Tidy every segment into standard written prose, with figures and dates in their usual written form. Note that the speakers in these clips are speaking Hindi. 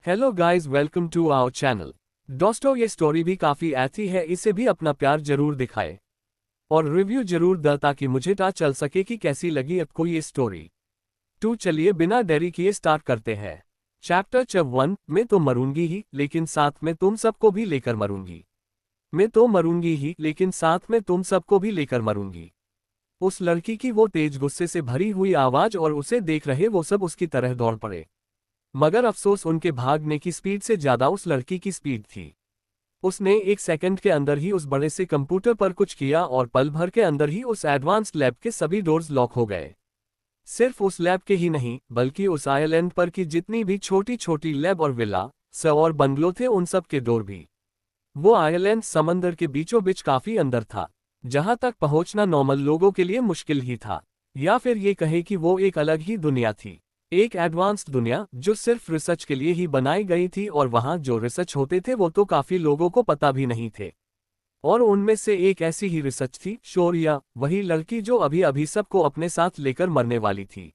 Hello guys, welcome to our channel. दोस्तों, ये स्टोरी भी काफी ऐसी है, इसे भी अपना प्यार जरूर दिखाए और रिव्यू जरूर दे ताकि मुझे पता चल सके कि कैसी लगी आपको ये स्टोरी। तो चलिए बिना देरी किए स्टार्ट करते हैं। चैप्टर 1। मैं तो मरूंगी ही, लेकिन साथ में तुम सबको भी लेकर मरूंगी। मैं तो मरूंगी ही, लेकिन साथ में तुम सबको भी लेकर मरूंगी। उस लड़की की वो तेज गुस्से से भरी हुई आवाज और उसे देख रहे वो सब उसकी तरह दौड़ पड़े। मगर अफसोस, उनके भागने की स्पीड से ज्यादा उस लड़की की स्पीड थी। उसने एक सेकंड के अंदर ही उस बड़े से कंप्यूटर पर कुछ किया और पल भर के अंदर ही उस एडवांस्ड लैब के सभी डोर्स लॉक हो गए। सिर्फ उस लैब के ही नहीं, बल्कि उस आइलैंड पर की जितनी भी छोटी छोटी लैब और विला और बंगलो थे, उन सब के डोर भी। वो आइलैंड समंदर के बीचों बीच काफी अंदर था, जहां तक पहुंचना नॉर्मल लोगों के लिए मुश्किल ही था, या फिर ये कहे कि वो एक अलग ही दुनिया थी। एक एडवांस्ड दुनिया जो सिर्फ रिसर्च के लिए ही बनाई गई थी, और वहां जो रिसर्च होते थे वो तो काफी लोगों को पता भी नहीं थे। और उनमें से एक ऐसी ही रिसर्च थी शौर्या, वही लड़की जो अभी अभी सबको अपने साथ लेकर मरने वाली थी।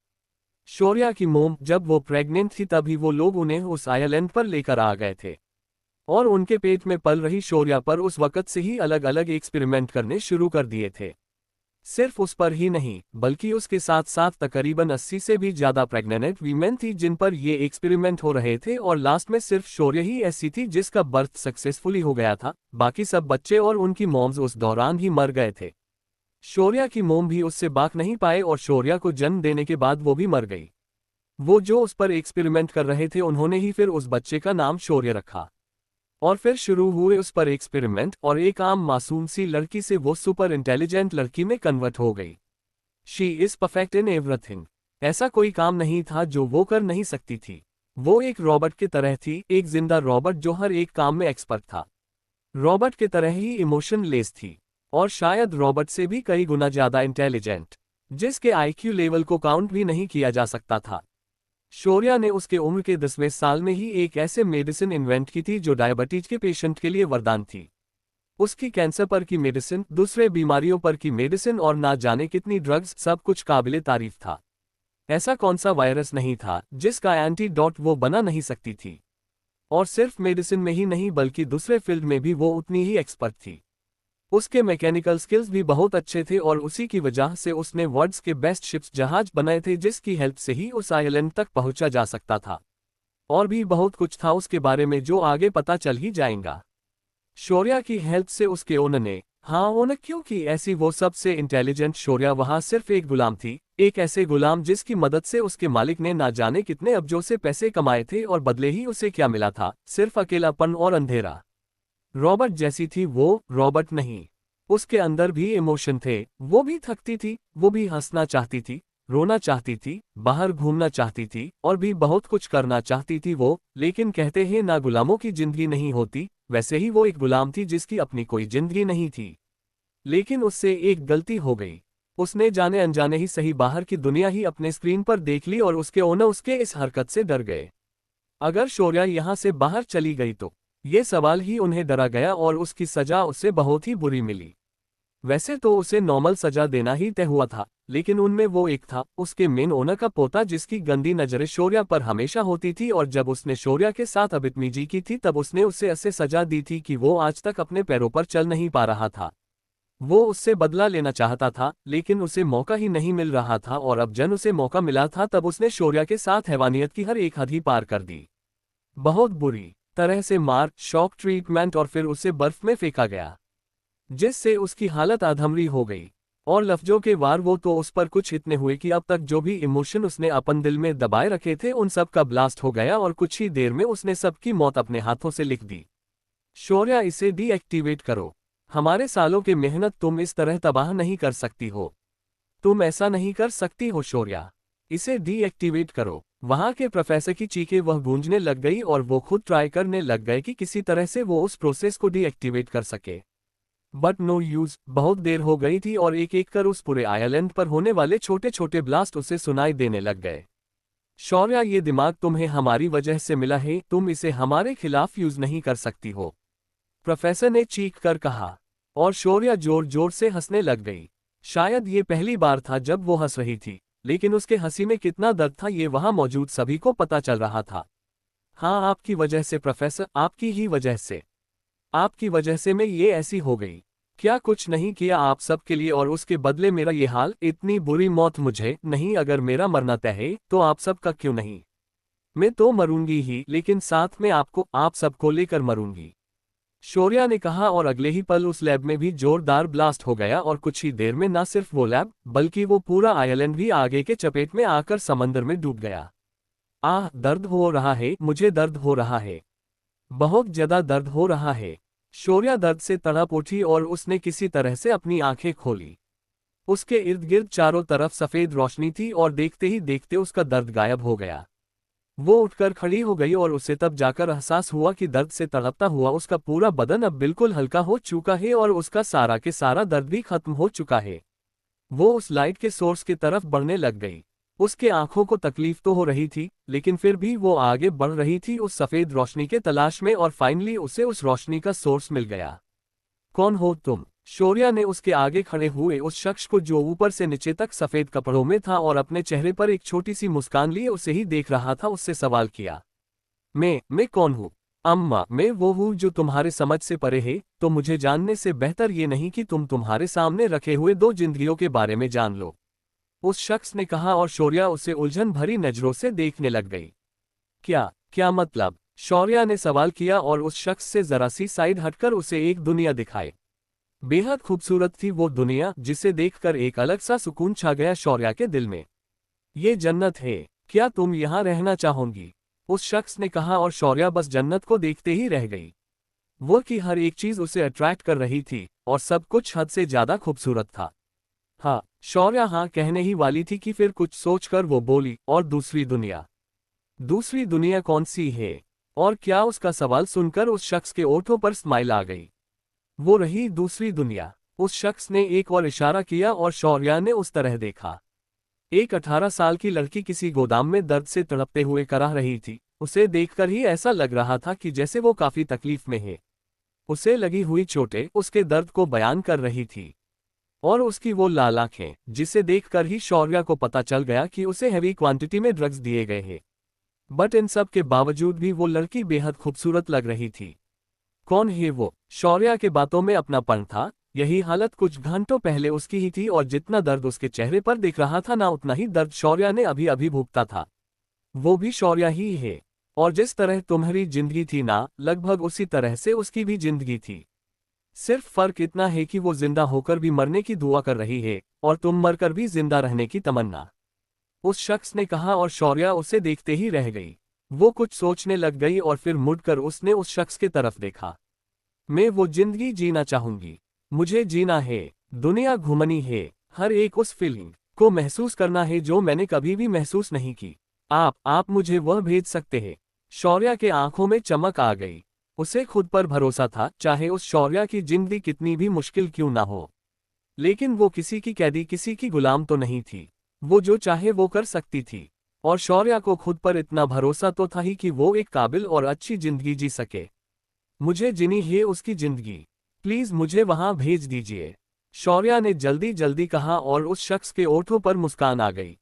शौर्या की मोम जब वो प्रेग्नेंट थी तभी वो लोग उन्हें उस आइलैंड पर लेकर आ गए थे, और उनके पेट में पल रही शौर्या पर उस वक्त से ही अलग अलग एक्सपेरिमेंट करने शुरू कर दिए थे। सिर्फ उस पर ही नहीं, बल्कि उसके साथ साथ तकरीबन 80 से भी ज्यादा प्रेग्नेंट वीमेन थी जिन पर ये एक्सपेरिमेंट हो रहे थे, और लास्ट में सिर्फ शौर्य ही ऐसी थी जिसका बर्थ सक्सेसफुली हो गया था। बाकी सब बच्चे और उनकी मॉम्स उस दौरान ही मर गए थे। शौर्या की मोम भी उससे बाक नहीं पाए और शौर्या को जन्म देने के बाद वो भी मर गई। वो जो उस पर एक्सपेरिमेंट कर रहे थे उन्होंने ही फिर उस बच्चे का नाम शौर्य रखा। और फिर शुरू हुए उस पर एक्सपेरिमेंट, और एक आम मासूम सी लड़की से वो सुपर इंटेलिजेंट लड़की में कन्वर्ट हो गई। She is perfect in everything. ऐसा कोई काम नहीं था जो वो कर नहीं सकती थी। वो एक रॉबर्ट की तरह थी, एक जिंदा रॉबर्ट जो हर एक काम में एक्सपर्ट था। रॉबर्ट की तरह ही इमोशनलेस थी, और शायद रॉबर्ट से भी कई गुना ज्यादा इंटेलिजेंट, जिसके आईक्यू लेवल को काउंट भी नहीं किया जा सकता था। शौर्या ने उसके उम्र के 10वें साल में ही एक ऐसे मेडिसिन इन्वेंट की थी जो डायबिटीज के पेशेंट के लिए वरदान थी। उसकी कैंसर पर की मेडिसिन, दूसरे बीमारियों पर की मेडिसिन और ना जाने कितनी ड्रग्स, सब कुछ काबिले तारीफ था। ऐसा कौन सा वायरस नहीं था जिसका एंटीडोट वो बना नहीं सकती थी। और सिर्फ मेडिसिन में ही नहीं बल्कि दूसरे फील्ड में भी वो उतनी ही एक्सपर्ट थी। उसके मैकेनिकल स्किल्स भी बहुत अच्छे थे, और उसी की वजह से उसने वर्ल्ड्स के बेस्ट शिप्स जहाज बनाए थे जिसकी हेल्प से ही उस आइलैंड तक पहुंचा जा सकता था। और भी बहुत कुछ था उसके बारे में जो आगे पता चल ही जाएगा। शौर्या की हेल्प से उसके ओनर ने, हाँ ओनर क्योंकि ऐसी वो सबसे इंटेलिजेंट शौर्या वहां सिर्फ एक गुलाम थी, एक ऐसे गुलाम जिसकी मदद से उसके मालिक ने ना जाने कितने अब्जों से पैसे कमाए थे, और बदले ही उसे क्या मिला था, सिर्फ अकेलापन और अंधेरा। रॉबर्ट जैसी थी वो, रॉबर्ट नहीं। उसके अंदर भी इमोशन थे, वो भी थकती थी, वो भी हंसना चाहती थी, रोना चाहती थी, बाहर घूमना चाहती थी, और भी बहुत कुछ करना चाहती थी वो। लेकिन कहते हैं ना, गुलामों की जिंदगी नहीं होती, वैसे ही वो एक गुलाम थी जिसकी अपनी कोई जिंदगी नहीं थी। लेकिन उससे एक गलती हो गई। उसने जाने अनजाने ही सही बाहर की दुनिया ही अपने स्क्रीन पर देख ली, और उसके ओनर उसके इस हरकत से डर गए। अगर शौर्या यहाँ से बाहर चली गई तो ये सवाल ही उन्हें डरा गया, और उसकी सजा उसे बहुत ही बुरी मिली। वैसे तो उसे नॉर्मल सजा देना ही तय हुआ था, लेकिन उनमें वो एक था, उसके मेन ओनर का पोता, जिसकी गंदी नजरें शौर्या पर हमेशा होती थी, और जब उसने शौर्या के साथ बदतमीजी की थी तब उसने उसे ऐसे सजा दी थी कि वो आज तक अपने पैरों पर चल नहीं पा रहा था। वो उससे बदला लेना चाहता था, लेकिन उसे मौका ही नहीं मिल रहा था, और अब जन उसे मौका मिला था तब उसने शौर्या के साथ हैवानियत की हर एक हद ही पार कर दी। बहुत बुरी तरह से मार, शॉक ट्रीटमेंट, और फिर उसे बर्फ में फेंका गया, जिससे उसकी हालत अधमरी हो गई। और लफ्जों के वार वो तो उस पर कुछ इतने हुए कि अब तक जो भी इमोशन उसने अपन दिल में दबाए रखे थे उन सब का ब्लास्ट हो गया, और कुछ ही देर में उसने सबकी मौत अपने हाथों से लिख दी। शौर्या, इसे डीएक्टिवेट करो। हमारे सालों की मेहनत तुम इस तरह तबाह नहीं कर सकती हो। तुम ऐसा नहीं कर सकती हो शौर्या, इसे डीएक्टिवेट करो। वहां के प्रोफेसर की चीखें वह गूंजने लग गई, और वो खुद ट्राई करने लग गए कि किसी तरह से वो उस प्रोसेस को डीएक्टिवेट कर सके। बट नो यूज, बहुत देर हो गई थी, और एक एक कर उस पूरे आइलैंड पर होने वाले छोटे छोटे ब्लास्ट उसे सुनाई देने लग गए। शौर्या, ये दिमाग तुम्हें हमारी वजह से मिला है, तुम इसे हमारे खिलाफ यूज नहीं कर सकती हो, प्रोफेसर ने चीख कर कहा। और शौर्या जोर जोर से हंसने लग गई। शायद ये पहली बार था जब वो हंस रही थी, लेकिन उसके हंसी में कितना दर्द था ये वहां मौजूद सभी को पता चल रहा था। हाँ, आपकी वजह से प्रोफेसर, आपकी ही वजह से। आपकी वजह से मैं ये ऐसी हो गई। क्या कुछ नहीं किया आप सब के लिए और उसके बदले मेरा ये हाल, इतनी बुरी मौत मुझे नहीं, अगर मेरा मरना तय है तो आप सब का क्यों नहीं। मैं तो मरूंगी ही, लेकिन साथ में आपको, आप सबको लेकर मरूंगी, शौर्या ने कहा। और अगले ही पल उस लैब में भी जोरदार ब्लास्ट हो गया और कुछ ही देर में न सिर्फ वो लैब बल्कि वो पूरा आइलैंड भी आगे के चपेट में आकर समंदर में डूब गया। आह, दर्द हो रहा है, मुझे दर्द हो रहा है, बहुत ज्यादा दर्द हो रहा है। शौर्या दर्द से तड़प उठी और उसने किसी तरह से अपनी आंखें खोली। उसके इर्द गिर्द चारों तरफ सफेद रोशनी थी और देखते ही देखते उसका दर्द गायब हो गया। वो उठकर खड़ी हो गई और उसे तब जाकर एहसास हुआ कि दर्द से तड़पता हुआ उसका पूरा बदन अब बिल्कुल हल्का हो चुका है और उसका सारा के सारा दर्द भी खत्म हो चुका है। वो उस लाइट के सोर्स की तरफ बढ़ने लग गई। उसके आंखों को तकलीफ तो हो रही थी, लेकिन फिर भी वो आगे बढ़ रही थी उस सफेद रोशनी के तलाश में और फाइनली उसे उस रोशनी का सोर्स मिल गया। कौन हो तुम? शौर्या ने उसके आगे खड़े हुए उस शख्स को, जो ऊपर से नीचे तक सफेद कपड़ों में था और अपने चेहरे पर एक छोटी सी मुस्कान लिए उसे ही देख रहा था, उससे सवाल किया। मैं कौन हूँ? अम्मा, मैं वो हूँ जो तुम्हारे समझ से परे है, तो मुझे जानने से बेहतर ये नहीं कि तुम तुम्हारे सामने रखे हुए दो जिंदगियों के बारे में जान लो, उस शख्स ने कहा। और शौर्या उसे उलझन भरी नजरों से देखने लग गई। क्या क्या मतलब? शौर्या ने सवाल किया और उस शख्स से जरा सी साइड हटकर उसे एक दुनिया दिखाई। बेहद खूबसूरत थी वो दुनिया, जिसे देखकर एक अलग सा सुकून छा गया शौर्या के दिल में। ये जन्नत है, क्या तुम यहाँ रहना चाहोगी? उस शख्स ने कहा और शौर्या बस जन्नत को देखते ही रह गई। वो की हर एक चीज उसे अट्रैक्ट कर रही थी और सब कुछ हद से ज्यादा खूबसूरत था। हाँ, शौर्या हाँ कहने ही वाली थी कि फिर कुछ सोचकर वो बोली, और दूसरी दुनिया? दूसरी दुनिया कौन सी है? और क्या? उसका सवाल सुनकर उस शख्स के ओठों पर स्माइल आ गई। वो रही दूसरी दुनिया। उस शख्स ने एक और इशारा किया और शौर्या ने उस तरह देखा। एक 18 साल की लड़की किसी गोदाम में दर्द से तड़पते हुए कराह रही थी। उसे देखकर ही ऐसा लग रहा था कि जैसे वो काफी तकलीफ में है। उसे लगी हुई चोटें उसके दर्द को बयान कर रही थी। और उसकी वो लाल आंखें, जिसे देखकर ही शौर्या को पता चल गया कि उसे हैवी क्वांटिटी में ड्रग्स दिए गए हैं। बट इन सब के बावजूद भी वो लड़की बेहद खूबसूरत लग रही थी। कौन है वो? शौर्या के बातों में अपनापन था। यही हालत कुछ घंटों पहले उसकी ही थी और जितना दर्द उसके चेहरे पर दिख रहा था ना, उतना ही दर्द शौर्या ने अभी अभी भुगता था। वो भी शौर्या ही है। और जिस तरह तुम्हारी जिंदगी थी ना, लगभग उसी तरह से उसकी भी जिंदगी थी। सिर्फ फर्क इतना है कि वो जिंदा होकर भी मरने की दुआ कर रही है और तुम मरकर भी जिंदा रहने की तमन्ना, उस शख्स ने कहा। और शौर्या उसे देखते ही रह गई। वो कुछ सोचने लग गई और फिर मुड़कर उसने उस शख्स की तरफ देखा। मैं वो जिंदगी जीना चाहूंगी। मुझे जीना है, दुनिया घूमनी है, हर एक उस फीलिंग को महसूस करना है जो मैंने कभी भी महसूस नहीं की। आप मुझे वह भेज सकते हैं? शौर्या के आंखों में चमक आ गई। उसे खुद पर भरोसा था, चाहे उस शौर्या की जिंदगी कितनी भी मुश्किल क्यों ना हो। लेकिन वो किसी की कैदी, किसी की गुलाम तो नहीं थी। वो जो चाहे वो कर सकती थी। और शौर्या को खुद पर इतना भरोसा तो था ही कि वो एक काबिल और अच्छी जिंदगी जी सके। मुझे जीनी है उसकी जिंदगी, प्लीज मुझे वहां भेज दीजिए, शौर्या ने जल्दी जल्दी कहा। और उस शख्स के ओठों पर मुस्कान आ गई।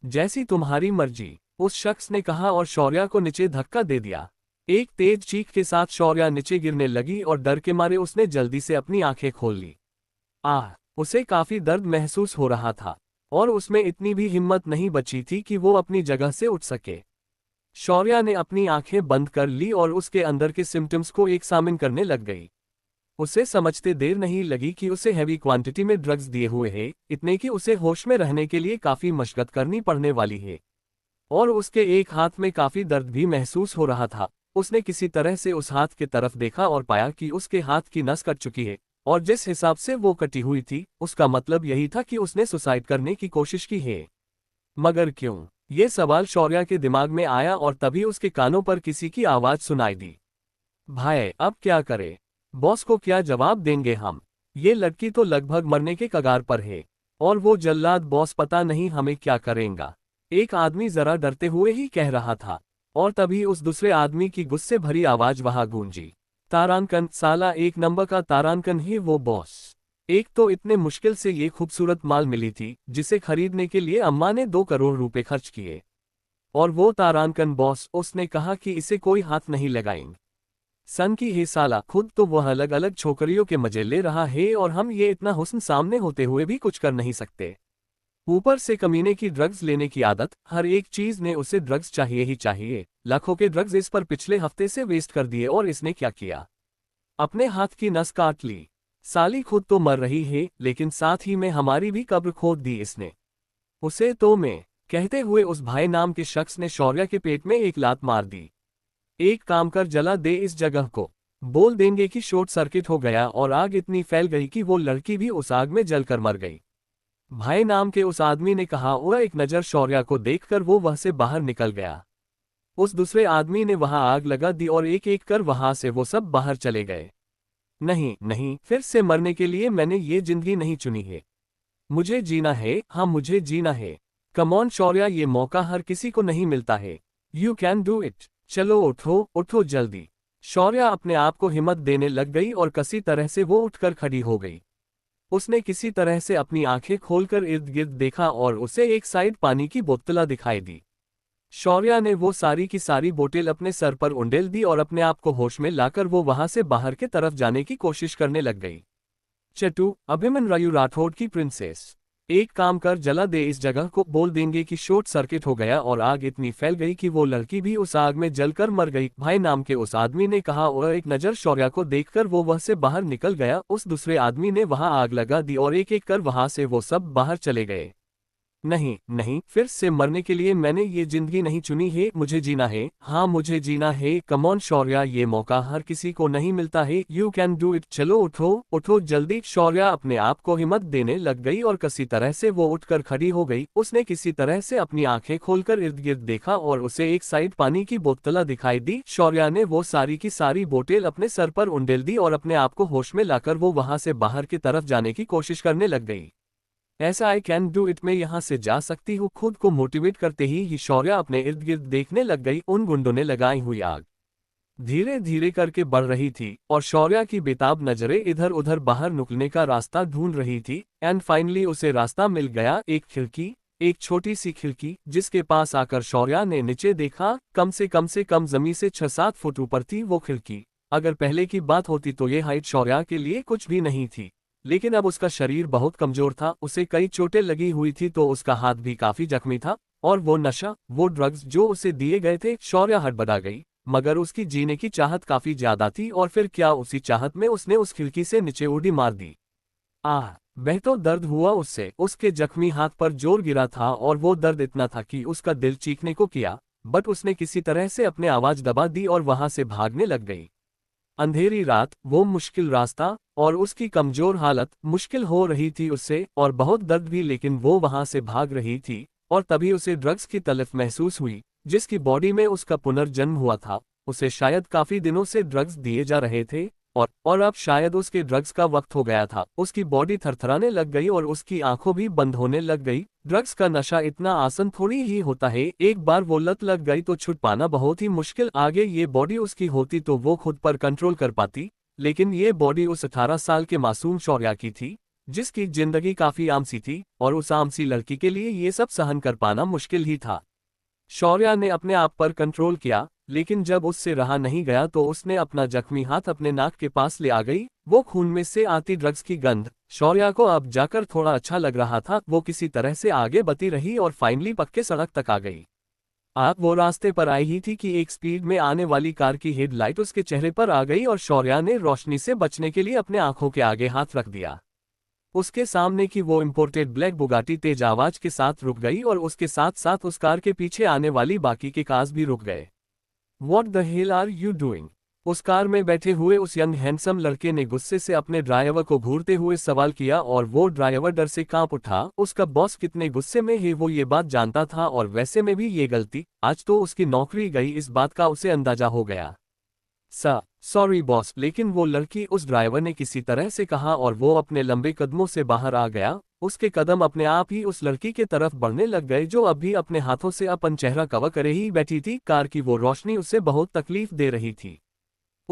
जैसी तुम्हारी मर्जी, उस शख्स ने कहा और शौर्या को नीचे धक्का दे दिया। एक तेज चीख के साथ शौर्या नीचे गिरने लगी और डर के मारे उसने जल्दी से अपनी आंखें खोल ली। उसे काफी दर्द महसूस हो रहा था और उसमें इतनी भी हिम्मत नहीं बची थी कि वो अपनी जगह से उठ सके। शौर्या ने अपनी आंखें बंद कर ली और उसके अंदर के सिम्टम्स को एग्जामिन करने लग गई। उसे समझते देर नहीं लगी कि उसे हैवी क्वांटिटी में ड्रग्स दिए हुए हैं, इतने कि उसे होश में रहने के लिए काफी मशक्कत करनी पड़ने वाली है। और उसके एक हाथ में काफी दर्द भी महसूस हो रहा था। उसने किसी तरह से उस हाथ की तरफ देखा और पाया कि उसके हाथ की नस कट चुकी है, और जिस हिसाब से वो कटी हुई थी, उसका मतलब यही था कि उसने सुसाइड करने की कोशिश की है। मगर क्यों? ये सवाल शौर्या के दिमाग में आया और तभी उसके कानों पर किसी की आवाज सुनाई दी। भाई, अब क्या करें? बॉस को क्या जवाब देंगे हम? ये लड़की तो लगभग मरने के कगार पर है। और वो जल्लाद बॉस पता नहीं हमें क्या करेगा, एक आदमी जरा डरते हुए ही कह रहा था। और तभी उस दूसरे आदमी की गुस्से भरी आवाज वहां गूंजी। तारांकन, साला एक नंबर का तारांकन ही वो बॉस। एक तो इतने मुश्किल से ये खूबसूरत माल मिली थी, जिसे खरीदने के लिए अम्मा ने 2 करोड़ रुपए खर्च किए। और वो तारांकन बॉस, उसने कहा कि इसे कोई हाथ नहीं लगाएंगे। सन की हे साला, खुद तो वह अलग अलग छोकरियों के मजे ले रहा है और हम ये इतना हुस्न सामने होते हुए भी कुछ कर नहीं सकते। ऊपर से कमीने की ड्रग्स लेने की आदत, हर एक चीज ने उसे ड्रग्स चाहिए ही चाहिए। लाखों के ड्रग्स इस पर पिछले हफ्ते से वेस्ट कर दिए और इसने क्या किया, अपने हाथ की नस काट ली। साली खुद तो मर रही है लेकिन साथ ही में हमारी भी कब्र खोद दी इसने। उसे तो मैं, कहते हुए उस भाई नाम के शख्स ने शौर्य के पेट में एक लात मार दी। एक काम कर, जला दे इस जगह को। बोल देंगे कि शॉर्ट सर्किट हो गया और आग इतनी फैल गई कि वो लड़की भी उस आग में जलकर मर गई। भाई नाम के उस आदमी ने कहा और एक नज़र शौर्य को देखकर वो वह से बाहर निकल गया। उस दूसरे आदमी ने वहां आग लगा दी और एक एक कर वहां से वो सब बाहर चले गए। नहीं नहीं, फिर से मरने के लिए मैंने ये जिंदगी नहीं चुनी है। मुझे जीना है, हाँ मुझे जीना है। कम ऑन शौर्य, ये मौका हर किसी को नहीं मिलता है। You can do it. चलो उठो उठो जल्दी। शौर्य अपने आप को हिम्मत देने लग गई और किसी तरह से वो उठकर खड़ी हो गई। उसने किसी तरह से अपनी आंखें खोलकर इर्द गिर्द देखा और उसे एक साइड पानी की बोतला दिखाई दी। शौर्य ने वो सारी की सारी बोतल अपने सर पर उंडेल दी और अपने आप को होश में लाकर वो वहां से बाहर के तरफ जाने की कोशिश करने लग गई। चटू, अभिमन्यु राठौड़ की प्रिंसेस, एक काम कर, जला दे इस जगह को। बोल देंगे कि शॉर्ट सर्किट हो गया और आग इतनी फैल गई कि वो लड़की भी उस आग में जलकर मर गई। भाई नाम के उस आदमी ने कहा और एक नज़र शौर्य को देखकर वो वह से बाहर निकल गया। उस दूसरे आदमी ने वहां आग लगा दी और एक एक कर वहां से वो सब बाहर चले गए। नहीं नहीं, फिर से मरने के लिए मैंने ये जिंदगी नहीं चुनी है। मुझे जीना है, हाँ मुझे जीना है। कम ऑन शौर्य, ये मौका हर किसी को नहीं मिलता है। You can do it. चलो उठो उठो जल्दी। शौर्य अपने आप को हिम्मत देने लग गई और किसी तरह से वो उठकर खड़ी हो गई। उसने किसी तरह से अपनी आंखें खोलकर इर्द गिर्द देखा और उसे एक साइड पानी की बोतला दिखाई दी। शौर्य ने वो सारी की सारी बोतल अपने सर पर उंडेल दी और अपने आप को होश में लाकर वो वहां से बाहर की तरफ जाने की कोशिश करने लग गई। ऐसा आई कैन डू इट, मैं यहाँ से जा सकती हूँ। खुद को मोटिवेट करते ही शौर्य अपने इर्द गिर्द देखने लग गई। उन गुंडों ने लगाई हुई आग धीरे धीरे करके बढ़ रही थी और शौर्य की बेताब नजरें इधर उधर बाहर निकलने का रास्ता ढूंढ रही थी। एंड फाइनली उसे रास्ता मिल गया, एक खिड़की, एक छोटी सी खिड़की, जिसके पास आकर शौर्य ने नीचे देखा। कम से कम जमीन से 6-7 फुट ऊपर थी वो खिड़की। अगर पहले की बात होती तो ये हाइट शौर्य के लिए कुछ भी नहीं थी, लेकिन अब उसका शरीर बहुत कमजोर था। उसे कई चोटें लगी हुई थी तो उसका हाथ भी काफी जख्मी था। और वो नशा, वो ड्रग्स जो उसे दिए गए थे, शौर्य हड़बड़ा गई। मगर उसकी जीने की चाहत काफी ज्यादा थी और फिर क्या, उसी चाहत में उसने उस खिड़की से नीचे उड़ी मार दी। आह, बेहद दर्द हुआ उससे। उसके जख्मी हाथ पर जोर गिरा था और वो दर्द इतना था कि उसका दिल चीखने को किया। बट उसने किसी तरह से अपने आवाज दबा दी और वहां से भागने लग गई। अंधेरी रात, वो मुश्किल रास्ता और उसकी कमजोर हालत मुश्किल हो रही थी उससे, और बहुत दर्द भी, लेकिन वो वहां से भाग रही थी। और तभी उसे ड्रग्स की तलफ महसूस हुई, जिसकी बॉडी में उसका पुनर्जन्म हुआ था। उसे शायद काफी दिनों से ड्रग्स दिए जा रहे थे और अब शायद उसके ड्रग्स का वक्त हो गया था। उसकी बॉडी थरथराने लग गई और उसकी आंखों भी बंद होने लग गई। ड्रग्स का नशा इतना आसान थोड़ी ही होता है, एक बार वो लत लग गई तो छुट पाना बहुत ही मुश्किल। आगे ये बॉडी उसकी होती तो वो खुद पर कंट्रोल कर पाती, लेकिन ये बॉडी उस 18 साल के मासूम शौर्य की थी, जिसकी जिंदगी काफी आमसी थी और उस आमसी लड़की के लिए ये सब सहन कर पाना मुश्किल ही था। शौर्य ने अपने आप पर कंट्रोल किया, लेकिन जब उससे रहा नहीं गया तो उसने अपना जख्मी हाथ अपने नाक के पास ले आ गई। वो खून में से आती ड्रग्स की गंध शौर्य को अब जाकर थोड़ा अच्छा लग रहा था। वो किसी तरह से आगे बढ़ती रही और फाइनली पक्के सड़क तक आ गई। आप वो रास्ते पर आई ही थी कि एक स्पीड में आने वाली कार की हेडलाइट उसके चेहरे पर आ गई और शौर्य ने रोशनी से बचने के लिए अपने आंखों के आगे हाथ रख दिया। उसके सामने की वो इम्पोर्टेड ब्लैक बुगाटी तेज आवाज के साथ रुक गई और उसके साथ साथ उस कार के पीछे आने वाली बाकी के कार्स भी रुक गए। What the hell are you doing? उस कार में बैठे हुए उस यंग हैंडसम लड़के ने गुस्से से अपने ड्राइवर को घूरते हुए सवाल किया और वो ड्राइवर डर से कांप उठा। उसका बॉस कितने गुस्से में है वो ये बात जानता था और वैसे में भी ये गलती, आज तो उसकी नौकरी गई, इस बात का उसे अंदाजा हो गया। सॉरी बॉस, लेकिन वो लड़की, उस ड्राइवर ने किसी तरह से कहा और वो अपने लंबे कदमों से बाहर आ गया। उसके कदम अपने आप ही उस लड़की के तरफ बढ़ने लग गए जो अभी अपने हाथों से अपन चेहरा कवर करे ही बैठी थी। कार की वो रोशनी उसे बहुत तकलीफ दे रही थी।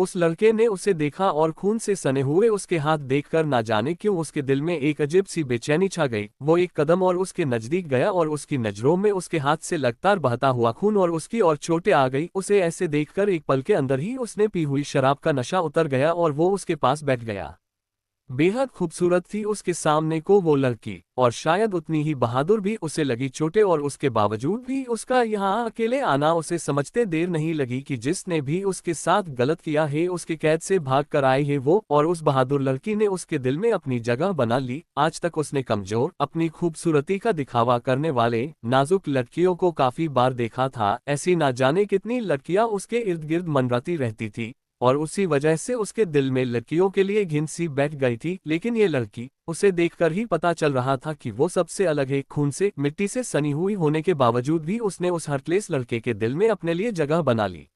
उस लड़के ने उसे देखा और खून से सने हुए उसके हाथ देखकर ना जाने क्यों उसके दिल में एक अजीब सी बेचैनी छा गई। वो एक कदम और उसके नजदीक गया और उसकी नजरों में उसके हाथ से लगातार बहता हुआ खून और उसकी और चोटें आ गई। उसे ऐसे देखकर एक पल के अंदर ही उसने पी हुई शराब का नशा उतर गया और वो उसके पास बैठ गया। बेहद खूबसूरत थी उसके सामने को वो लड़की, और शायद उतनी ही बहादुर भी। उसे लगी चोटें और उसके बावजूद भी उसका यहाँ अकेले आना उसे समझते देर नहीं लगी कि जिसने भी उसके साथ गलत किया है उसके कैद से भाग कर आए है वो, और उस बहादुर लड़की ने उसके दिल में अपनी जगह बना ली। आज तक उसने कमजोर, अपनी खूबसूरती का दिखावा करने वाले नाजुक लड़कियों को काफी बार देखा था। ऐसी ना जाने कितनी लड़कियां उसके इर्द गिर्द मंडराती रहती थी, और उसी वजह से उसके दिल में लड़कियों के लिए घिन सी बैठ गई थी। लेकिन ये लड़की, उसे देखकर ही पता चल रहा था कि वो सबसे अलग है। खून से, मिट्टी से सनी हुई होने के बावजूद भी उसने उस हर्टलेस लड़के के दिल में अपने लिए जगह बना ली।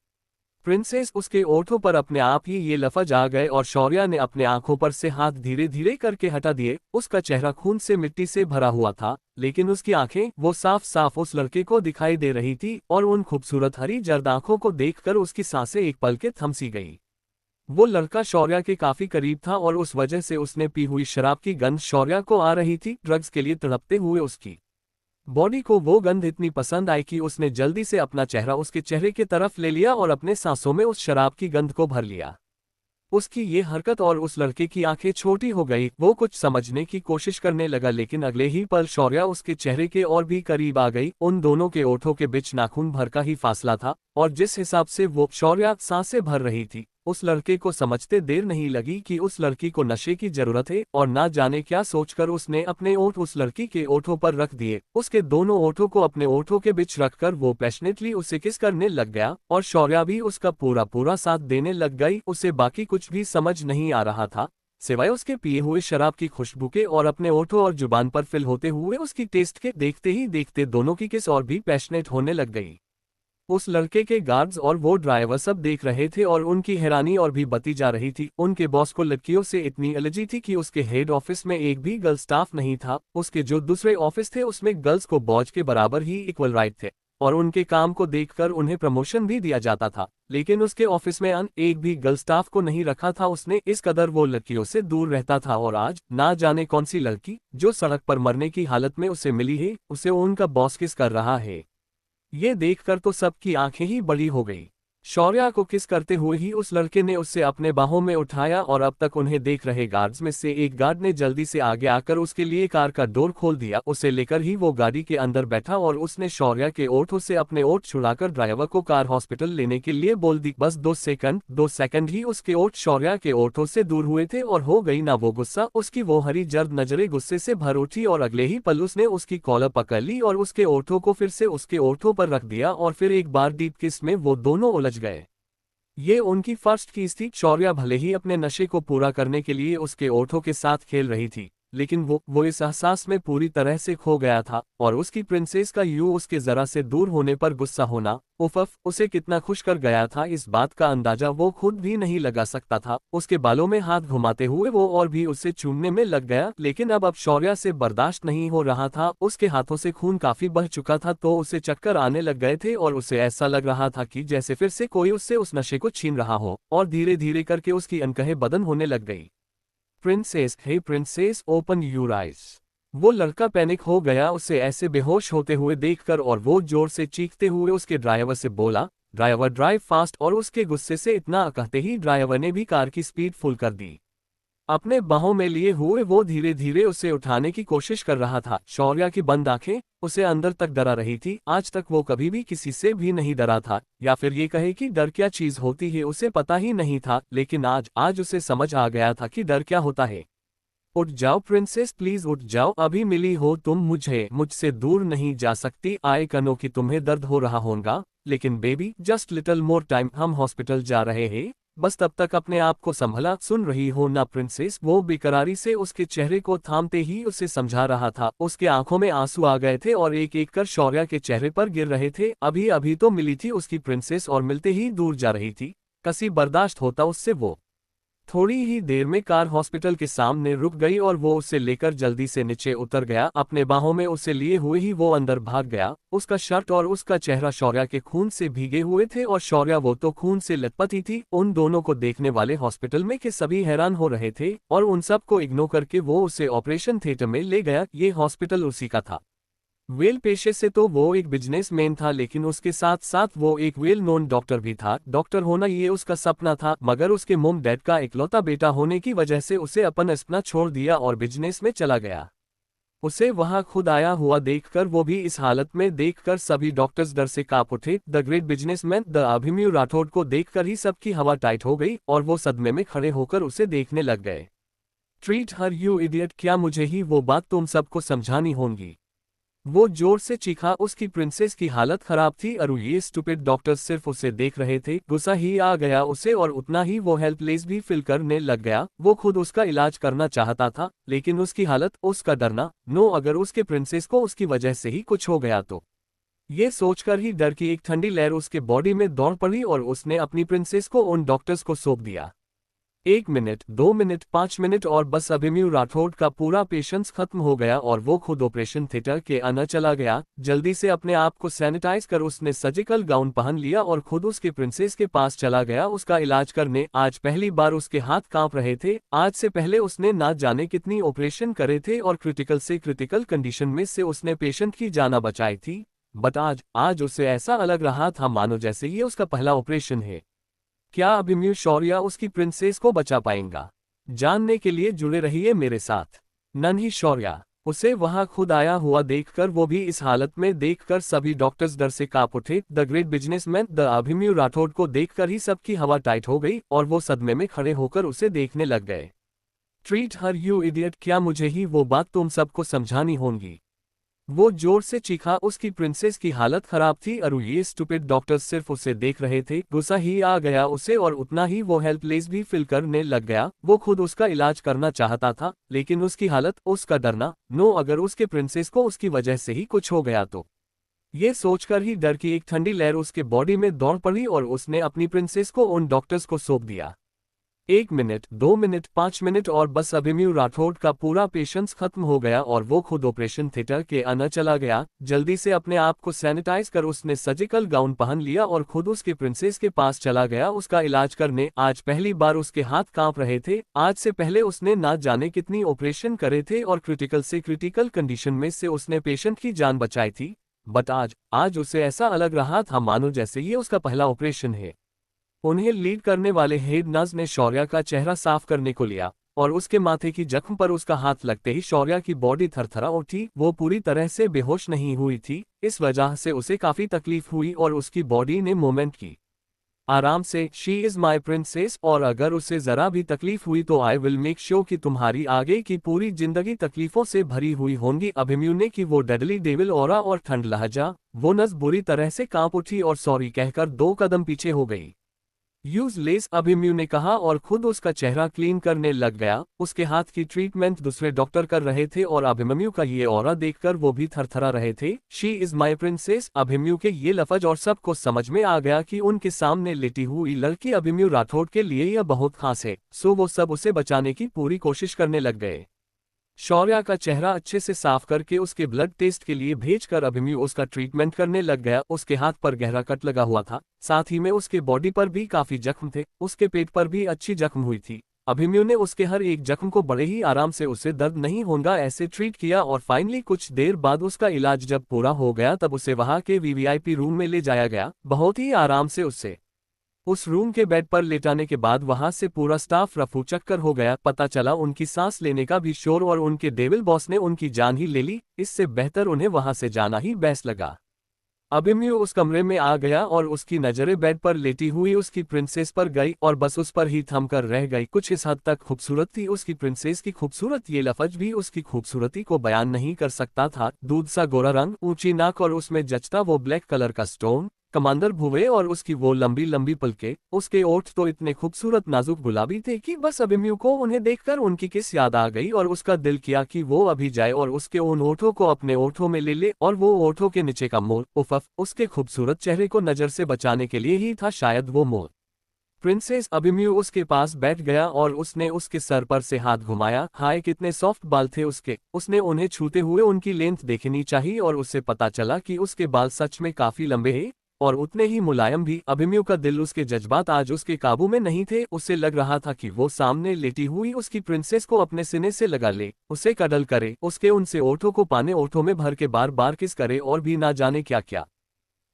प्रिंसेस उसके ओठों पर अपने आप ही ये लफज आ गए और शौर्या ने अपने आंखों पर से हाथ धीरे धीरे करके हटा दिए। उसका चेहरा खून से मिट्टी से भरा हुआ था, लेकिन उसकी आंखें वो साफ साफ उस लड़के को दिखाई दे रही थी, और उन खूबसूरत हरी जर्द आंखों को देखकर उसकी सांसें एक पल के थम सी गई। वो लड़का शौर्या के काफी करीब था और उस वजह से उसने पी हुई शराब की गंध शौर्या को आ रही थी। ड्रग्स के लिए तड़पते हुए उसकी बॉडी को वो गंध इतनी पसंद आई कि उसने जल्दी से अपना चेहरा उसके चेहरे की तरफ ले लिया और अपने सांसों में उस शराब की गंध को भर लिया। उसकी ये हरकत और उस लड़के की आंखें छोटी हो गई। वो कुछ समझने की कोशिश करने लगा, लेकिन अगले ही पल शौर्या उसके चेहरे के और भी करीब आ गई। उन दोनों के ओठों के बीच नाखून भर का ही फासला था, और जिस हिसाब से वो शौर्या सांसें भर रही थी, उस लड़के को समझते देर नहीं लगी कि उस लड़की को नशे की जरूरत है। और ना जाने क्या सोचकर उसने अपने ओठ उस लड़की के ओठों पर रख दिए। उसके दोनों ओठों को अपने ओठों के बीच रखकर वो पैशनेटली उसे किस करने लग गया, और शौर्या भी उसका पूरा पूरा साथ देने लग गई। उसे बाकी कुछ भी समझ नहीं आ रहा था, सिवाय उसके पिए हुए शराब की खुशबू के और अपने ओठों और जुबान पर फिल होते हुए उसकी टेस्ट के। देखते ही देखते दोनों की किस और भी पैशनेट होने लग गई। उस लड़के के गार्ड्स और वो ड्राइवर सब देख रहे थे और उनकी हैरानी और भी बढ़ती जा रही थी। उनके बॉस को लड़कियों से इतनी एलर्जी थी कि उसके हेड ऑफिस में एक भी गर्ल स्टाफ नहीं था। उसके जो दूसरे ऑफिस थे उसमें गर्ल्स को बॉज के बराबर ही इक्वल राइट थे, और उनके काम को देखकर उन्हें प्रमोशन भी दिया जाता था। लेकिन उसके ऑफिस में एक भी गर्ल स्टाफ को नहीं रखा था। उसने इस कदर वो लड़कियों से दूर रहता था, और आज ना जाने कौन सी लड़की जो सड़क पर मरने की हालत में उसे मिली है, उसे उनका बॉस किस कर रहा है। ये देखकर तो सबकी आंखें ही बड़ी हो गई। शौर्या को किस करते हुए ही उस लड़के ने उससे अपने बाहों में उठाया, और अब तक उन्हें देख रहे गार्ड्स में से एक गार्ड ने जल्दी से आगे आकर उसके लिए कार का डोर खोल दिया। उसे लेकर ही वो गाड़ी के अंदर बैठा और उसने शौर्या के ओठों से अपने ओठ छुड़ाकर ड्राइवर को कार हॉस्पिटल लेने के लिए बोल दी। बस 2 सेकंड ही उसके ओठ शौर्या के ओठों से दूर हुए थे, और हो गई ना वो गुस्सा। उसकी वो हरी जर्द नजरें गुस्से से भर उठी, और अगले ही पल उसने उसकी कॉलर पकड़ ली और उसके ओठों को फिर से उसके ओठों पर रख दिया, और फिर एक बार डीप किस में वो दोनों उलझ गए। ये उनकी फर्स्ट किस थी। शौर्या भले ही अपने नशे को पूरा करने के लिए उसके ओठों के साथ खेल रही थी, लेकिन वो इस एहसास में पूरी तरह से खो गया था, और उसकी प्रिंसेस का यूं उसके जरा से दूर होने पर गुस्सा होना, उफ़, उसे कितना खुश कर गया था, इस बात का अंदाजा वो खुद भी नहीं लगा सकता था। उसके बालों में हाथ घुमाते हुए वो और भी उससे चूमने में लग गया, लेकिन अब शौर्या से बर्दाश्त नहीं हो रहा था। उसके हाथों से खून काफी बह चुका था, तो उसे चक्कर आने लग गए थे, और उसे ऐसा लग रहा था कि जैसे फिर से कोई उससे उस नशे को छीन रहा हो, और धीरे धीरे करके उसकी अनकहे बदन होने लग गई। Princess, hey princess, open your eyes. वो लड़का पैनिक हो गया उसे ऐसे बेहोश होते हुए देखकर, और वो जोर से चीखते हुए उसके ड्राइवर से बोला, ड्राइवर ड्राइव फास्ट। और उसके गुस्से से इतना कहते ही ड्राइवर ने भी कार की स्पीड फुल कर दी। अपने बाहों में लिए हुए वो धीरे धीरे उसे उठाने की कोशिश कर रहा था। शौर्या की बंद आंखें उसे अंदर तक डरा रही थी। आज तक वो कभी भी किसी से भी नहीं डरा था, या फिर ये कहे कि डर क्या चीज होती है उसे पता ही नहीं था, लेकिन आज उसे समझ आ गया था कि डर क्या होता है। उठ जाओ प्रिंसेस, प्लीज उठ जाओ, अभी मिली हो तुम मुझे, मुझसे दूर नहीं जा सकती। आए कनो कि तुम्हें दर्द हो रहा होगा, लेकिन baby just little more time, हम हॉस्पिटल जा रहे हैं, बस तब तक अपने आप को संभला। सुन रही हो ना प्रिंसेस। वो बेकरारी से उसके चेहरे को थामते ही उसे समझा रहा था। उसके आंखों में आंसू आ गए थे और एक एक कर शौर्या के चेहरे पर गिर रहे थे। अभी अभी तो मिली थी उसकी प्रिंसेस और मिलते ही दूर जा रही थी। कसी बर्दाश्त होता उससे वो। थोड़ी ही देर में कार हॉस्पिटल के सामने रुक गई और वो उसे लेकर जल्दी से नीचे उतर गया। अपने बाहों में उसे लिए हुए ही वो अंदर भाग गया। उसका शर्ट और उसका चेहरा शौर्या के खून से भीगे हुए थे और शौर्या वो तो खून से लथपथ ही थी। उन दोनों को देखने वाले हॉस्पिटल में के सभी हैरान हो रहे थे और उन सब को इग्नोर करके वो उसे ऑपरेशन थिएटर में ले गया। ये हॉस्पिटल उसी का था। वेल पेशे से तो वो एक बिजनेसमैन था, लेकिन उसके साथ साथ वो एक वेल नोन डॉक्टर भी था। डॉक्टर होना ये उसका सपना था, मगर उसके मॉम डैड का इकलौता बेटा होने की वजह से उसे अपन सपना छोड़ दिया और बिजनेस में चला गया। उसे वहां खुद आया हुआ देखकर, वो भी इस हालत में देखकर सभी डॉक्टर्स डर से कांप उठे। The great businessman the Abhimanyu Rathore को देखकर ही सबकी हवा टाइट हो गई और वो सदमे में खड़े होकर उसे देखने लग गए। ट्रीट हर यू इडियट, क्या मुझे ही वो बात तुम सबको समझानी होगी? वो जोर से चीखा। उसकी प्रिंसेस की हालत खराब थी और ये स्टूपिड डॉक्टर्स सिर्फ उसे देख रहे थे। गुस्सा ही आ गया उसे और उतना ही वो हेल्पलेस भी फील करने लग गया। वो खुद उसका इलाज करना चाहता था, लेकिन उसकी हालत, उसका डरना, नो अगर उसके प्रिंसेस को उसकी वजह से ही कुछ हो गया तो। ये सोचकर ही डर की एक ठंडी लहर उसके बॉडी में दौड़ पड़ी और उसने अपनी प्रिंसेस को उन डॉक्टर्स को सौंप दिया। 1 मिनट, 2 मिनट, 5 मिनट और बस अभिमन्यु राठौड़ का पूरा पेशेंस खत्म हो गया और वो खुद ऑपरेशन थिएटर के अंदर चला गया। जल्दी से अपने आप को सैनिटाइज कर उसने सर्जिकल गाउन पहन लिया और खुद उसके प्रिंसेस के पास चला गया उसका इलाज करने। आज पहली बार उसके हाथ कांप रहे थे। आज से पहले उसने ना जाने कितनी ऑपरेशन करे थे और क्रिटिकल से क्रिटिकल कंडीशन में से उसने पेशेंट की जान बचाई थी, बट आज उसे ऐसा अलग रहा था मानो जैसे ये उसका पहला ऑपरेशन है। क्या अभिमन्यु शौर्या उसकी प्रिंसेस को बचा पाएगा? जानने के लिए जुड़े रहिए मेरे साथ। नन्ही शौर्या, उसे वहां खुद आया हुआ देखकर, वो भी इस हालत में देखकर सभी डॉक्टर्स डर से कांप उठे। The great businessman the Abhimanyu Rathore को देखकर ही सबकी हवा टाइट हो गई और वो सदमे में खड़े होकर उसे देखने लग गए। ट्रीट हर यू इडियट, क्या मुझे ही वो बात तुम सबको समझानी होगी? वो जोर से चीखा। उसकी प्रिंसेस की हालत खराब थी और ये स्टूपिड डॉक्टर्स सिर्फ उसे देख रहे थे। गुस्सा ही आ गया उसे और उतना ही वो हेल्पलेस भी फील करने लग गया। वो खुद उसका इलाज करना चाहता था, लेकिन उसकी हालत, उसका डरना, नो अगर उसके प्रिंसेस को उसकी वजह से ही कुछ हो गया तो। ये सोचकर ही डर की एक ठंडी लहर उसके बॉडी में दौड़ पड़ी और उसने अपनी प्रिंसेस को उन डॉक्टर्स को सौंप दिया। 1 मिनट, 2 मिनट, 5 मिनट और बस अभिमन्यु राठौड़ का पूरा पेशेंस खत्म हो गया और वो खुद ऑपरेशन थिएटर के अंदर चला गया। जल्दी से अपने आप को सैनिटाइज कर उसने सर्जिकल गाउन पहन लिया और खुद उसके प्रिंसेस के पास चला गया उसका इलाज करने। आज पहली बार उसके हाथ कांप रहे थे। आज से पहले उसने ना जाने कितनी ऑपरेशन करे थे और क्रिटिकल से क्रिटिकल कंडीशन में से उसने पेशेंट की जान बचाई थी, बट आज उसे ऐसा अलग रहा था मानो जैसे ये उसका पहला ऑपरेशन है। उन्हें लीड करने वाले हेड नर्स ने शौर्या का चेहरा साफ करने को लिया और उसके माथे की जख्म पर उसका हाथ लगते ही शौर्या की बॉडी थरथरा उठी। वो पूरी तरह से बेहोश नहीं हुई थी, इस वजह से उसे काफी तकलीफ हुई और उसकी बॉडी ने मूवमेंट की आराम से। शी इज माई प्रिंसेस, और अगर उसे जरा भी तकलीफ हुई तो आई विल मेक श्योर कि तुम्हारी आगे की पूरी जिंदगी तकलीफों से भरी हुई होंगी। अभिमन्यु ने की वो डेडली डेविल ऑरा और ठंड लहजा। वो नस बुरी तरह से कांप उठी और सॉरी कहकर 2 कदम पीछे हो गई। यूजलेस, अभिमन्यु ने कहा और खुद उसका चेहरा क्लीन करने लग गया। उसके हाथ की ट्रीटमेंट दूसरे डॉक्टर कर रहे थे और अभिमन्यु का ये ऑरा देखकर वो भी थरथरा रहे थे। She is my princess, Abhimanyu के ये लफ्ज और सबको समझ में आ गया कि उनके सामने लेटी हुई लड़की अभिमन्यु राठौड़ के लिए यह बहुत खास है, सो वो सब उसे बचाने की पूरी कोशिश करने लग गए। शौर्या का चेहरा अच्छे से साफ करके उसके ब्लड टेस्ट के लिए भेजकर अभिमन्यु उसका ट्रीटमेंट करने लग गया। उसके हाथ पर गहरा कट लगा हुआ था, साथ ही में उसके बॉडी पर भी काफी जख्म थे। उसके पेट पर भी अच्छी जख्म हुई थी। अभिमन्यु ने उसके हर एक जख्म को बड़े ही आराम से, उसे दर्द नहीं होगा ऐसे ट्रीट किया और फाइनली कुछ देर बाद उसका इलाज जब पूरा हो गया तब उसे वहां के वीवीआईपी रूम में ले जाया गया। बहुत ही आराम से उससे उस रूम के बेड पर लेटाने के बाद वहां से पूरा स्टाफ रफू चक्कर हो गया। पता चला उनकी सांस लेने का भी शोर और उनके डेविल बॉस ने उनकी जान ही ले ली। इससे बेहतर उन्हें वहां से जाना ही बेस्ट लगा। अभिमन्यु उस कमरे में आ गया और उसकी नजरें बेड पर लेटी हुई उसकी प्रिंसेस पर गई और बस उस पर ही थमकर रह गई। कुछ इस हद तक खूबसूरत थी उसकी प्रिंसेस की खूबसूरत, ये लफ्ज भी उसकी खूबसूरती को बयान नहीं कर सकता था। दूध सा गोरा रंग, ऊंची नाक और उसमें जचता वो ब्लैक कलर का स्टोन, कमांडर भुवे और उसकी वो लंबी लंबी पलके, उसके ओठ तो इतने खूबसूरत नाजुक गुलाबी थे कि बस अभिमन्यु को उन्हें देखकर उनकी किस याद आ गई और उसका दिल किया कि वो अभी जाए और उसके उन ओठों को अपने ओठों में ले ले। और वो ओठों के नीचे का मोर, उफफ, उसके खूबसूरत चेहरे को नजर से बचाने के लिए ही था शायद वो मोर। प्रिंसेस अभिमन्यु उसके पास बैठ गया और उसने उसके सर पर से हाथ घुमाया। हाय कितने सॉफ्ट बाल थे उसके। उसने उन्हें छूते हुए उनकी लेंथ देखनी चाहिए और उससे पता चला कि उसके बाल सच में काफी लंबे हैं और उतने ही मुलायम भी। अभिमन्यु का दिल, उसके जज्बात आज उसके काबू में नहीं थे। उसे लग रहा था कि वो सामने लेटी हुई उसकी प्रिंसेस को अपने सीने से लगा ले, उसे कडल करे, उसके उनसे ओठों को पाने ओठों में भर के बार बार किस करे और भी ना जाने क्या क्या।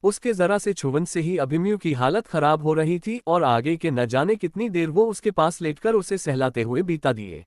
उसके जरा से छुवन से ही अभिमन्यु की हालत खराब हो रही थी और आगे के न जाने कितनी देर वो उसके पास लेटकर उसे सहलाते हुए बीता दिए।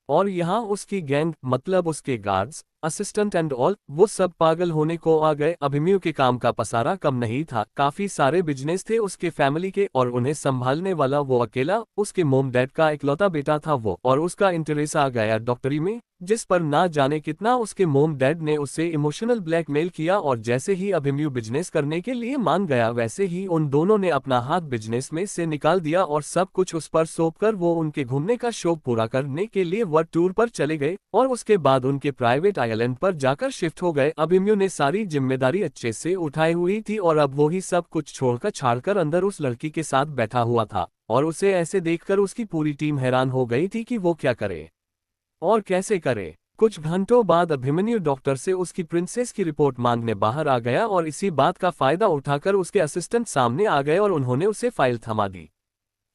और यहाँ उसकी गैंग, मतलब उसके गार्ड्स, असिस्टेंट एंड ऑल, वो सब पागल होने को आ गए। अभिमन्यु के काम का पसारा कम नहीं था। काफी सारे बिजनेस थे उसके फैमिली के और उन्हें संभालने वाला वो अकेला। उसके मोम डैड का इकलौता बेटा था वो, और उसका इंटरेस्ट आ गया डॉक्टरी में, जिस पर ना जाने कितना उसके मोम डैड ने उससे इमोशनल ब्लैकमेल किया। और जैसे ही अभिमन्यु बिजनेस करने के लिए मान गया, वैसे ही उन दोनों ने अपना हाथ बिजनेस में से निकाल दिया और सब कुछ उस पर सौंप कर वो उनके घूमने का शौक पूरा करने के लिए वर्ल्ड टूर पर चले गए और उसके बाद उनके प्राइवेट आइलैंड पर जाकर शिफ्ट हो गए। अभिमन्यु ने सारी जिम्मेदारी अच्छे से उठाई हुई थी और अब वो ही सब कुछ छोड़कर छाड़कर अंदर उस लड़की के साथ बैठा हुआ था और उसे ऐसे देखकर उसकी पूरी टीम हैरान हो गई थी कि वो क्या करे और कैसे करे। कुछ घंटों बाद अभिमन्यु डॉक्टर से उसकी प्रिंसेस की रिपोर्ट मांगने बाहर आ गया और इसी बात का फायदा उठाकर उसके असिस्टेंट सामने आ गए और उन्होंने उसे फाइल थमा दी।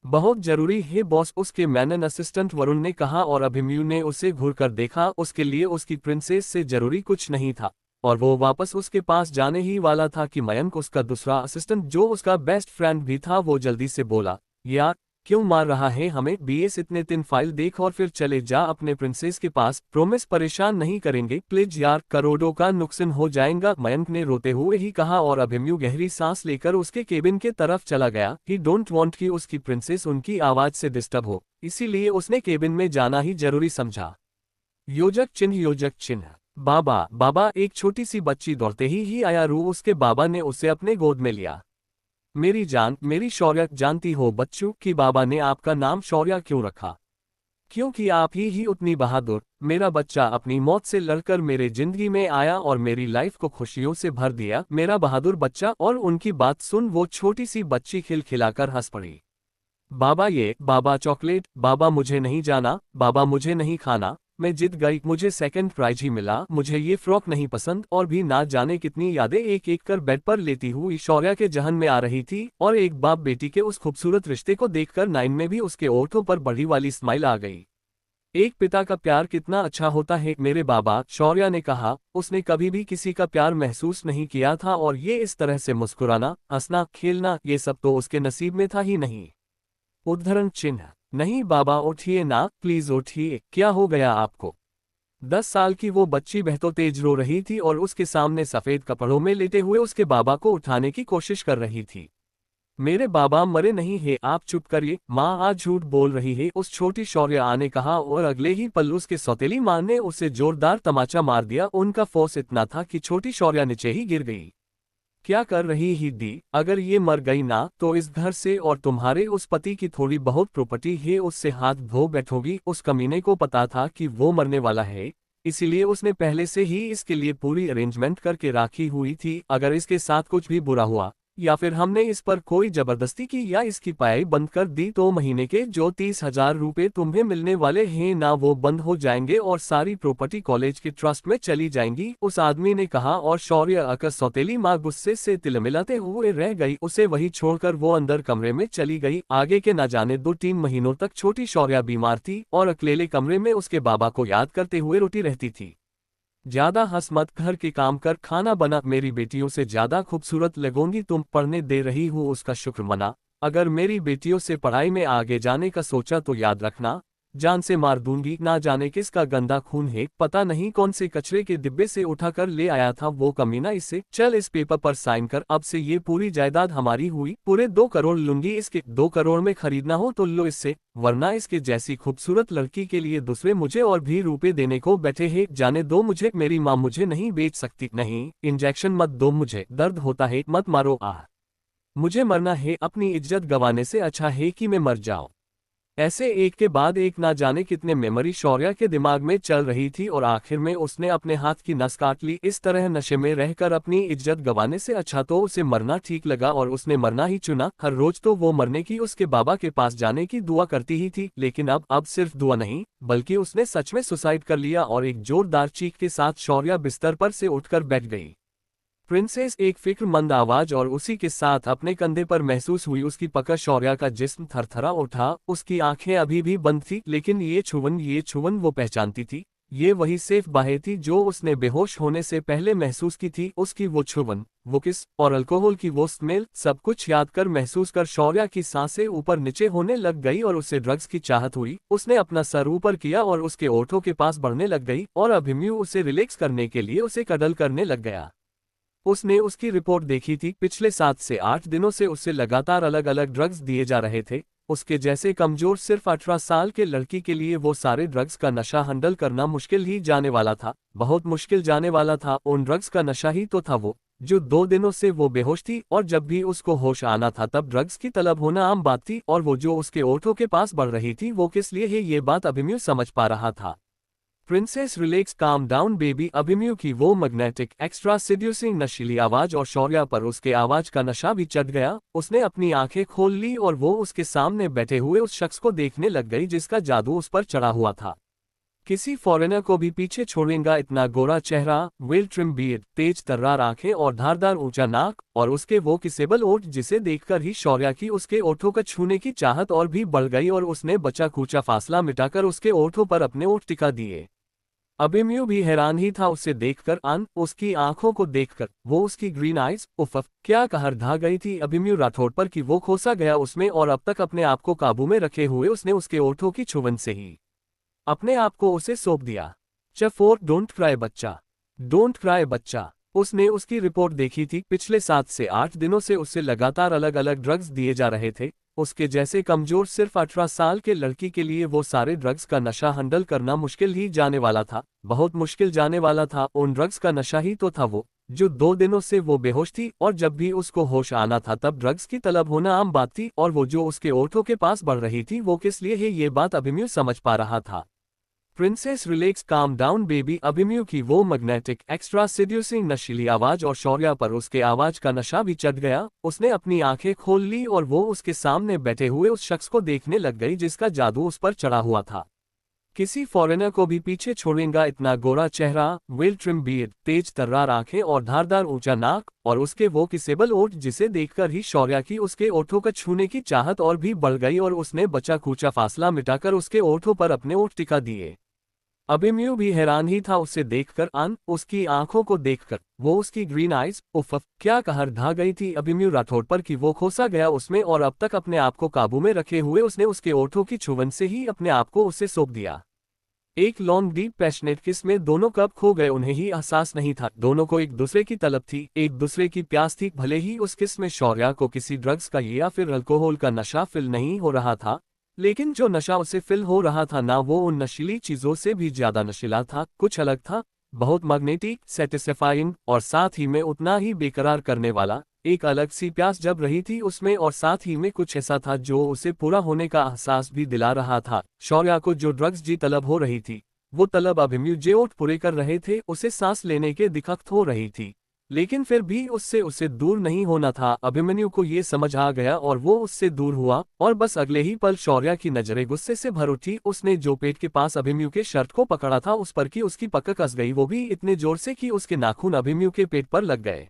बहुत जरूरी है बॉस, उसके मैनन असिस्टेंट वरुण ने कहा और अभिमन्यु ने उसे घूरकर देखा। उसके लिए उसकी प्रिंसेस से जरूरी कुछ नहीं था और वो वापस उसके पास जाने ही वाला था कि मयंक, उसका दूसरा असिस्टेंट जो उसका बेस्ट फ्रेंड भी था, वो जल्दी से बोला, यार क्यों मार रहा है हमें, बीएस इतने दिन फाइल देख और फिर चले जा अपने प्रिंसेस के पास, प्रॉमिस परेशान नहीं करेंगे प्लीज यार, करोड़ों का नुकसान हो जाएगा, मयंक ने रोते हुए ही कहा। और अभिमन्यु गहरी सांस लेकर उसके केबिन के तरफ चला गया। ही डोंट वांट कि उसकी प्रिंसेस उनकी आवाज से डिस्टर्ब हो, इसीलिए उसने केबिन में जाना ही जरूरी समझा। योजक चिन्ह, योजक चिन्ह। बाबा, बाबा, एक छोटी सी बच्ची दौड़ते ही आया। रू, उसके बाबा ने उसे अपने गोद में लिया। मेरी जान, मेरी शौर्य, जानती हो बच्चों कि बाबा ने आपका नाम शौर्य क्यों रखा? क्योंकि आप ही उतनी बहादुर। मेरा बच्चा अपनी मौत से लड़कर मेरे जिंदगी में आया और मेरी लाइफ को खुशियों से भर दिया, मेरा बहादुर बच्चा। और उनकी बात सुन वो छोटी सी बच्ची खिलखिलाकर हंस पड़ी। बाबा ये, बाबा चॉकलेट, बाबा मुझे नहीं जाना, बाबा मुझे नहीं खाना, मैं जीत गई, मुझे सेकंड प्राइज ही मिला, मुझे ये फ्रॉक नहीं पसंद, और भी ना जाने कितनी यादें एक एक कर बेड पर लेती हुई शौर्य के जहन में आ रही थी। और एक बाप बेटी के उस खूबसूरत रिश्ते को देखकर नाइन में भी उसके ओठों पर बड़ी वाली स्माइल आ गई। एक पिता का प्यार कितना अच्छा होता है मेरे बाबा, शौर्य ने कहा। उसने कभी भी किसी का प्यार महसूस नहीं किया था और ये इस तरह से मुस्कुराना, हंसना, खेलना, ये सब तो उसके नसीब में था ही नहीं। उद्धरण चिन्ह। नहीं बाबा उठिए ना, प्लीज उठिए, क्या हो गया आपको? 10 साल की वो बच्ची बहतो तेज रो रही थी और उसके सामने सफेद कपड़ों में लेटे हुए उसके बाबा को उठाने की कोशिश कर रही थी। मेरे बाबा मरे नहीं है, आप चुप करिए, माँ आज झूठ बोल रही है, उस छोटी शौर्या ने कहा। और अगले ही पल उसके सौतेली माँ ने उसे जोरदार तमाचा मार दिया। उनका फोर्स इतना था कि छोटी शौर्या नीचे ही गिर गई। क्या कर रही ही दी, अगर ये मर गई ना तो इस घर से और तुम्हारे उस पति की थोड़ी बहुत प्रॉपर्टी है उससे हाथ धो बैठोगी। उस कमीने को पता था कि वो मरने वाला है, इसीलिए उसने पहले से ही इसके लिए पूरी अरेंजमेंट करके रखी हुई थी। अगर इसके साथ कुछ भी बुरा हुआ या फिर हमने इस पर कोई जबरदस्ती की या इसकी पाई बंद कर दी तो महीने के जो 30,000 रुपए तुम्हें मिलने वाले हैं ना, वो बंद हो जाएंगे और सारी प्रॉपर्टी कॉलेज के ट्रस्ट में चली जाएंगी, उस आदमी ने कहा। और शौर्य आकर सौतेली माँ गुस्से से तिलमिलाते हुए रह गई। उसे वही छोड़कर वो अंदर कमरे में चली गई। आगे के न जाने 2-3 महीनों तक छोटी शौर्य बीमार थी और अकेले कमरे में उसके बाबा को याद करते हुए रोती रहती थी। ज्यादा हंस मत, घर के काम कर, खाना बना, मेरी बेटियों से ज्यादा खूबसूरत लगोगी, तुम पढ़ने दे रही हो उसका शुक्र मना। अगर मेरी बेटियों से पढ़ाई में आगे जाने का सोचा तो याद रखना, जान से मार दूंगी। ना जाने किसका गंदा खून है, पता नहीं कौन से कचरे के डिब्बे से उठाकर ले आया था वो कमीना इसे। चल इस पेपर पर साइन कर, अब से ये पूरी जायदाद हमारी हुई, पूरे 2 करोड़ लूंगी इसके। 2 करोड़ में खरीदना हो तो लो इससे, वरना इसके जैसी खूबसूरत लड़की के लिए दूसरे मुझे और भी रुपए देने को बैठे हैं। जाने दो मुझे, मेरी माँ मुझे नहीं बेच सकती। नहीं, इंजेक्शन मत दो मुझे, दर्द होता है, मत मारो। मुझे मरना है, अपनी इज्जत गंवाने से अच्छा है कि मैं मर जाऊं। ऐसे एक के बाद एक ना जाने कितने मेमोरी शौर्य के दिमाग में चल रही थी और आखिर में उसने अपने हाथ की नस काट ली। इस तरह नशे में रहकर अपनी इज्जत गंवाने से अच्छा तो उसे मरना ठीक लगा और उसने मरना ही चुना। हर रोज तो वो मरने की उसके बाबा के पास जाने की दुआ करती ही थी, लेकिन अब सिर्फ दुआ नहीं बल्कि उसने सच में सुसाइड कर लिया और एक जोरदार चीख के साथ शौर्य बिस्तर पर से उठकर बैठ गई। प्रिंसेस एक फिक्रमंद आवाज और उसी के साथ अपने कंधे पर महसूस हुई उसकी पकड़। शौर्य का जिस्म थरथरा उठा, उसकी आंखें अभी भी बंद थी, लेकिन ये छुवन वो पहचानती थी। ये वही सेफ बाहें थी जो उसने बेहोश होने से पहले महसूस की थी। उसकी वो छुवन, वो किस और अल्कोहल की वो स्मेल, सब कुछ याद कर महसूस कर शौर्य की सांसें ऊपर नीचे होने लग गई और उसे ड्रग्स की चाहत हुई। उसने अपना सर ऊपर किया और उसके ओठों के पास बढ़ने लग गई और अभिमन्यु उसे रिलैक्स करने के लिए उसे कडल करने लग गया। उसने उसकी रिपोर्ट देखी थी। पिछले 7 से 8 दिनों से उसे लगातार अलग अलग ड्रग्स दिए जा रहे थे। उसके जैसे कमजोर सिर्फ 18 साल के लड़की के लिए वो सारे ड्रग्स का नशा हैंडल करना मुश्किल ही जाने वाला था, बहुत मुश्किल जाने वाला था। उन ड्रग्स का नशा ही तो था वो जो 2 दिनों से वो बेहोश थी और जब भी उसको होश आना था तब ड्रग्स की तलब होना आम बात थी। और वो जो उसके ओठों के पास बढ़ रही थी वो किस लिए है ये बात अभिमन्यु समझ पा रहा था। Princess relax calm down baby. Abhimanyu की वो मैग्नेटिक एक्स्ट्रा सेड्यूसिंग नशीली आवाज और शौर्य पर उसके आवाज का नशा भी चढ़ गया। उसने अपनी आंखें खोल ली और वो उसके सामने बैठे हुए उस शख्स को देखने लग गई जिसका जादू उस पर चढ़ा हुआ था। किसी फॉरेनर को भी पीछे छोड़ेगा इतना गोरा चेहरा, वेल ट्रिम बियर्ड, तेज तर्रार आंखें और धारदार ऊंचा नाक और उसके वो किसेबल ओठ जिसे देखकर ही शौर्य की उसके ओठों को छूने की चाहत और भी बढ़ गई और उसने बचा कूचा फासला मिटाकर उसके ओठों पर अपने ओठ टिका दिए। अभिमन्यु भी हैरान ही था उसे देखकर, उसकी आंखों को देखकर, वो उसकी ग्रीन आइज, उफ क्या कहर ढा गई थी अभिमन्यु राठौड़ पर कि वो खोसा गया उसमें और अब तक अपने आप को काबू में रखे हुए उसने उसके ओठों की छुवन से ही अपने आप को उसे सौंप दिया। चफोर डोंट क्राई बच्चा, डोंट क्राई बच्चा। उसने उसकी रिपोर्ट देखी थी। पिछले 7 से 8 दिनों से उससे लगातार अलग अलग ड्रग्स दिए जा रहे थे। उसके जैसे कमजोर सिर्फ 18 साल के लड़की के लिए वो सारे ड्रग्स का नशा हैंडल करना मुश्किल ही जाने वाला था, बहुत मुश्किल जाने वाला था। उन ड्रग्स का नशा ही तो था वो जो 2 दिनों से वो बेहोश थी और जब भी उसको होश आना था तब ड्रग्स की तलब होना आम बात थी। और वो जो उसके ओठों के पास बढ़ रही थी वो किस लिए है ये बात अभिमन्यु समझ पा रहा था। Princess relax calm down baby. Abhimanyu की वो मैग्नेटिक एक्स्ट्रा सेड्यूसिंग नशीली आवाज और शौर्य पर उसके आवाज का नशा भी चढ़ गया। उसने अपनी आंखें खोल ली और वो उसके सामने बैठे हुए उस शख्स को देखने लग गई जिसका जादू उस पर चढ़ा हुआ था। किसी फॉरेनर को भी पीछे छोड़ेगा इतना गोरा चेहरा, वेल ट्रिम बियर्ड, तेज तर्रार आंखें और धारदार ऊंचा नाक और उसके वो किसेबल ओठ जिसे देखकर ही शौर्य की उसके ओठों को छूने की चाहत और भी बढ़ गई और उसने बचा कूचा फासला मिटाकर उसके ओठों पर अपने ओठ टिका दिए। अभिमन्यु भी हैरान ही था उसे देखकर, उसकी आंखों को देखकर, वो उसकी ग्रीन आइज, उफ क्या कहर ढा गई थी अभिमन्यु राठौड़ पर कि वो खोसा गया उसमें और अब तक अपने आप को काबू में रखे हुए उसने उसके ओठों की छुवन से ही अपने आप को उसे सौंप दिया। एक लॉन्ग डीप पैशनेट किस में दोनों कब खो गए उन्हें ही एहसास नहीं था। दोनों को एक दूसरे की तलब थी, एक दूसरे की प्यास थी। भले ही उस किस में शौर्य को किसी ड्रग्स का या फिर अल्कोहल का नशा फिल नहीं हो रहा था, लेकिन जो नशा उसे फिल हो रहा था ना वो उन नशीली चीजों से भी ज्यादा नशीला था, कुछ अलग था, बहुत मैग्नेटिक, सेटिस्फाइंग और साथ ही में उतना ही बेकरार करने वाला। एक अलग सी प्यास जब रही थी उसमें और साथ ही में कुछ ऐसा था जो उसे पूरा होने का एहसास भी दिला रहा था। शौर्य को जो ड्रग्स जी तलब हो रही थी वो तलब अभिमन्यु जे ओठ पूरे कर रहे थे, उसे सांस लेने के दिक्कत हो रही थी, लेकिन फिर भी उससे उसे दूर नहीं होना था। अभिमन्यु को ये समझ आ गया और वो उससे दूर हुआ और बस अगले ही पल शौर्य की नजरें गुस्से से भर उठी। उसने जो पेट के पास अभिमन्यु के शर्ट को पकड़ा था उस पर की उसकी पकड़ कस गई, वो भी इतने जोर से कि उसके नाखून अभिमन्यु के पेट पर लग गए।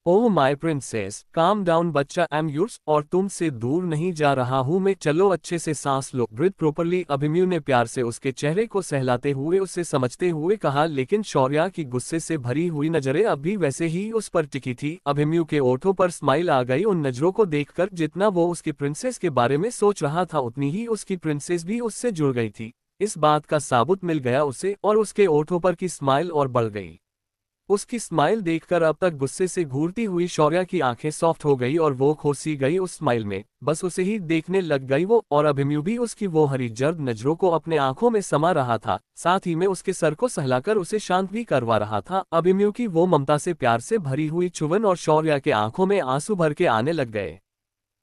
Oh my princess, calm down बच्चा, आई एम योर्स और तुमसे दूर नहीं जा रहा हूं मैं, चलो अच्छे से सांस लो, ब्रीथ प्रॉपरली। अभिमन्यु ने प्यार से उसके चेहरे को सहलाते हुए उसे समझते हुए कहा, लेकिन शौर्य की गुस्से से भरी हुई नजरें अब भी वैसे ही उस पर टिकी थी। अभिमन्यु के ओठों पर स्माइल आ गई उन नजरों को देखकर। जितना वो उसकी प्रिंसेस के बारे में सोच रहा था उतनी ही उसकी प्रिंसेस भी उससे जुड़ गई थी। इस बात का साबुत मिल गया उसे और उसके ओठों पर की स्माइल और बढ़ गई। उसकी स्माइल देखकर अब तक गुस्से से घूरती हुई शौर्य की आंखें सॉफ्ट हो गई और वो खोसी गई उस स्माइल में, बस उसे ही देखने लग गई वो। और अभिमन्यु भी उसकी वो हरी जर्द नजरों को अपने आंखों में समा रहा था, साथ ही में उसके सर को सहलाकर उसे शांत भी करवा रहा था। अभिमन्यु की वो ममता से प्यार से भरी हुई चुवन और शौर्य के आंखों में आंसू भर के आने लग गए।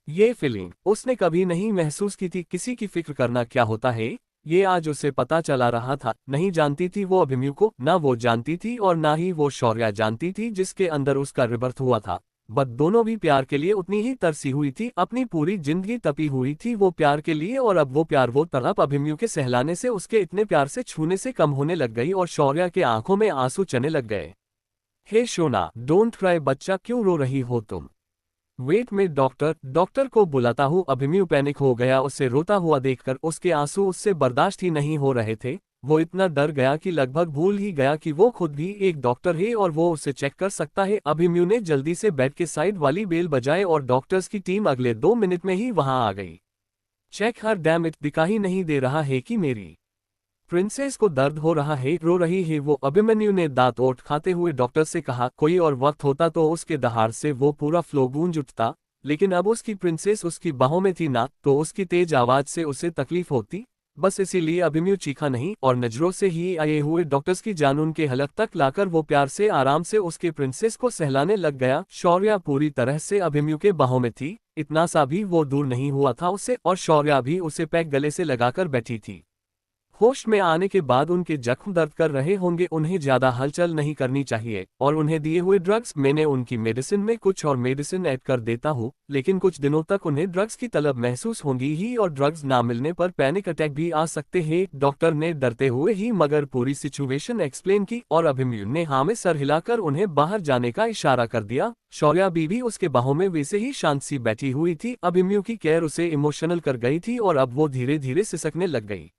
ये फीलिंग उसने कभी नहीं महसूस की थी। किसी की फिक्र करना क्या होता है, ये आज उसे पता चला रहा था। नहीं जानती थी वो अभिमन्यु को, ना वो जानती थी और ना ही वो शौर्या जानती थी जिसके अंदर उसका रिबर्थ हुआ था। बट दोनों भी प्यार के लिए उतनी ही तरसी हुई थी, अपनी पूरी जिंदगी तपी हुई थी वो प्यार के लिए। और अब वो प्यार, वो तड़प अभिमन्यु के सहलाने से, उसके इतने प्यार से छूने से कम होने लग गई और शौर्या के आंखों में आंसू चने लग गए। हे शोना, डोंट क्राई बच्चा, क्यों रो रही हो तुम? वेट में डॉक्टर, डॉक्टर को बुलाता हूँ। अभिमन्यु पैनिक हो गया, उसे रोता हुआ देखकर। उसके आंसू उससे बर्दाश्त ही नहीं हो रहे थे। वो इतना डर गया कि लगभग भूल ही गया कि वो खुद भी एक डॉक्टर है और वो उसे चेक कर सकता है। अभिमन्यु ने जल्दी से बेड के साइड वाली बेल बजाए और डॉक्टर्स की टीम अगले 2 मिनट में ही वहां आ गई। चेक हर, डैम इट, दिखा ही नहीं दे रहा है कि मेरी प्रिंसेस को दर्द हो रहा है, रो रही है वो। अभिमन्यु ने दांत ओठ खाते हुए डॉक्टर से कहा। कोई और वक्त होता तो उसके दहाड़ से वो पूरा फ्लो गूंज उठता, लेकिन अब उसकी प्रिंसेस उसकी बाहों में थी ना, तो उसकी तेज आवाज से उसे तकलीफ होती। बस इसीलिए अभिमन्यु चीखा नहीं और नजरों से ही आए हुए डॉक्टर्स की जान उनके हलक तक लाकर वो प्यार से आराम से उसके प्रिंसेस को सहलाने लग गया। शौर्या पूरी तरह से अभिमन्यु के बाहों में थी, इतना सा भी वो दूर नहीं हुआ था उससे, और शौर्या भी उसे पैक गले से लगाकर बैठी थी। होश में आने के बाद उनके जख्म दर्द कर रहे होंगे, उन्हें ज्यादा हलचल नहीं करनी चाहिए और उन्हें दिए हुए ड्रग्स, मैंने उनकी मेडिसिन में कुछ और मेडिसिन ऐड कर देता हूँ, लेकिन कुछ दिनों तक उन्हें ड्रग्स की तलब महसूस होगी ही और ड्रग्स ना मिलने पर पैनिक अटैक भी आ सकते हैं। डॉक्टर ने डरते हुए ही मगर पूरी सिचुएशन एक्सप्लेन की और अभिमन्यु ने हाँ में सर हिलाकर उन्हें बाहर जाने का इशारा कर दिया। शौर्या बीवी उसके बाहों में वैसे ही शांत सी बैठी हुई थी। अभिमन्यु की केयर उसे इमोशनल कर गई थी और अब वो धीरे धीरे सिसकने लग गई।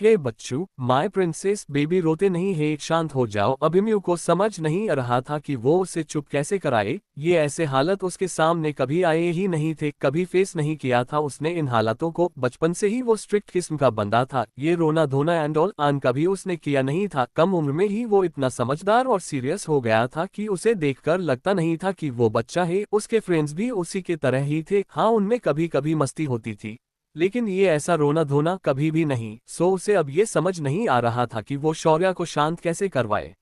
हे बच्चू, माय प्रिंसेस बेबी, रोते नहीं है, शांत हो जाओ। अभिमन्यु को समझ नहीं आ रहा था कि वो उसे चुप कैसे कराए। ये ऐसे हालत उसके सामने कभी आए ही नहीं थे, कभी फेस नहीं किया था उसने इन हालातों को। बचपन से ही वो स्ट्रिक्ट किस्म का बंदा था, ये रोना धोना एंड ऑल आन कभी उसने किया नहीं था। कम उम्र में ही वो इतना समझदार और सीरियस हो गया था कि उसे देखकर लगता नहीं था कि वो बच्चा है। उसके फ्रेंड्स भी उसी के तरह ही थे, हाँ उनमें कभी कभी मस्ती होती थी, लेकिन ये ऐसा रोना धोना कभी भी नहीं। सो उसे अब ये समझ नहीं आ रहा था कि वो शौर्या को शांत कैसे करवाए।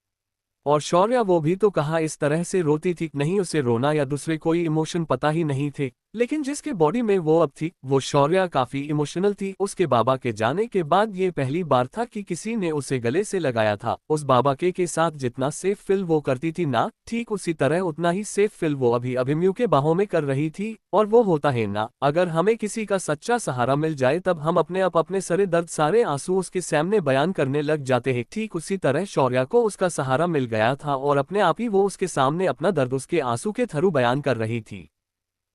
और शौर्या वो भी तो कहाँ इस तरह से रोती थी, नहीं उसे रोना या दूसरे कोई इमोशन पता ही नहीं थे, लेकिन जिसके बॉडी में वो अब थी वो शौर्या काफी इमोशनल थी। उसके बाबा के जाने के बाद ये पहली बार था कि किसी ने उसे गले से लगाया था। उस बाबा के साथ जितना सेफ फील वो करती थी ना, ठीक उसी तरह उतना ही सेफ फील वो अभी अभिमन्यु के बाहों में कर रही थी। और वो होता है ना, अगर हमें किसी का सच्चा सहारा मिल जाए तब हम अपने सरे दर्द सारे आंसू उसके सामने बयान करने लग जाते हैं। ठीक उसी तरह शौर्या को उसका सहारा मिल गया था और अपने आप ही वो उसके सामने अपना दर्द उसके आंसू के थरू बयान कर रही थी।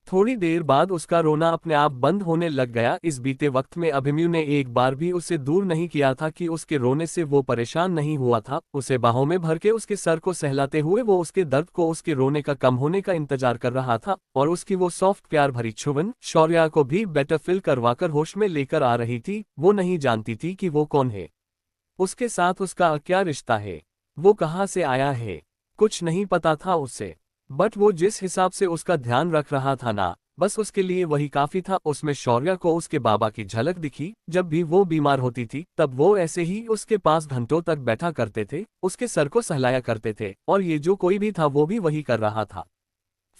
थोड़ी देर बाद उसका रोना अपने आप बंद होने लग गया। इस बीते वक्त में अभिमन्यु ने एक बार भी उसे दूर नहीं किया था कि उसके रोने से वो परेशान नहीं हुआ था। उसे बाहों में भर के उसके सर को सहलाते हुए वो उसके दर्द को, उसके रोने का कम होने का इंतजार कर रहा था और उसकी वो सॉफ्ट प्यार भरी छुवन शौर्या को भी बेटर फील करवाकर होश में लेकर आ रही थी। वो नहीं जानती थी कि वो कौन है, उसके साथ उसका क्या रिश्ता है, वो कहाँ से आया है, कुछ नहीं पता था उसे। बट वो जिस हिसाब से उसका ध्यान रख रहा था ना, बस उसके लिए वही काफी था। उसमें शौर्या को उसके बाबा की झलक दिखी। जब भी वो बीमार होती थी तब वो ऐसे ही उसके पास घंटों तक बैठा करते थे, उसके सर को सहलाया करते थे और ये जो कोई भी था वो भी वही कर रहा था।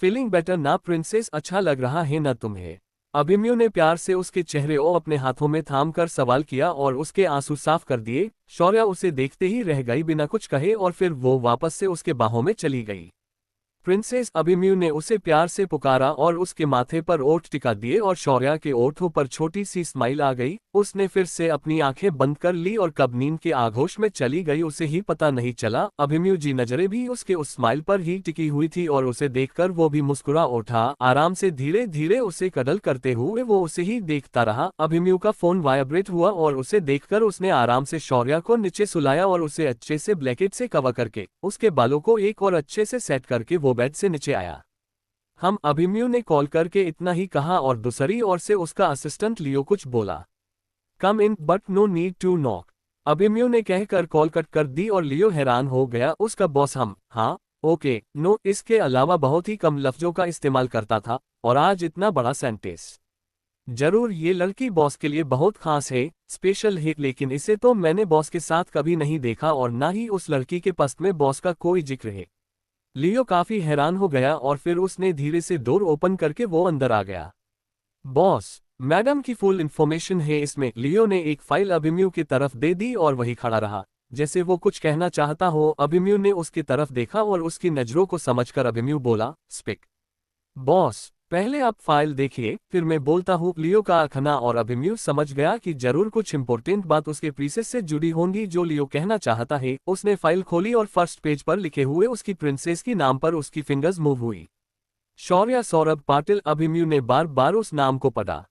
फीलिंग बेटर ना प्रिंसेस, अच्छा लग रहा है ना तुम्हें? अभिमन्यु ने प्यार से उसके चेहरे को अपने हाथों में थाम कर सवाल किया और उसके आंसू साफ कर दिए। शौर्या उसे देखते ही रह गई बिना कुछ कहे और फिर वो वापस से उसके बाहों में चली गई। प्रिंसेस, अभिमन्यु ने उसे प्यार से पुकारा और उसके माथे पर ओठ टिका दिए और शौर्या के ओठों पर छोटी सी स्माइल आ गई। उसने फिर से अपनी आंखें बंद कर ली और कब नींद के आगोश में चली गई उसे ही पता नहीं चला। अभिमन्यु जी नजरें भी उसके उस स्माइल पर ही टिकी हुई थी और उसे देखकर वो भी मुस्कुरा उठा। आराम से धीरे धीरे उसे कडल करते हुए वो उसे ही देखता रहा। अभिमन्यु का फोन वाइब्रेट हुआ और उसे देखकर उसने आराम से शौर्या को नीचे सुलाया और उसे अच्छे से ब्लैंकेट से कवर करके उसके बालों को एक और अच्छे से सेट करके वो बेड से नीचे आया। हम अभिमन्यु ने कॉल करके इतना ही कहा और दूसरी ओर से उसका असिस्टेंट लियो कुछ बोला। Come in but no need to knock, Abhimanyu ने कहकर कॉल कट कर दी और लियो हैरान हो गया। उसका बॉस हम, हाँ ओके नो, इसके अलावा बहुत ही कम लफ्जों का इस्तेमाल करता था और आज इतना बड़ा सेंटेंस। जरूर ये लड़की बॉस के लिए बहुत खास है, स्पेशल है, लेकिन इसे तो मैंने बॉस के साथ कभी नहीं देखा और ना ही उस लड़की के पास में बॉस का कोई जिक्र है। लियो काफी हैरान हो गया और फिर उसने धीरे से डोर ओपन करके वो अंदर आ गया। बॉस, मैडम की फुल इन्फॉर्मेशन है इसमें। लियो ने एक फाइल अभिमन्यु की तरफ दे दी और वही खड़ा रहा, जैसे वो कुछ कहना चाहता हो। अभिमन्यु ने उसकी तरफ देखा और उसकी नजरों को समझकर अभिमन्यु बोला, स्पीक। बॉस, पहले आप फाइल देखिए, फिर मैं बोलता हूँ। लियो का आखना और अभिमन्यु समझ गया कि जरूर कुछ इंपॉर्टेंट बात उसके प्रीसेस से जुड़ी होंगी जो लियो कहना चाहता है। उसने फाइल खोली और फर्स्ट पेज पर लिखे हुए उसकी प्रिंसेस की नाम पर उसकी फिंगर्स मूव हुई। शौर्या सौरभ पाटिल। अभिमन्यु ने बार बार उस नाम को पढ़ा।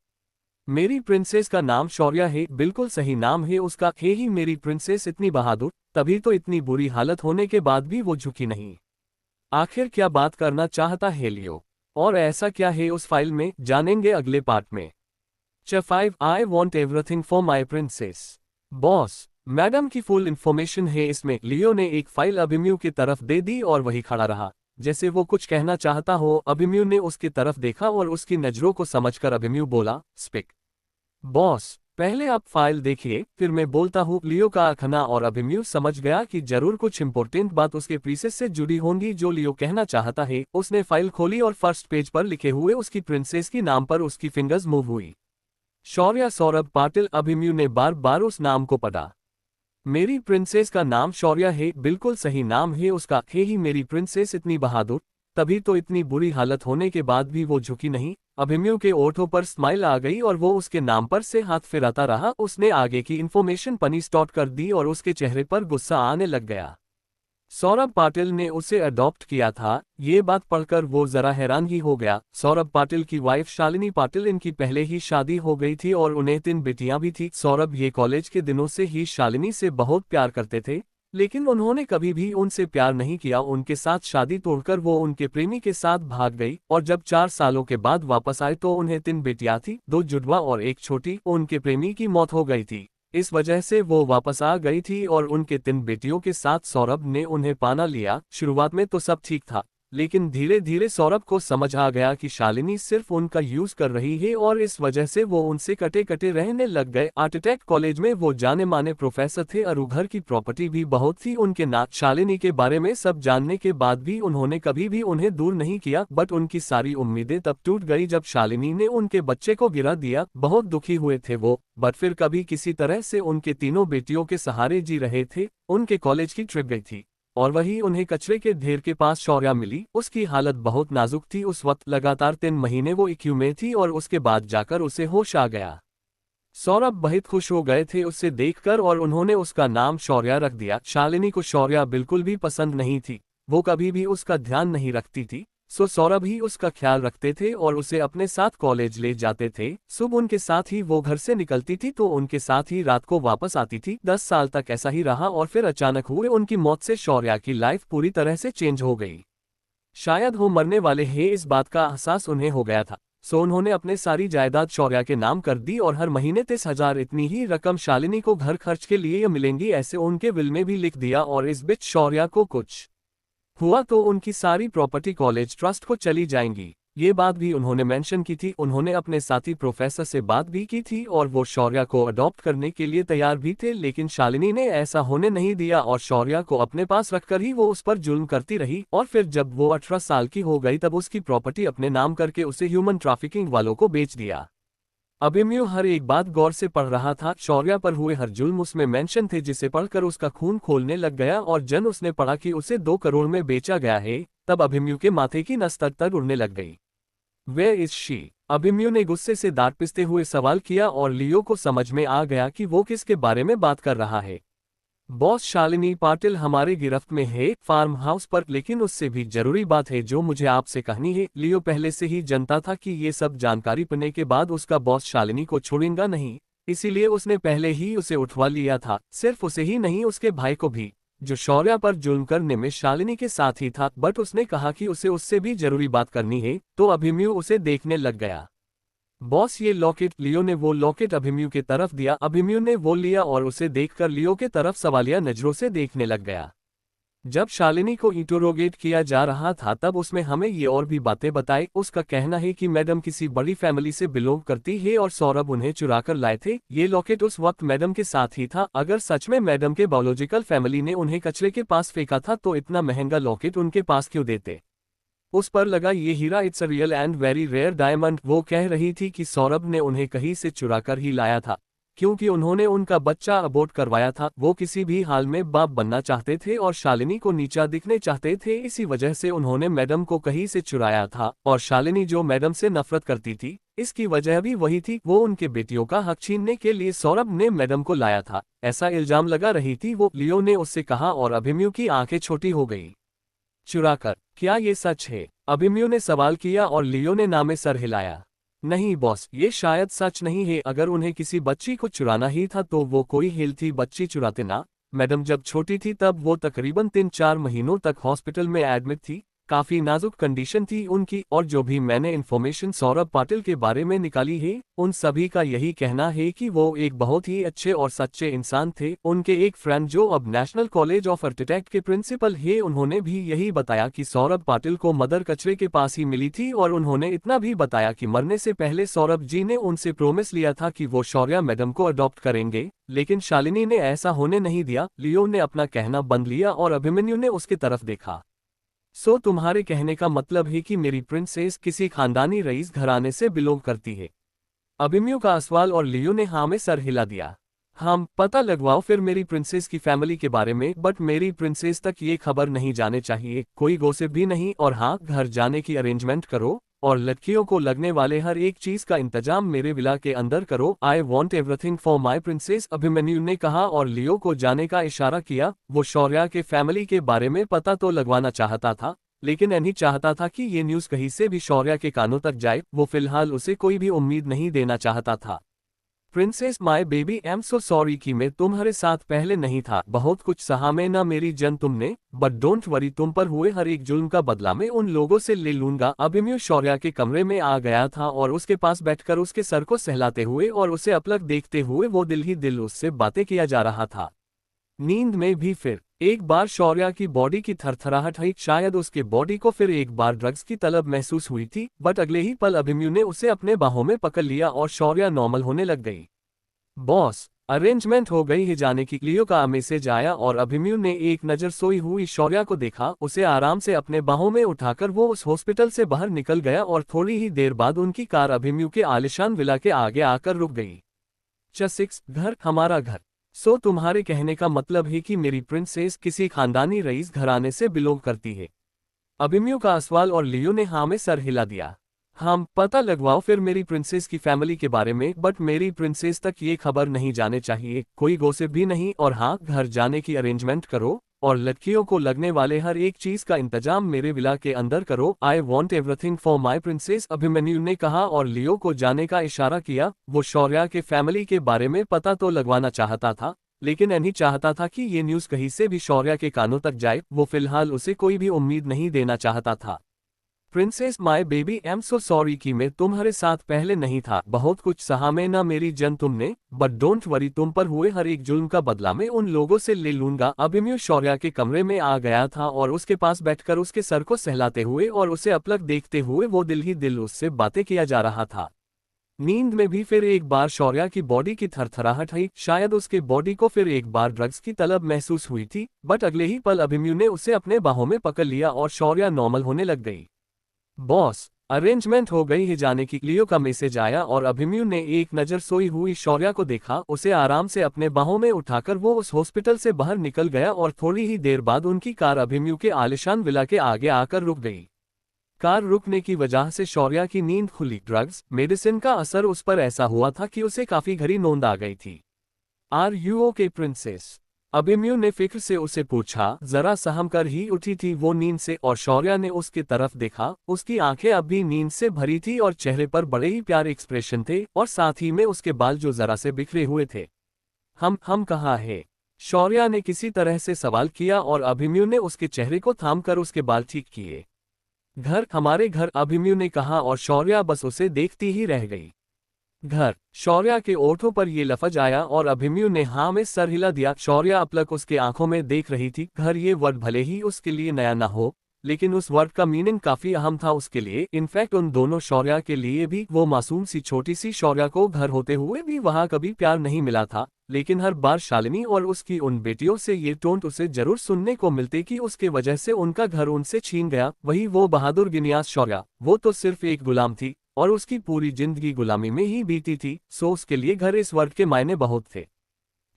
मेरी प्रिंसेस का नाम शौर्या है, बिल्कुल सही नाम है उसका। हे ही मेरी प्रिंसेस इतनी बहादुर, तभी तो इतनी बुरी हालत होने के बाद भी वो झुकी नहीं। आखिर क्या बात करना चाहता है लियो, और ऐसा क्या है उस फाइल में, जानेंगे अगले पार्ट में। Chapter 5 I want everything for my princess. Boss, madam की फुल इन्फॉर्मेशन है इसमें। लियो ने एक फाइल अभिमन्यु की तरफ दे दी और वही खड़ा रहा, जैसे वो कुछ कहना चाहता हो। अभिमन्यु ने उसकी तरफ देखा और उसकी नजरों को समझकर अभिमन्यु बोला, स्पीक। बॉस, पहले आप फाइल देखिए, फिर मैं बोलता हूँ। लियो का आखना और अभिमन्यु समझ गया कि जरूर कुछ इंपॉर्टेंट बात उसके प्रीसेस से जुड़ी होंगी जो लियो कहना चाहता है। उसने फाइल खोली और फर्स्ट पेज पर लिखे हुए उसकी प्रिंसेस की नाम पर उसकी फिंगर्स मूव हुई। शौर्या सौरभ पाटिल। अभिमन्यु ने बार बार उस नाम को पढ़ा। मेरी प्रिंसेस का नाम शौर्या है, बिल्कुल सही नाम है उसका। हे ही मेरी प्रिंसेस इतनी बहादुर, तभी तो इतनी बुरी हालत होने के बाद भी वो झुकी नहीं। अभिमन्यु के ओठों पर स्माइल आ गई और वो उसके नाम पर से हाथ फिराता रहा। उसने आगे की इन्फॉर्मेशन पढ़नी स्टार्ट कर दी और उसके चेहरे पर गुस्सा आने लग गया। सौरभ पाटिल ने उसे अडॉप्ट किया था, ये बात पढ़कर वो जरा हैरान ही हो गया। सौरभ पाटिल की वाइफ शालिनी पाटिल, इनकी पहले ही शादी हो गई थी और उन्हें 3 बेटियां भी थी। सौरभ ये कॉलेज के दिनों से ही शालिनी से बहुत प्यार करते थे, लेकिन उन्होंने कभी भी उनसे प्यार नहीं किया। उनके साथ शादी तोड़कर वो उनके प्रेमी के साथ भाग गई और जब 4 सालों के बाद वापस आए तो उन्हें 3 बेटियां थी, 2 जुड़वा और एक छोटी। उनके प्रेमी की मौत हो गई थी, इस वजह से वो वापस आ गई थी और उनके 3 बेटियों के साथ सौरभ ने उन्हें पाना लिया। शुरुआत में तो सब ठीक था, लेकिन धीरे धीरे सौरभ को समझ आ गया कि शालिनी सिर्फ उनका यूज कर रही है और इस वजह से वो उनसे कटे कटे रहने लग गए। आर्किटेक्ट कॉलेज में वो जाने माने प्रोफेसर थे और घर की प्रॉपर्टी भी बहुत थी उनके नाम। शालिनी के बारे में सब जानने के बाद भी उन्होंने कभी भी उन्हें दूर नहीं किया, बट उनकी सारी उम्मीदें तब टूट गई जब शालिनी ने उनके बच्चे को गिरा दिया। बहुत दुखी हुए थे वो, बट फिर कभी किसी तरह से उनके तीनों बेटियों के सहारे जी रहे थे। उनके कॉलेज की ट्रिप गई थी और वही उन्हें कचरे के ढेर के पास शौर्या मिली। उसकी हालत बहुत नाजुक थी उस वक्त। लगातार 3 महीने वो ICU में थी और उसके बाद जाकर उसे होश आ गया। सौरभ बहुत खुश हो गए थे उसे देखकर और उन्होंने उसका नाम शौर्या रख दिया। शालिनी को शौर्या बिल्कुल भी पसंद नहीं थी, वो कभी भी उसका ध्यान नहीं रखती थी, सो सौरभ ही उसका ख्याल रखते थे और उसे अपने साथ कॉलेज ले जाते थे। सुबह उनके साथ ही वो घर से निकलती थी तो उनके साथ ही रात को वापस आती थी। 10 साल तक ऐसा ही रहा और फिर अचानक हुए उनकी मौत से शौर्या की लाइफ पूरी तरह से चेंज हो गई। शायद वो मरने वाले हैं, इस बात का एहसास उन्हें हो गया था, सो उन्होंने अपने सारी जायदाद शौर्या के नाम कर दी और हर महीने 30,000 इतनी ही रकम शालिनी को घर खर्च के लिए मिलेंगी, ऐसे उनके विल में भी लिख दिया। और इस बीच शौर्या को कुछ हुआ तो उनकी सारी प्रॉपर्टी कॉलेज ट्रस्ट को चली जाएंगी। ये बात भी उन्होंने मेंशन की थी। उन्होंने अपने साथी प्रोफेसर से बात भी की थी और वो शौर्या को अडॉप्ट करने के लिए तैयार भी थे, लेकिन शालिनी ने ऐसा होने नहीं दिया और शौर्या को अपने पास रखकर ही वो उस पर जुल्म करती रही। और फिर जब वो 18 साल की हो गई तब उसकी प्रॉपर्टी अपने नाम करके उसे ह्यूमन ट्रैफिकिंग वालों को बेच दिया। अभिमन्यु हर एक बात गौर से पढ़ रहा था। शौर्या पर हुए हर जुल्म उसमें मेंशन थे, जिसे पढ़कर उसका खून खोलने लग गया। और जन उसने पढ़ा कि उसे 2 करोड़ में बेचा गया है, तब अभिमन्यु के माथे की नस तर उड़ने लग गई। Where is she? अभिमन्यु ने गुस्से से दांत पिसते हुए सवाल किया और लियो को समझ में आ गया कि वो किसके बारे में बात कर रहा है। बॉस, शालिनी पाटिल हमारे गिरफ्त में है फार्म हाउस पर, लेकिन उससे भी जरूरी बात है जो मुझे आपसे कहनी है। लियो पहले से ही जानता था कि ये सब जानकारी पाने के बाद उसका बॉस शालिनी को छोड़ेगा नहीं, इसीलिए उसने पहले ही उसे उठवा लिया था। सिर्फ उसे ही नहीं, उसके भाई को भी, जो शौर्या पर जुल्म करने में शालिनी के साथ ही था। बट उसने कहा कि उसे उससे भी जरूरी बात करनी है, तो अभिमन्यु उसे देखने लग गया। बॉस, ये लॉकेट। लियो ने वो लॉकेट अभिमन्यु की तरफ दिया। अभिमन्यु ने वो लिया और उसे देखकर लियो के तरफ सवालिया नजरों से देखने लग गया। जब शालिनी को इंटरोगेट किया जा रहा था तब उसमें हमें ये और भी बातें बताई। उसका कहना है कि मैडम किसी बड़ी फैमिली से बिलोंग करती है और सौरभ उन्हें चुरा कर लाए थे। ये लॉकेट उस वक्त मैडम के साथ ही था। अगर सच में मैडम के बायोलॉजिकल फैमिली ने उन्हें कचरे के पास फेंका था तो इतना महंगा लॉकेट उनके पास क्यों देते? उस पर लगा ये हीरा, it's a real and very rare diamond. वो कह रही थी कि सौरभ ने उन्हें कहीं से चुरा कर ही लाया था, क्योंकि उन्होंने उनका बच्चा अबॉर्ट करवाया था। वो किसी भी हाल में बाप बनना चाहते थे और शालिनी को नीचा दिखने चाहते थे, इसी वजह से उन्होंने मैडम को कहीं से चुराया था। और शालिनी जो मैडम से नफरत करती थी, इसकी वजह भी वही थी। वो उनके बेटियों का हक छीनने के लिए सौरभ ने मैडम को लाया था, ऐसा इल्जाम लगा रही थी वो। लियो ने उससे कहा और अभिमन्यु की आंखें छोटी हो गई। चुराकर? क्या ये सच है? अभिमन्यु ने सवाल किया और लियो ने ना में सर हिलाया। नहीं बॉस, ये शायद सच नहीं है। अगर उन्हें किसी बच्ची को चुराना ही था तो वो कोई हेल्थी बच्ची चुराते ना। मैडम जब छोटी थी तब वो तकरीबन 3-4 महीनों तक हॉस्पिटल में एडमिट थी, काफी नाजुक कंडीशन थी उनकी। और जो भी मैंने इन्फॉर्मेशन सौरभ पाटिल के बारे में निकाली है, उन सभी का यही कहना है कि वो एक बहुत ही अच्छे और सच्चे इंसान थे। उनके एक फ्रेंड जो अब नेशनल कॉलेज ऑफ आर्किटेक्ट के प्रिंसिपल है, उन्होंने भी यही बताया कि सौरभ पाटिल को मदर कचरे के पास ही मिली थी। और उन्होंने इतना भी बताया कि मरने से पहले सौरभ जी ने उनसे प्रोमिस लिया था कि वो शौर्या मैडम को अडॉप्ट करेंगे, लेकिन शालिनी ने ऐसा होने नहीं दिया। लियो ने अपना कहना बंद लिया और अभिमन्यु ने उसकी तरफ देखा। सो तुम्हारे कहने का मतलब है कि मेरी प्रिंसेस किसी खानदानी रईस घराने से बिलोंग करती है? अभिमन्यु का सवाल और लियो ने हाँ में सर हिला दिया। हम पता लगवाओ फिर मेरी प्रिंसेस की फैमिली के बारे में, बट मेरी प्रिंसेस तक ये खबर नहीं जाने चाहिए, कोई गॉसिप भी नहीं। और हाँ, घर जाने की अरेंजमेंट करो और लड़कियों को लगने वाले हर एक चीज का इंतजाम मेरे विला के अंदर करो। I want everything for my princess, Abhimanyu ने कहा और लियो को जाने का इशारा किया। वो शौर्या के फैमिली के बारे में पता तो लगवाना चाहता था, लेकिन नहीं चाहता था कि ये न्यूज़ कहीं से भी शौर्या के कानों तक जाए। वो फिलहाल उसे कोई भी उम्मीद नहीं देना चाहता था। Princess my baby, I am so sorry कि मैं तुम्हारे साथ पहले नहीं था। बहुत कुछ सहा मैं ना मेरी जन तुमने, बट डोंट वरी, तुम पर हुए हर एक जुल्म का बदला मैं उन लोगों से ले लूंगा। अभिमन्यु शौर्या के कमरे में आ गया था और उसके पास बैठकर उसके सर को सहलाते हुए और उसे अपलक देखते हुए वो दिल ही दिल उससे बातें किया जा रहा था। नींद में भी फिर एक बार शौर्या की बॉडी की थरथराहट हुई, शायद उसके बॉडी को फिर एक बार ड्रग्स की तलब महसूस हुई थी। बट अगले ही पल अभिमन्यु ने उसे अपने बाहों में पकड़ लिया और शौर्या नॉर्मल होने लग गई। बॉस, अरेंजमेंट हो गई है जाने की। लियो का मैसेज आया और अभिमन्यु ने एक नज़र सोई हुई शौर्या को देखा। उसे आराम से अपने बाहों में उठाकर वो उस हॉस्पिटल से बाहर निकल गया और थोड़ी ही देर बाद उनकी कार अभिमन्यु के आलिशान विला के आगे आकर रुक गई। 6 घर, हमारा घर। सो तुम्हारे कहने का मतलब है कि मेरी प्रिंसेस किसी खानदानी रईस घराने से बिलोंग करती है? अभिमन्यु का सवाल और लियो ने हाँ में सर हिला दिया। हम पता लगवाओ फिर मेरी प्रिंसेस की फैमिली के बारे में, बट मेरी प्रिंसेस तक ये खबर नहीं जाने चाहिए, कोई गॉसिप भी नहीं। और हाँ, घर जाने की अरेंजमेंट करो और लड़कियों को लगने वाले हर एक चीज का इंतजाम मेरे विला के अंदर करो। I want everything for my princess, Abhimanyu ने कहा और लियो को जाने का इशारा किया। वो शौर्या के फैमिली के बारे में पता तो लगवाना चाहता था, लेकिन नहीं चाहता था कि ये न्यूज़ कहीं से भी शौर्या के कानों तक जाए। वो फिलहाल उसे कोई भी उम्मीद नहीं देना चाहता था। Princess my baby, I am so sorry कि मैं तुम्हारे साथ पहले नहीं था। बहुत कुछ सहा मैं ना मेरी जन तुमने, बट डोंट वरी, तुम पर हुए हर एक जुल्म का बदला मैं उन लोगों से ले लूंगा। अभिमन्यु शौर्या के कमरे में आ गया था और उसके पास बैठकर उसके सर को सहलाते हुए और उसे अपलक देखते हुए वो दिल ही दिल उससे बातें किया जा रहा था। नींद में भी फिर एक बार शौर्या की बॉडी की थरथराहट हुई, शायद उसके बॉडी को फिर एक बार ड्रग्स की तलब महसूस हुई थी। बट अगले ही पल अभिमन्यु ने उसे अपने बाहों में पकड़ लिया और शौर्या नॉर्मल होने लग गई। बॉस, अरेंजमेंट हो गई है जाने की। लियो का मैसेज आया और अभिमन्यु ने एक नज़र सोई हुई शौर्या को देखा। उसे आराम से अपने बाहों में उठाकर वो उस हॉस्पिटल से बाहर निकल गया और थोड़ी ही देर बाद उनकी कार अभिमन्यु के आलिशान विला के आगे आकर रुक गई। कार रुकने की वजह से शौर्या की नींद खुली। ड्रग्स मेडिसिन का असर उस पर ऐसा हुआ था कि उसे काफी गहरी नींद आ गई थी। Are you okay princess? Abhimanyu ने फिक्र से उसे पूछा। जरा सहम कर ही उठी थी वो नींद से और शौर्या ने उसकी तरफ देखा। उसकी आंखें अब भी नींद से भरी थी और चेहरे पर बड़े ही प्यारे एक्सप्रेशन थे और साथ ही में उसके बाल जो जरा से बिखरे हुए थे। हम कहाँ है? शौर्या ने किसी तरह से सवाल किया और अभिमन्यु ने उसके चेहरे को थामकर उसके बाल ठीक किए। घर, हमारे घर, अभिमन्यु ने कहा और शौर्या बस उसे देखती ही रह गई। घर, शौर्या के ओठों पर ये लफ्ज आया और अभिमन्यु ने हाँ में सर हिला दिया। शौर्या अपलक उसके आंखों में देख रही थी। घर, ये वर्ड भले ही उसके लिए नया ना हो, लेकिन उस वर्ड का मीनिंग काफी अहम था उसके लिए। इनफैक्ट उन दोनों शौर्या के लिए भी। वो मासूम सी छोटी सी शौर्या को घर होते हुए भी वहां कभी प्यार नहीं मिला था। लेकिन हर बार शालिनी और उसकी उन बेटियों से ये टोंट उसे जरूर सुनने को मिलते कि उसके वजह से उनका घर उनसे छीन गया। वही वो बहादुर गिनियास शौर्या, वो तो सिर्फ एक गुलाम थी और उसकी पूरी जिंदगी गुलामी में ही बीती थी, सो उसके लिए घर इस वर्ड के मायने बहुत थे।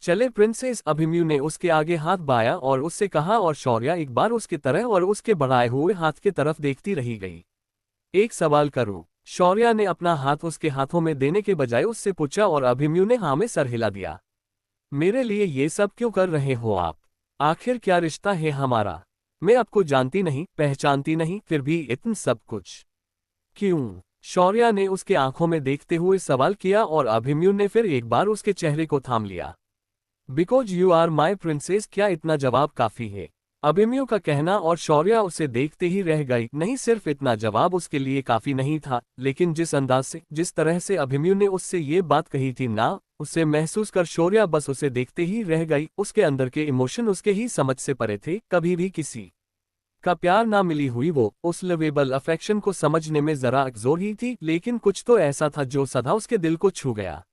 चले, प्रिंसेस अभिमन्यु ने उसके आगे हाथ बाया और उससे कहा, और शौर्या एक बार उसके तरह और उसके बढ़ाए हुए हाथ की तरफ देखती रही गई। एक सवाल करूं? शौर्या ने अपना हाथ उसके हाथों में देने के बजाय उससे पूछा और अभिमन्यु ने हाँ में सर हिला दिया। मेरे लिए ये सब क्यों कर रहे हो आप? आखिर क्या रिश्ता है हमारा? मैं आपको जानती नहीं, पहचानती नहीं, फिर भी इतना सब कुछ क्यों? शौर्या ने उसके आंखों में देखते हुए सवाल किया और अभिमन्यु ने फिर एक बार उसके चेहरे को थाम लिया। Because you are my princess, क्या इतना जवाब काफी है? अभिमन्यु का कहना, और शौर्या उसे देखते ही रह गई। नहीं, सिर्फ इतना जवाब उसके लिए काफी नहीं था, लेकिन जिस अंदाज से, जिस तरह से अभिमन्यु ने उससे ये बात कही थी ना, उसे महसूस कर शौर्या बस उसे देखते ही रह गई। उसके अंदर के इमोशन उसके ही समझ से परे थे। कभी भी किसी का प्यार ना मिली हुई वो उस लवेबल अफेक्शन को समझने में जरा अकजोर ही थी, लेकिन कुछ तो ऐसा था जो सदा उसके दिल को छू गया।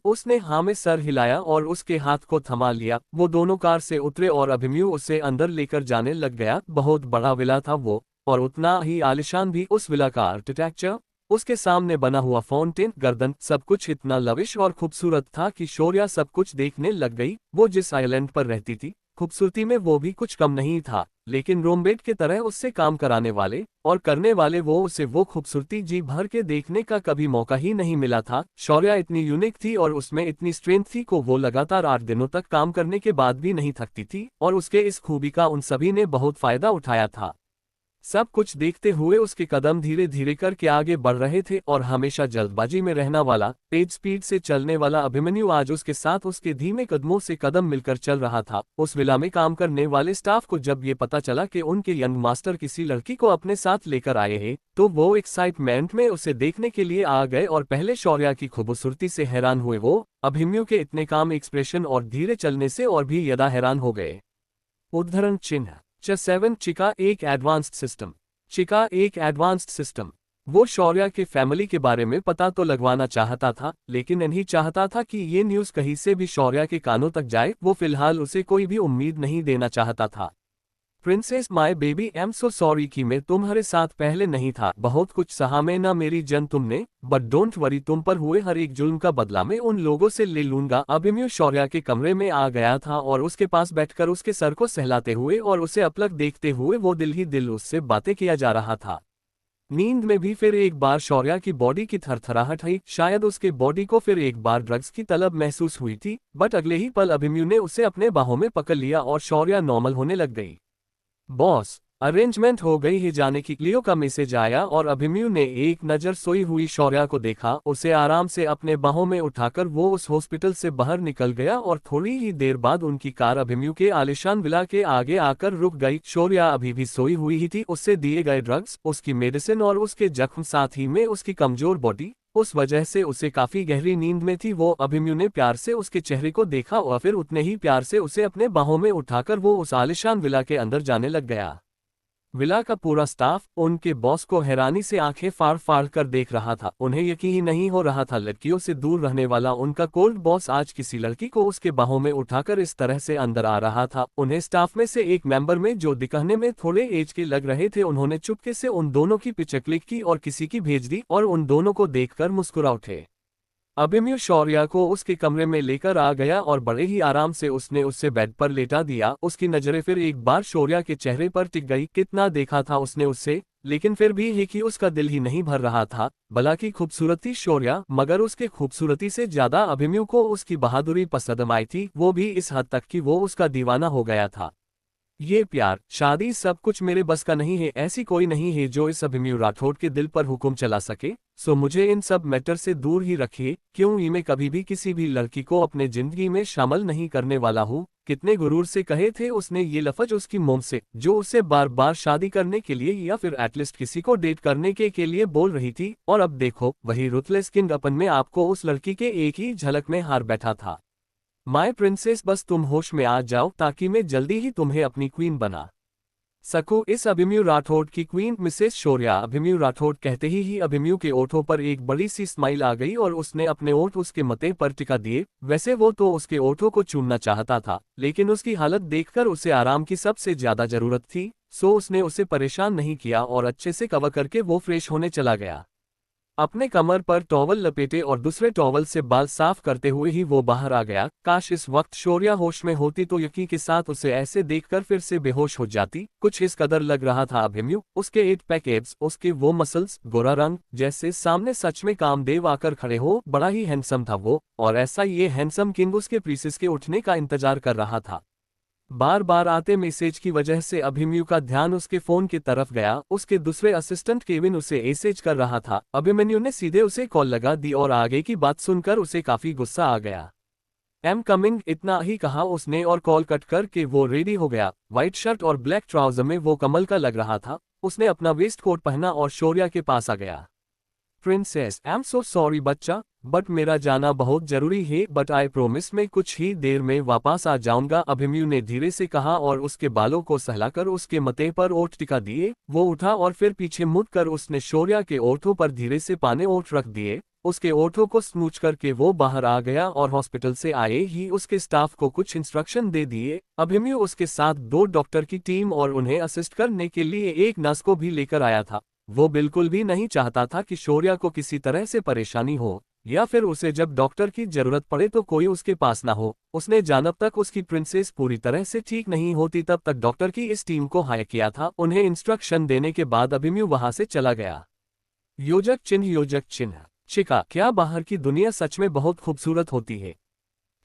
उसने हाँ में सर हिलाया और उसके हाथ को थमा लिया। वो दोनों कार से उतरे और अभिमन्यु उसे अंदर लेकर जाने लग गया। बहुत बड़ा विला था वो, और उतना ही आलिशान भी। उस विला का आर्किटेक्चर, उसके सामने बना हुआ फाउंटेन, गर्दन, सब कुछ इतना लविश और खूबसूरत था कि शौर्या सब कुछ देखने लग गई। वो जिस आइलैंड पर रहती थी, खूबसूरती में वो भी कुछ कम नहीं था, लेकिन रोमबेट की तरह उससे काम कराने वाले और करने वाले वो उसे वो खूबसूरती जी भर के देखने का कभी मौका ही नहीं मिला था। शौर्या इतनी यूनिक थी और उसमें इतनी स्ट्रेंथ थी को वो लगातार 8 दिनों तक काम करने के बाद भी नहीं थकती थी, और उसके इस खूबी का उन सभी ने बहुत फायदा उठाया था। सब कुछ देखते हुए उसके कदम धीरे धीरे करके आगे बढ़ रहे थे, और हमेशा जल्दबाजी में रहना वाला, तेज स्पीड से चलने वाला अभिमन्यु आज उसके साथ उसके धीमे कदमों से कदम मिलकर चल रहा था। उस विला में काम करने वाले स्टाफ को जब ये पता चला कि उनके यंग मास्टर किसी लड़की को अपने साथ लेकर आए हैं, तो वो एक्साइटमेंट में उसे देखने के लिए आ गए, और पहले शौर्या की खूबसूरती से हैरान हुए वो अभिमन्यु के इतने काम एक्सप्रेशन और धीरे चलने से और भी ज्यादा हैरान हो गए। उद्धरण चिन्ह च7 चिका एक एडवांस्ड सिस्टम। चिका एक एडवांस्ड सिस्टम। वो शौर्या के फैमिली के बारे में पता तो लगवाना चाहता था, लेकिन नहीं चाहता था कि ये न्यूज़ कहीं से भी शौर्या के कानों तक जाए। वो फिलहाल उसे कोई भी उम्मीद नहीं देना चाहता था। Princess my baby, am so sorry कि मैं तुम्हारे साथ पहले नहीं था। बहुत कुछ सहा मैं ना मेरी जन तुमने, बट डोंट वरी, तुम पर हुए हर एक जुल्म का बदला मैं उन लोगों से ले लूंगा। अभिमन्यु शौर्या के कमरे में आ गया था और उसके पास बैठकर उसके सर को सहलाते हुए और उसे अपलक देखते हुए वो दिल ही दिल उससे बातें किया जा रहा था। नींद में भी फिर एक बार शौर्या की बॉडी की थरथराहट हुई। शायद उसके बॉडी को फिर एक बार ड्रग्स की तलब महसूस हुई थी, बट अगले ही पल अभिमन्यु ने उसे अपने बाहों में पकड़ लिया और शौर्या नॉर्मल होने लग गई। बॉस, अरेंजमेंट हो गई है जाने की। लियो का मैसेज आया और अभिमन्यु ने एक नज़र सोई हुई शौर्या को देखा। उसे आराम से अपने बाहों में उठाकर वो उस हॉस्पिटल से बाहर निकल गया, और थोड़ी ही देर बाद उनकी कार अभिमन्यु के आलिशान विला के आगे आकर रुक गई। शौर्या अभी भी सोई हुई ही थी। उससे दिए गए ड्रग्स, उसकी मेडिसिन और उसके जख्म, साथ ही में उसकी कमजोर बॉडी, उस वजह से उसे काफी गहरी नींद में थी। वो अभिमन्यु ने प्यार से उसके चेहरे को देखा और फिर उतने ही प्यार से उसे अपने बाहों में उठाकर वो उस आलिशान विला के अंदर जाने लग गया। विला का पूरा स्टाफ उनके बॉस को हैरानी से आंखें फाड़ फाड़ कर देख रहा था। उन्हें यकीन ही नहीं हो रहा था, लड़कियों से दूर रहने वाला उनका कोल्ड बॉस आज किसी लड़की को उसके बाहों में उठाकर इस तरह से अंदर आ रहा था। उन्हें स्टाफ में से एक मेंबर में, जो दिखने में थोड़े एज के लग रहे थे, उन्होंने चुपके से उन दोनों की पिक्चर क्लिक की और किसी की भेज दी, और उन दोनों को देखकर मुस्कुरा उठे। अभिमन्यु शौर्या को उसके कमरे में लेकर आ गया और बड़े ही आराम से उसने उससे बेड पर लेटा दिया। उसकी नजरें फिर एक बार शौर्या के चेहरे पर टिक गई। कितना देखा था उसने उससे, लेकिन फिर भी है कि उसका दिल ही नहीं भर रहा था। भला की खूबसूरती शौर्या, मगर उसके खूबसूरती से ज्यादा अभिमन्यु को उसकी बहादुरी पसंद आई थी, वो भी इस हद तक कि वो उसका दीवाना हो गया था। ये प्यार, शादी, सब कुछ मेरे बस का नहीं है। ऐसी कोई नहीं है जो इस अभिमन्यु राठौड़ के दिल पर हुक्म चला सके, सो मुझे इन सब मैटर से दूर ही रखिए। क्यों मैं कभी भी किसी भी लड़की को अपने जिंदगी में शामिल नहीं करने वाला हूँ। कितने गुरूर से कहे थे उसने ये लफ्ज उसकी मोम से, जो उसे बार बार शादी करने के लिए या फिर एटलीस्ट किसी को डेट करने के लिए बोल रही थी। और अब देखो, वही रुथलेस किंग अपन में आपको उस लड़की के एक ही झलक में हार बैठा था। माय प्रिंसेस, बस तुम होश में आ जाओ ताकि मैं जल्दी ही तुम्हें अपनी क्वीन बना सकू इस अभिमन्यु राठौड़ की क्वीन मिसेस शौर्या। अभिमन्यु राठौड़ कहते ही अभिमन्यु के ओठों पर एक बड़ी सी स्माइल आ गई और उसने अपने ओठ उसके मथे पर टिका दिए। वैसे वो तो उसके ओठों को चूमना चाहता था, लेकिन उसकी हालत देखकर उसे आराम की सबसे ज्यादा जरूरत थी, सो उसने उसे परेशान नहीं किया और अच्छे से कवर करके वो फ्रेश होने चला गया। अपने कमर पर टॉवल लपेटे और दूसरे टॉवल से बाल साफ करते हुए ही वो बाहर आ गया। काश इस वक्त शौर्या होश में होती तो यकीन के साथ उसे ऐसे देखकर फिर से बेहोश हो जाती। कुछ इस कदर लग रहा था अभिमन्यु, उसके 8 पैक एब्स, उसके वो मसल्स, गोरा रंग, जैसे सामने सच में कामदेव आकर खड़े हो। बड़ा ही हैंडसम था वो, और ऐसा ये हैंडसम किंग उसके प्रीसेस के उठने का इंतजार कर रहा था। बार बार आते मैसेज की वजह से अभिमन्यु का ध्यान उसके फोन की तरफ गया। उसके दूसरे असिस्टेंट केविन उसे मैसेज कर रहा था। अभिमन्यु ने सीधे उसे कॉल लगा दी और आगे की बात सुनकर उसे काफी गुस्सा आ गया। एम कमिंग, इतना ही कहा उसने और कॉल कट करके वो रेडी हो गया। व्हाइट शर्ट और ब्लैक ट्राउजर में वो कमल का लग रहा था। उसने अपना वेस्ट कोट पहना और शौर्या के पास आ गया। Princess, I am so sorry बच्चा, बट मेरा जाना बहुत जरूरी है, बट आई प्रोमिस मैं कुछ ही देर में वापस आ जाऊंगा, अभिमन्यु ने धीरे से कहा और उसके बालों को सहलाकर उसके मथे पर ओठ टिका दिए। वो उठा और फिर पीछे मुड़कर उसने शौर्या के ओठों पर धीरे से पाने ओठ रख दिए। उसके ओठों को स्मूच करके वो बाहर आ गया और हॉस्पिटल से आए ही उसके स्टाफ को कुछ इंस्ट्रक्शन दे दिए। अभिमन्यु उसके साथ 2 डॉक्टर की टीम और उन्हें असिस्ट करने के लिए एक नर्स को भी लेकर आया था। वो बिल्कुल भी नहीं चाहता था कि शौर्या को किसी तरह से परेशानी हो, या फिर उसे जब डॉक्टर की जरूरत पड़े तो कोई उसके पास ना हो। उसने जब तक उसकी प्रिंसेस पूरी तरह से ठीक नहीं होती तब तक डॉक्टर की इस टीम को हायर किया था। उन्हें इंस्ट्रक्शन देने के बाद अभिमन्यु वहां से चला गया। योजक चिन्ह, योजक चिन्ह। चिका, क्या बाहर की दुनिया सच में बहुत खूबसूरत होती है?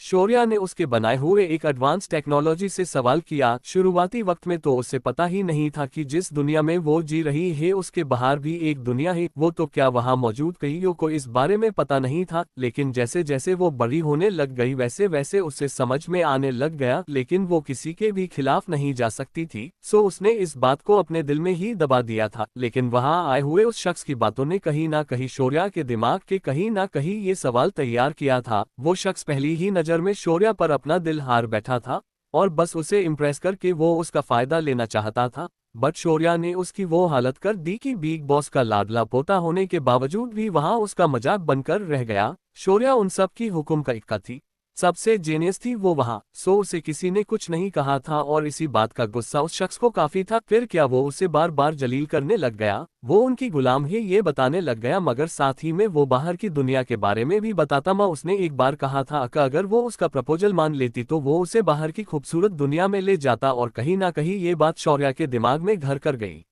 शौर्या ने उसके बनाए हुए एक एडवांस टेक्नोलॉजी से सवाल किया। शुरुआती वक्त में तो उसे पता ही नहीं था कि जिस दुनिया में वो जी रही है उसके बाहर भी एक दुनिया है। वो तो क्या वहां मौजूद कईयों को इस बारे में पता नहीं था, लेकिन जैसे जैसे वो बड़ी होने लग गई वैसे वैसे उसे समझ में आने लग गया। लेकिन वो किसी के भी खिलाफ नहीं जा सकती थी, सो उसने इस बात को अपने दिल में ही दबा दिया था। लेकिन वहां आए हुए उस शख्स की बातों ने कहीं ना कहीं शौर्या के दिमाग के कहीं ना कहीं ये सवाल तैयार किया था। वो शख्स पहली ही नजर में शौर्या पर अपना दिल हार बैठा था और बस उसे इम्प्रेस करके वो उसका फायदा लेना चाहता था। बट शौर्या ने उसकी वो हालत कर दी कि बिग बॉस का लाडला पोता होने के बावजूद भी वहां उसका मजाक बनकर रह गया। शौर्या उन सब की हुक्म का इक्का थी, सबसे जेनियस थी वो वहां, सो उसे किसी ने कुछ नहीं कहा था और इसी बात का गुस्सा उस शख्स को काफी था। फिर क्या वो उसे बार बार जलील करने लग गया, वो उनकी गुलाम है ये बताने लग गया, मगर साथ ही में वो बाहर की दुनिया के बारे में भी बताता। माँ उसने एक बार कहा था कि अगर वो उसका प्रपोजल मान लेती तो वो उसे बाहर की खूबसूरत दुनिया में ले जाता, और कहीं ना कहीं ये बात शौर्या के दिमाग में घर कर गई।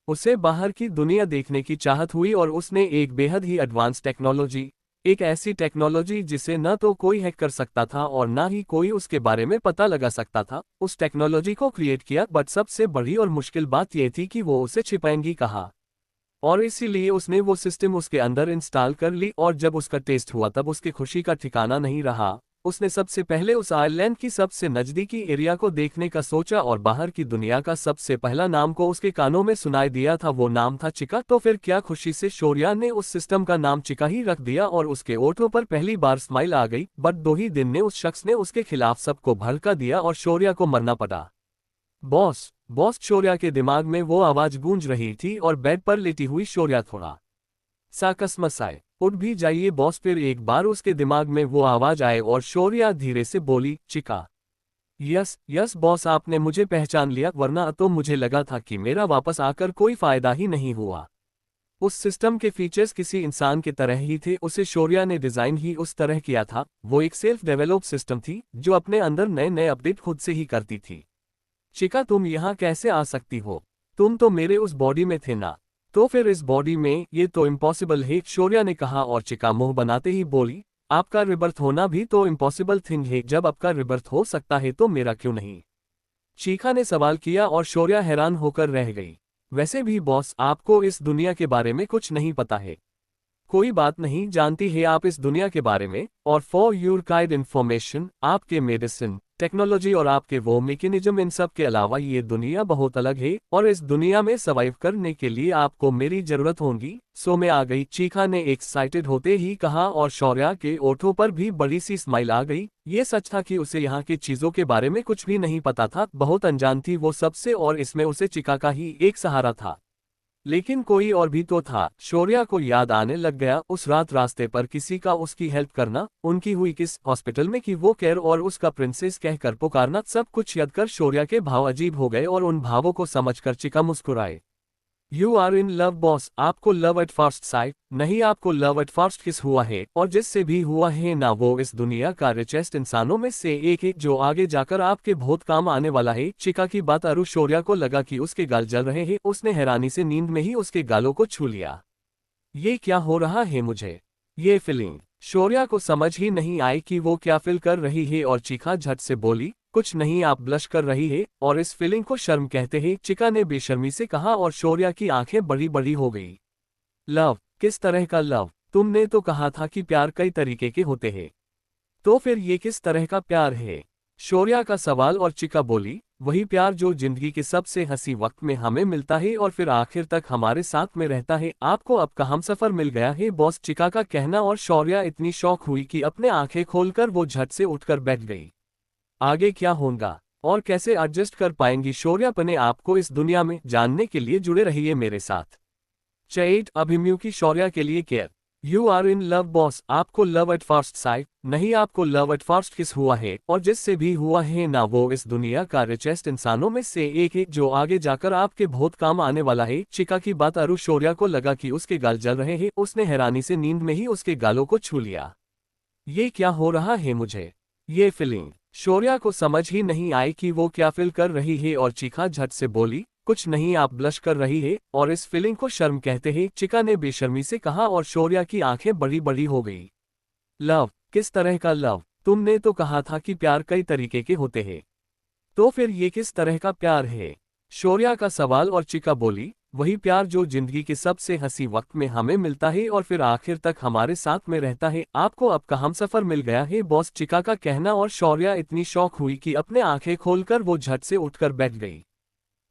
उसे बाहर की दुनिया देखने की चाहत हुई और उसने एक बेहद ही एडवांस टेक्नोलॉजी, एक ऐसी टेक्नोलॉजी जिसे न तो कोई हैक कर सकता था और ना ही कोई उसके बारे में पता लगा सकता था, उस टेक्नोलॉजी को क्रिएट किया। बट सबसे बड़ी और मुश्किल बात यह थी कि वो उसे छिपाएंगी कहा, और इसीलिए उसने वो सिस्टम उसके अंदर इंस्टॉल कर ली। और जब उसका टेस्ट हुआ तब उसकी खुशी का ठिकाना नहीं रहा। उसने सबसे पहले उस आइलैंड की सबसे नजदीकी एरिया को देखने का सोचा और बाहर की दुनिया का सबसे पहला नाम को उसके कानों में सुनाई दिया था, वो नाम था चिका। तो फिर क्या खुशी से शौर्या ने उस सिस्टम का नाम चिका ही रख दिया और उसके ओठों पर पहली बार स्माइल आ गई। बट 2 ही दिन में उस शख्स ने उसके खिलाफ सबको भड़का दिया और शौर्या को मरना पड़ा। बॉस, बॉस, शौर्या के दिमाग में वो आवाज गूंज रही थी और बेड पर लेटी हुई शौर्या थोड़ा सा कसमसाए। उठ भी जाइए बॉस। फिर एक बार उसके दिमाग में वो आवाज आए और शौर्या धीरे से बोली, चिका। यस यस बॉस, आपने मुझे पहचान लिया, वरना तो मुझे लगा था कि मेरा वापस आकर कोई फायदा ही नहीं हुआ। उस सिस्टम के फीचर्स किसी इंसान के तरह ही थे, उसे शौर्या ने डिजाइन ही उस तरह किया था। वो एक सेल्फ डेवलप सिस्टम थी जो अपने अंदर नए नए अपडेट खुद से ही करती थी। चिका, तुम यहाँ कैसे आ सकती हो? तुम तो मेरे उस बॉडी में थे ना। तो फिर इस बॉडी में ये तो इम्पॉसिबल है, शौर्या ने कहा और चिका मुंह बनाते ही बोली, आपका रिबर्थ होना भी तो इम्पॉसिबल थिंग है। जब आपका रिबर्थ हो सकता है तो मेरा क्यों नहीं? चीका ने सवाल किया और शौर्या हैरान होकर रह गई। वैसे भी बॉस, आपको इस दुनिया के बारे में कुछ नहीं पता है। कोई बात नहीं, जानती है आप इस दुनिया के बारे में। और फॉर योर काइंड इन्फॉर्मेशन, आपके मेडिसिन टेक्नोलॉजी और आपके वो मैकेनिज्म, इन सब के अलावा ये दुनिया बहुत अलग है और इस दुनिया में सर्वाइव करने के लिए आपको मेरी जरूरत होगी। सो मैं आ गई, चीका ने एक्साइटेड होते ही कहा और शौर्या के ओठों पर भी बड़ी सी स्माइल आ गई। ये सच था कि उसे यहाँ की चीजों के बारे में कुछ भी नहीं पता था, बहुत अनजान थी वो सबसे, और इसमें उसे चिका का ही एक सहारा था। लेकिन कोई और भी तो था। शौर्या को याद आने लग गया उस रात रास्ते पर किसी का उसकी हेल्प करना, उनकी हुई किस हॉस्पिटल में की वो केयर और उसका प्रिंसेस कहकर पुकारना। सब कुछ याद कर शौर्या के भाव अजीब हो गए और उन भावों को समझकर चिका मुस्कुराए। You are in love boss, आपको लव एट फर्स्ट साइट नहीं, आपको लव एट फर्स्ट किस हुआ है, और जिससे भी हुआ है ना, वो इस दुनिया का रिचेस्ट इंसानों में से एक है जो आगे जाकर आपके बहुत काम आने वाला है। चिका की बात अरु शौर्या को लगा कि उसके गाल जल रहे हैं। उसने हैरानी से नींद में ही उसके गालों को छू लिया। ये क्या हो रहा है मुझे, ये फीलिंग। शौर्या को समझ ही नहीं आई कि वो क्या फील कर रही है और चिका झट से बोली, कुछ नहीं, आप ब्लश कर रही है और इस फीलिंग को शर्म कहते हैं, चिका ने बेशर्मी से कहा और शौर्या की आंखें बड़ी बड़ी हो गई। लव, किस तरह का लव? तुमने तो कहा था कि प्यार कई तरीके के होते हैं, तो फिर ये किस तरह का प्यार है? शौर्या का सवाल, और चिका बोली, वही प्यार जो जिंदगी के सबसे हंसी वक्त में हमें मिलता है और फिर आखिर तक हमारे साथ में रहता है। आपको अब का हमसफर मिल गया है बॉस, चिका का कहना, और शौर्या इतनी शौक हुई कि अपने आंखें खोलकर वो झट से उठकर बैठ गई। आगे क्या होगा और कैसे एडजस्ट कर पाएंगी शौर्या अपने आप को इस दुनिया में, जानने के लिए जुड़े रहिए मेरे साथ। चैट अभिमन्यु की शौर्या के लिए care. You are in love boss, आपको लव एट फर्स्ट साइट नहीं, आपको लव एट फर्स्ट किस हुआ है, और जिससे भी हुआ है ना, वो इस दुनिया का रिचेस्ट इंसानों में से एक है जो आगे जाकर आपके बहुत काम आने वाला है। चिका की बात अरु शौर्या को लगा कि उसके गाल जल रहे हैं। उसने हैरानी से नींद में ही उसके गालों को छू लिया। ये क्या हो रहा है मुझे, ये फीलिंग। शौर्या को समझ ही नहीं आई कि वो क्या फील कर रही है और चिका झट से बोली, कुछ नहीं, आप ब्लश कर रही है और इस फीलिंग को शर्म कहते हैं, चिका ने बेशर्मी से कहा और शौर्या की आंखें बड़ी बड़ी हो गई। लव, किस तरह का लव? तुमने तो कहा था कि प्यार कई तरीके के होते हैं, तो फिर ये किस तरह का प्यार है? शौर्या का सवाल, और चिका बोली, वही प्यार जो जिंदगी के सबसे हंसी वक्त में हमें मिलता है और फिर आखिर तक हमारे साथ में रहता है। आपको अब का हमसफर मिल गया है बॉस, चिका का कहना, और शौर्या इतनी शौक हुई कि अपने आंखें खोलकर वो झट से उठकर बैठ गई।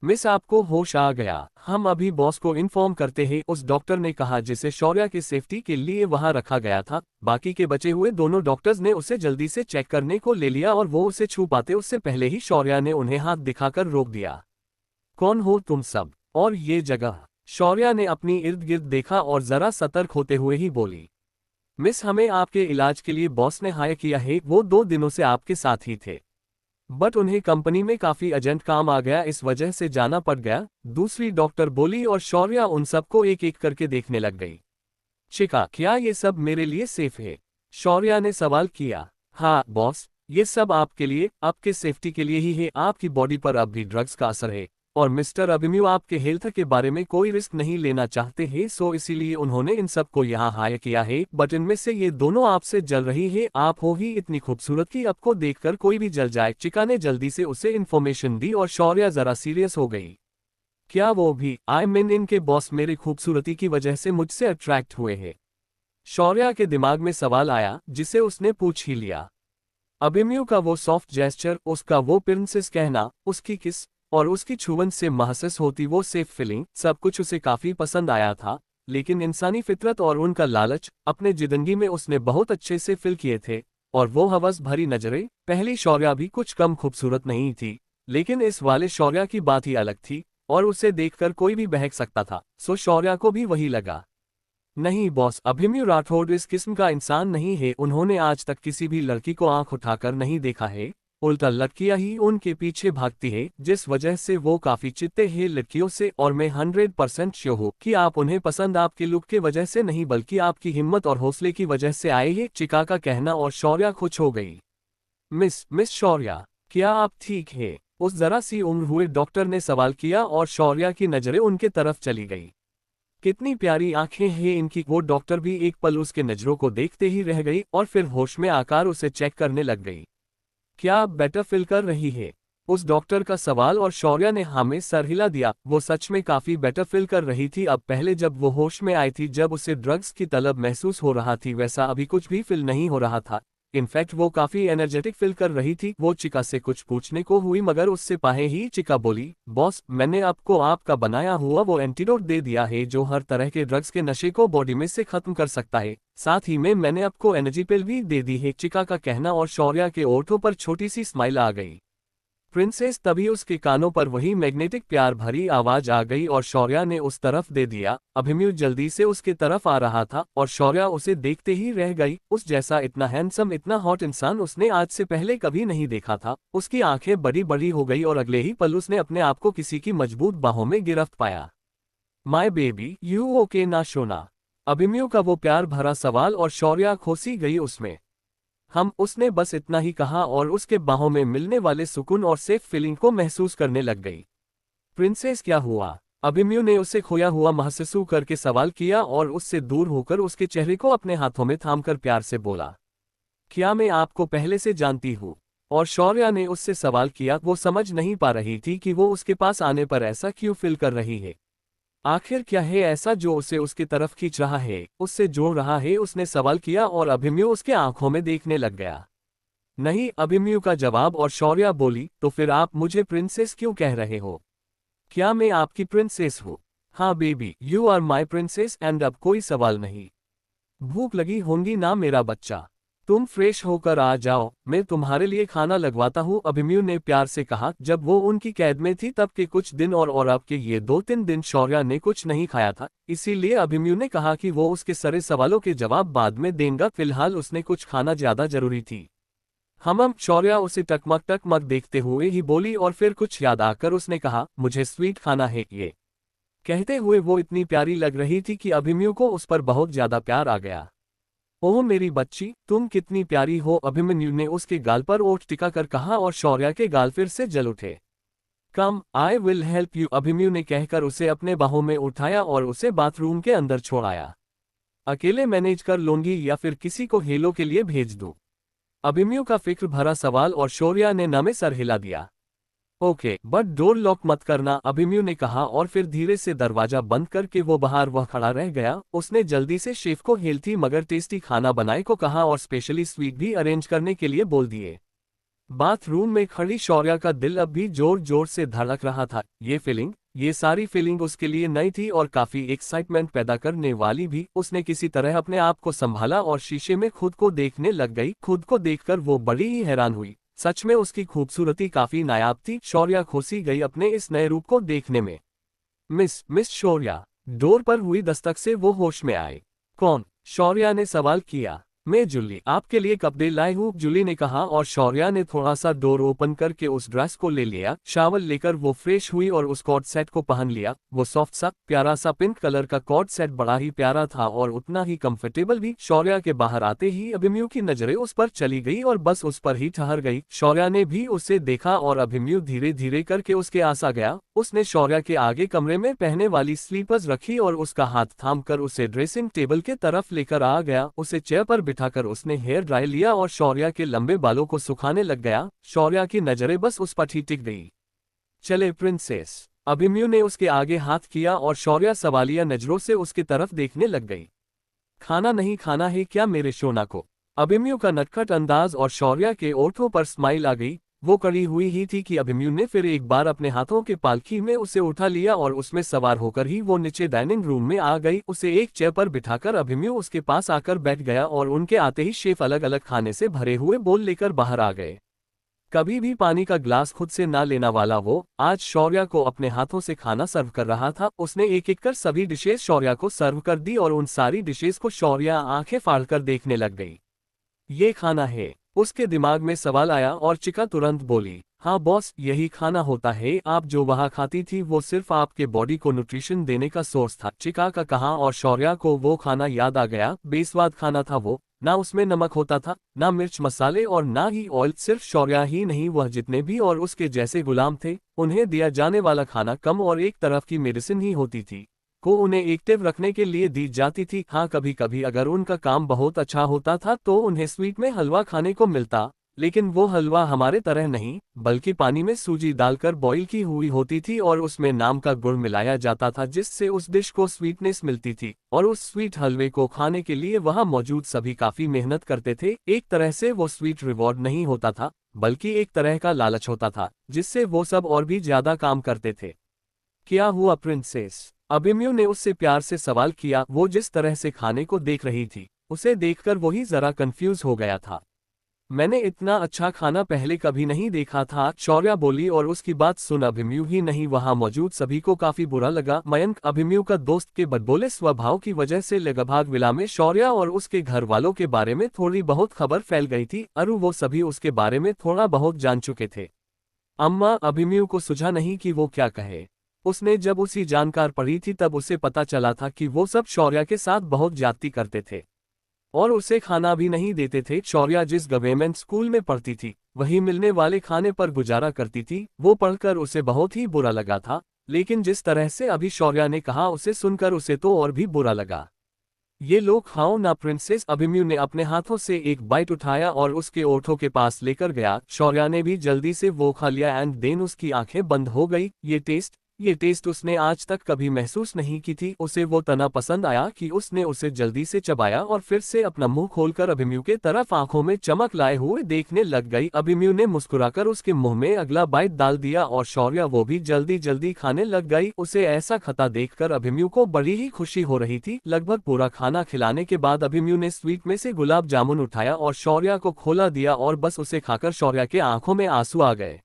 मिस, आपको होश आ गया, हम अभी बॉस को इन्फॉर्म करते हैं, उस डॉक्टर ने कहा जिसे शौर्या की सेफ्टी के लिए वहां रखा गया था। बाकी के बचे हुए दोनों डॉक्टर्स ने उसे जल्दी से चेक करने को ले लिया और वो उसे छू पाते उससे पहले ही शौर्या ने उन्हें हाथ दिखाकर रोक दिया। कौन हो तुम सब, और ये जगह? शौर्या ने अपनी इर्द गिर्द देखा और जरा सतर्क होते हुए ही बोली, मिस, हमें आपके इलाज के लिए बॉस ने हायर किया है, वो 2 दिनों से आपके साथ ही थे, बट उन्हें कंपनी में काफी अर्जेंट काम आ गया, इस वजह से जाना पड़ गया, दूसरी डॉक्टर बोली, और शौर्या उन सबको एक एक करके देखने लग गई। चिका, क्या ये सब मेरे लिए सेफ है? शौर्या ने सवाल किया। हाँ बॉस, ये सब आपके लिए, आपके सेफ्टी के लिए ही है। आपकी बॉडी पर अब भी ड्रग्स का असर है और मिस्टर अभिमन्यु आपके हेल्थ के बारे में कोई रिस्क नहीं लेना चाहते हैं, सो इसीलिए उन्होंने इन सबको यहाँ हायर किया है, बट इनमें से ये दोनों आपसे जल रही है। आप हो ही इतनी खूबसूरत कि आपको देखकर कोई भी जल जाए। चिका ने जल्दी से उसे इन्फॉर्मेशन दी और शौर्या जरा सीरियस हो गई। क्या वो भी? आई मीन इनके बॉस मेरी खूबसूरती की वजह से मुझसे अट्रैक्ट हुए हैं? शौर्या के दिमाग में सवाल आया जिसे उसने पूछ ही लिया। अभिमन्यु का वो सॉफ्ट जेस्चर, उसका वो प्रिंसेस कहना, उसकी किस और उसकी छुवन से महसूस होती वो सेफ फीलिंग, सब कुछ उसे काफी पसंद आया था। लेकिन इंसानी फितरत और उनका लालच अपने जिंदगी में उसने बहुत अच्छे से फिल किए थे, और वो हवस भरी नजरें। पहली शौर्या भी कुछ कम खूबसूरत नहीं थी, लेकिन इस वाले शौर्या की बात ही अलग थी और उसे देखकर कोई भी बहक सकता था, सो शौर्या को भी वही लगा। नहीं बॉस, अभिमन्यु राठौड़ इस किस्म का इंसान नहीं है, उन्होंने आज तक किसी भी लड़की को आंख उठाकर नहीं देखा है, उल्टा लड़कियां ही उनके पीछे भागती है, जिस वजह से वो काफी चित्ते हैं लड़कियों से, और मैं 100% श्योर हूँ कि आप उन्हें पसंद आपके लुक के वजह से नहीं बल्कि आपकी हिम्मत और हौसले की वजह से आए हैं, चिका का कहना, और शौर्या खुश हो गई। मिस शौर्या, क्या आप ठीक है? उस जरा सी उम्र हुए डॉक्टर ने सवाल किया और शौर्या की नजरें उनके तरफ चली गई। कितनी प्यारी आंखें हैं इनकी। वो डॉक्टर भी एक पल उसके नजरों को देखते ही रह गई और फिर होश में आकर उसे चेक करने लग गई। क्या आप बेटर फील कर रही है? उस डॉक्टर का सवाल, और शौर्या ने हाँ में सर हिला दिया। वो सच में काफी बेटर फील कर रही थी अब। पहले जब वो होश में आई थी, जब उसे ड्रग्स की तलब महसूस हो रहा थी, वैसा अभी कुछ भी फील नहीं हो रहा था। इनफैक्ट वो काफी एनर्जेटिक फील कर रही थी। वो चिका से कुछ पूछने को हुई मगर उससे पहले ही चिका बोली, बॉस मैंने आपको आपका बनाया हुआ वो एंटीडोट दे दिया है जो हर तरह के ड्रग्स के नशे को बॉडी में से खत्म कर सकता है। साथ ही में मैंने आपको एनर्जी पिल भी दे दी है, चिका का कहना, और शौर्या के ओठों पर छोटी सी स्माइल आ गई। प्रिंसेस तभी उसके कानों पर वही मैग्नेटिक प्यार भरी आवाज आ गई और शौर्या ने उस तरफ दे दिया। अभिमन्यु जल्दी से उसके तरफ आ रहा था और शौर्या उसे देखते ही रह गई। उस जैसा इतना हैंडसम इतना हॉट इंसान उसने आज से पहले कभी नहीं देखा था। उसकी आंखें बड़ी बड़ी हो गई और अगले ही पल उसने अपने आप को किसी की मजबूत बाहों में गिरफ्त पाया। माय बेबी यू ओके ना सोना? अभिमन्यु का वो प्यार भरा सवाल और शौर्या खोसी गई उसमें। उसने बस इतना ही कहा और उसके बाहों में मिलने वाले सुकून और सेफ फीलिंग को महसूस करने लग गई। प्रिंसेस क्या हुआ? अभिमन्यु ने उसे खोया हुआ महसूस करके सवाल किया और उससे दूर होकर उसके चेहरे को अपने हाथों में थामकर प्यार से बोला, क्या मैं आपको पहले से जानती हूँ? और शौर्या ने उससे सवाल किया। वो समझ नहीं पा रही थी कि वो उसके पास आने पर ऐसा क्यों फील कर रही है। आखिर क्या है ऐसा जो उसे उसकी तरफ खींच रहा है, उससे जोड़ रहा है? उसने सवाल किया और अभिमन्यु उसके आंखों में देखने लग गया। नहीं, अभिमन्यु का जवाब। और शौर्या बोली, तो फिर आप मुझे प्रिंसेस क्यों कह रहे हो? क्या मैं आपकी प्रिंसेस हूँ? हाँ baby, you are my princess and अब कोई सवाल नहीं। भूख लगी होंगी ना मेरा बच्चा? तुम फ्रेश होकर आ जाओ, मैं तुम्हारे लिए खाना लगवाता हूँ, अभिमन्यु ने प्यार से कहा। जब वो उनकी कैद में थी तब के कुछ दिन और अब के ये 2-3 दिन शौर्या ने कुछ नहीं खाया था, इसीलिए अभिमन्यु ने कहा कि वो उसके सारे सवालों के जवाब बाद में देगा, फिलहाल उसने कुछ खाना ज्यादा जरूरी थी। शौर्या उसे टकमक देखते हुए ही बोली और फिर कुछ याद आकर उसने कहा, मुझे स्वीट खाना है। ये कहते हुए वो इतनी प्यारी लग रही थी कि अभिमन्यु को उस पर बहुत ज्यादा प्यार आ गया। ओह मेरी बच्ची, तुम कितनी प्यारी हो, अभिमन्यु ने उसके गाल पर ओठ टिका कर कहा और शौर्या के गाल फिर से जल उठे। Come I will help you, Abhimanyu ने कहकर उसे अपने बाहों में उठाया और उसे बाथरूम के अंदर छोड़ाया। अकेले मैनेज कर लूंगी या फिर किसी को हेलो के लिए भेज दूं? अभिमन्यु का फिक्र भरा सवाल और शौर्या ने न में सर हिला दिया। ओके, बट डोर लॉक मत करना, अभिमन्यु ने कहा और फिर धीरे से दरवाजा बंद करके वो बाहर वह खड़ा रह गया। उसने जल्दी से शेफ को हेल्थी मगर टेस्टी खाना बनाने को कहा और स्पेशली स्वीट भी अरेंज करने के लिए बोल दिए। बाथरूम में खड़ी शौर्या का दिल अब भी जोर जोर से धड़क रहा था। ये सारी फीलिंग उसके लिए नई थी और काफी एक्साइटमेंट पैदा करने वाली भी। उसने किसी तरह अपने आप को संभाला और शीशे में खुद को देखने लग गई। खुद को देखकर वो बड़ी ही हैरान हुई, सच में उसकी खूबसूरती काफी नायाब थी। शौर्या खोसी गई अपने इस नए रूप को देखने में। मिस शौर्या, डोर पर हुई दस्तक से वो होश में आए। कौन? शौर्या ने सवाल किया। मैं जूली, आपके लिए कपड़े लाई हूँ, जूली ने कहा और शौर्या ने थोड़ा सा डोर ओपन करके उस ड्रेस को ले लिया। शावल लेकर वो फ्रेश हुई और उस कॉर्ड सेट को पहन लिया। वो सॉफ्ट सा प्यारा सा पिंक कलर का कॉर्ड सेट बड़ा ही प्यारा था और उतना ही कंफर्टेबल भी। शौर्या के बाहर आते ही अभिमन्यु की नजरें उस पर चली गई और बस उस पर ही ठहर गई। शौर्या ने भी उसे देखा और अभिमन्यु धीरे धीरे करके उसके आस आ गया। उसने शौर्या के आगे कमरे में पहनने वाली स्लीपर्स रखी और उसका हाथ थामकर उसे ड्रेसिंग टेबल के तरफ लेकर आ गया। उसे चेयर पर बिठाकर उसने हेयर ड्राई लिया और शौर्या के लंबे बालों को सुखाने लग गया। शौर्या की नजरें बस उस पर ही टिक गई। चले प्रिंसेस, अभिमन्यु ने उसके आगे हाथ किया और शौर्या सवालिया नजरों से उसकी तरफ देखने लग गई। खाना नहीं खाना है क्या मेरे सोना को? अभिमन्यु का नटखट अंदाज और शौर्या के ओठों पर स्माइल आ गई। वो कड़ी हुई ही थी कि अभिमन्यु ने फिर एक बार अपने हाथों के पालकी में उसे उठा लिया और उसमें सवार होकर ही वो नीचे डाइनिंग रूम में आ गई। उसे एक चेयर पर बिठाकर अभिमन्यु उसके पास आकर बैठ गया और उनके आते ही शेफ अलग अलग खाने से भरे हुए बोल लेकर बाहर आ गए। कभी भी पानी का ग्लास खुद से ना लेना वाला वो आज शौर्या को अपने हाथों से खाना सर्व कर रहा था। उसने एक एक कर सभी डिशेस शौर्या को सर्व कर दी और उन सारी डिशेस को शौर्या आंखें फाड़कर देखने लग गई। ये खाना है? उसके दिमाग में सवाल आया और चिका तुरंत बोली, हाँ बॉस, यही खाना होता है। आप जो वहाँ खाती थी वो सिर्फ आपके बॉडी को न्यूट्रिशन देने का सोर्स था, चिका का कहा और शौर्या को वो खाना याद आ गया। बेस्वाद खाना था वो, ना उसमें नमक होता था, ना मिर्च मसाले और ना ही ऑयल। सिर्फ शौर्या ही नहीं, वह जितने भी और उसके जैसे गुलाम थे, उन्हें दिया जाने वाला खाना कम और एक तरफ की मेडिसिन ही होती थी को उन्हें एक्टिव रखने के लिए दी जाती थी। हाँ, कभी कभी अगर उनका काम बहुत अच्छा होता था तो उन्हें स्वीट में हलवा खाने को मिलता, लेकिन वो हलवा हमारे तरह नहीं, बल्कि पानी में सूजी डालकर बॉईल की हुई होती थी और उसमें नाम का गुड़ मिलाया जाता था जिससे उस डिश को स्वीटनेस मिलती थी। और उस स्वीट हलवे को खाने के लिए वहां मौजूद सभी काफी मेहनत करते थे। एक तरह से वो स्वीट रिवॉर्ड नहीं होता था, बल्कि एक तरह का लालच होता था, जिससे वो सब और भी ज्यादा काम करते थे। क्या हुआ प्रिंसेस? अभिमन्यु ने उससे प्यार से सवाल किया। वो जिस तरह से खाने को देख रही थी, उसे देखकर वही जरा कंफ्यूज हो गया था। मैंने इतना अच्छा खाना पहले कभी नहीं देखा था, शौर्या बोली। और उसकी बात सुन अभिमन्यु ही नहीं, वहां मौजूद सभी को काफी बुरा लगा। मयंक, अभिमन्यु का दोस्त, के बदबोले स्वभाव की वजह से लगभग विला में शौर्या और उसके घर वालों के बारे में थोड़ी बहुत खबर फैल गई थी। अरु वो सभी उसके बारे में थोड़ा बहुत जान चुके थे। अम्मा, अभिमन्यु को सुझा नहीं कि वो क्या कहे। उसने जब उसी जानकार पढ़ी थी तब उसे पता चला था कि वो सब शौर्या के साथ बहुत ज्यादती करते थे और उसे खाना भी नहीं देते थे। शौर्या जिस गवर्नमेंट स्कूल में पढ़ती थी वही मिलने वाले खाने पर गुजारा करती थी। वो पढ़कर उसे बहुत ही बुरा लगा था, लेकिन जिस तरह से अभी शौर्या ने कहा उसे सुनकर उसे तो और भी बुरा लगा। ये लो, खाओ ना प्रिंसेस। अभिमन्यु ने अपने हाथों से एक बाइट उठाया और उसके ओठों के पास लेकर गया। शौर्या ने भी जल्दी से वो खा लिया एंड देन उसकी आंखें बंद हो गई। ये टेस्ट उसने आज तक कभी महसूस नहीं की थी। उसे वो तना पसंद आया कि उसने उसे जल्दी से चबाया और फिर से अपना मुंह खोलकर अभिमन्यु के तरफ आंखों में चमक लाए हुए देखने लग गई। अभिमन्यु ने मुस्कुराकर उसके मुंह में अगला बाइट डाल दिया और शौर्या वो भी जल्दी जल्दी खाने लग गई। उसे ऐसा खाता देखकर अभिमन्यु को बड़ी ही खुशी हो रही थी। लगभग पूरा खाना खिलाने के बाद अभिमन्यु ने स्वीट में से गुलाब जामुन उठाया और शौर्या को खोला दिया और बस उसे खाकर शौर्या के आंखों में आंसू आ गए।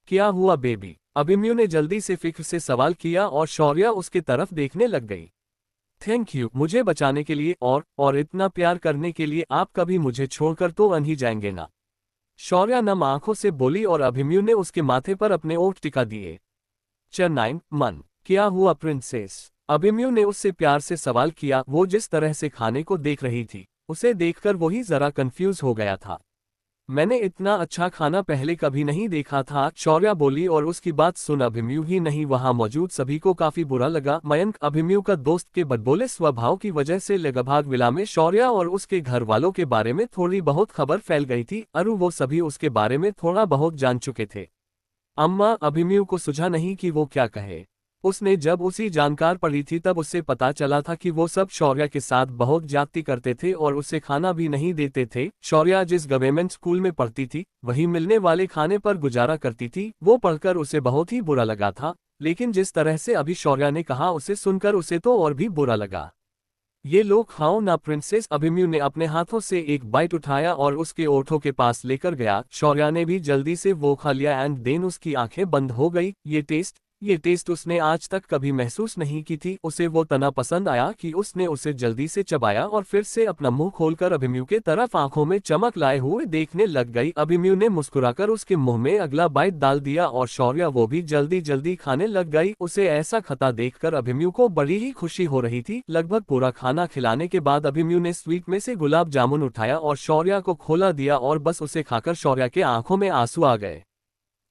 क्या हुआ बेबी? अभिमन्यु ने जल्दी से फिक्र से सवाल किया और शौर्या उसके तरफ देखने लग गई। थैंक यू मुझे बचाने के लिए और इतना प्यार करने के लिए। आप कभी मुझे छोड़कर तो नहीं जाएंगे ना? शौर्या नम आंखों से बोली और अभिमन्यु ने उसके माथे पर अपने ओठ टिका दिए। चेन्नई मन, क्या हुआ प्रिंसेस? अभिमन्यु ने उससे प्यार से सवाल किया। वो जिस तरह से खाने को देख रही थी उसे देखकर वही जरा कंफ्यूज हो गया था। मैंने इतना अच्छा खाना पहले कभी नहीं देखा था, शौर्या बोली। और उसकी बात सुन अभिमन्यु ही नहीं, वहां मौजूद सभी को काफी बुरा लगा। मयंक, अभिमन्यु का दोस्त, के बदबोले स्वभाव की वजह से लगभग विला में शौर्या और उसके घर वालों के बारे में थोड़ी बहुत खबर फैल गई थी। अरु वो सभी उसके बारे में थोड़ा बहुत जान चुके थे। अम्मा, अभिमन्यु को सुझा नहीं कि वो क्या कहे। उसने जब उसी जानकार पढ़ी थी तब उसे पता चला था कि वो सब शौर्या के साथ बहुत ज्यादती करते थे और उसे खाना भी नहीं देते थे। शौर्या जिस गवर्नमेंट स्कूल में पढ़ती थी वही मिलने वाले खाने पर गुजारा करती थी। वो पढ़कर उसे बहुत ही बुरा लगा था, लेकिन जिस तरह से अभी शौर्या ने कहा उसे सुनकर उसे तो और भी बुरा लगा। ये लो, खाओ ना प्रिंसेस। अभिमन्यु ने अपने हाथों से एक बाइट उठाया और उसके ओठों के पास लेकर गया। शौर्या ने भी जल्दी से वो खा लिया एंड देन उसकी आंखें बंद हो गई। ये टेस्ट उसने आज तक कभी महसूस नहीं की थी। उसे वो तना पसंद आया कि उसने उसे जल्दी से चबाया और फिर से अपना मुंह खोलकर अभिमन्यु के तरफ आंखों में चमक लाए हुए देखने लग गई। अभिमन्यु ने मुस्कुराकर उसके मुंह में अगला बाइट डाल दिया और शौर्या वो भी जल्दी जल्दी खाने लग गई। उसे ऐसा खाता देखकर अभिमन्यु को बड़ी ही खुशी हो रही थी। लगभग पूरा खाना खिलाने के बाद अभिमन्यु ने स्वीट में से गुलाब जामुन उठाया और शौर्या को खोला दिया और बस उसे खाकर शौर्या के आंखों में आंसू आ गए।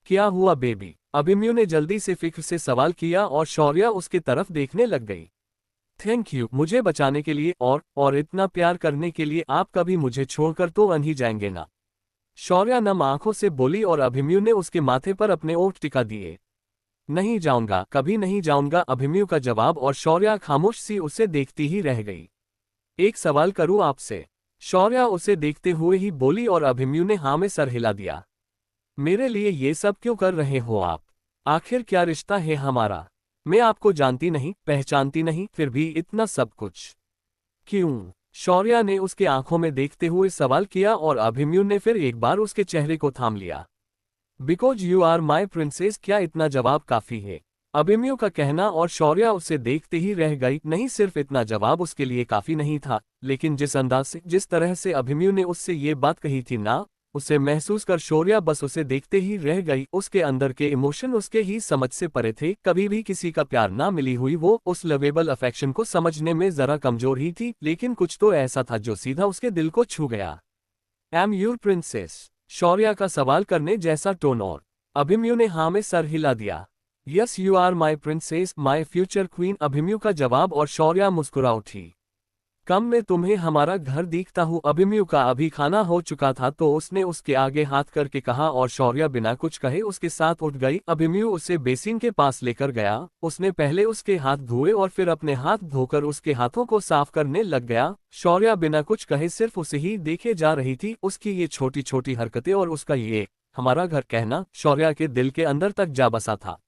क्या हुआ बेबी? अभिमन्यु ने जल्दी से फिक्र से सवाल किया और शौर्या उसके तरफ देखने लग गई। थैंक यू मुझे बचाने के लिए और इतना प्यार करने के लिए। आप कभी मुझे छोड़कर तो नहीं जाएंगे ना? शौर्या नम आंखों से बोली और अभिमन्यु ने उसके माथे पर अपने ओठ टिका दिए। नहीं जाऊंगा, कभी नहीं जाऊंगा, अभिमन्यु का जवाब। और शौर्या खामोश सी उसे देखती ही रह गई। एक सवाल करूं आपसे? शौर्या उसे देखते हुए ही बोली और अभिमन्यु ने हाँ में सर हिला दिया। मेरे लिए ये सब क्यों कर रहे हो आप? आखिर क्या रिश्ता है हमारा? मैं आपको जानती नहीं, पहचानती नहीं, फिर भी इतना सब कुछ क्यों? शौर्या ने उसके आंखों में देखते हुए सवाल किया और अभिमन्यु ने फिर एक बार उसके चेहरे को थाम लिया। Because you are my princess. क्या इतना जवाब काफी है? अभिमन्यु का कहना। और शौर्या उसे देखते ही रह गई। नहीं, सिर्फ इतना जवाब उसके लिए काफी नहीं था, लेकिन जिस अंदाज से, जिस तरह से अभिमन्यु ने उससे ये बात कही थी ना, उसे महसूस कर शौर्या बस उसे देखते ही रह गई। उसके अंदर के इमोशन उसके ही समझ से परे थे। कभी भी किसी का प्यार ना मिली हुई वो उस लवेबल अफेक्शन को समझने में जरा कमजोर ही थी, लेकिन कुछ तो ऐसा था जो सीधा उसके दिल को छू गया। M your princess? शौर्या का सवाल करने जैसा टोन और अभिमन्यु ने हाँ में सर हिला दिया। Yes you are my princess, my future queen, Abhimanyu का जवाब। और शौर्या मुस्कुरा उठी। कम में तुम्हें हमारा घर दिखता हूँ। अभिमन्यु का अभी खाना हो चुका था तो उसने उसके आगे हाथ करके कहा और शौर्य बिना कुछ कहे उसके साथ उठ गई। अभिमन्यु उसे बेसिन के पास लेकर गया। उसने पहले उसके हाथ धोए और फिर अपने हाथ धोकर उसके हाथों को साफ करने लग गया। शौर्य बिना कुछ कहे सिर्फ उसे ही देखे जा रही थी। उसकी ये छोटी छोटी हरकतें और उसका ये हमारा घर कहना शौर्य के दिल के अंदर तक जा बसा था।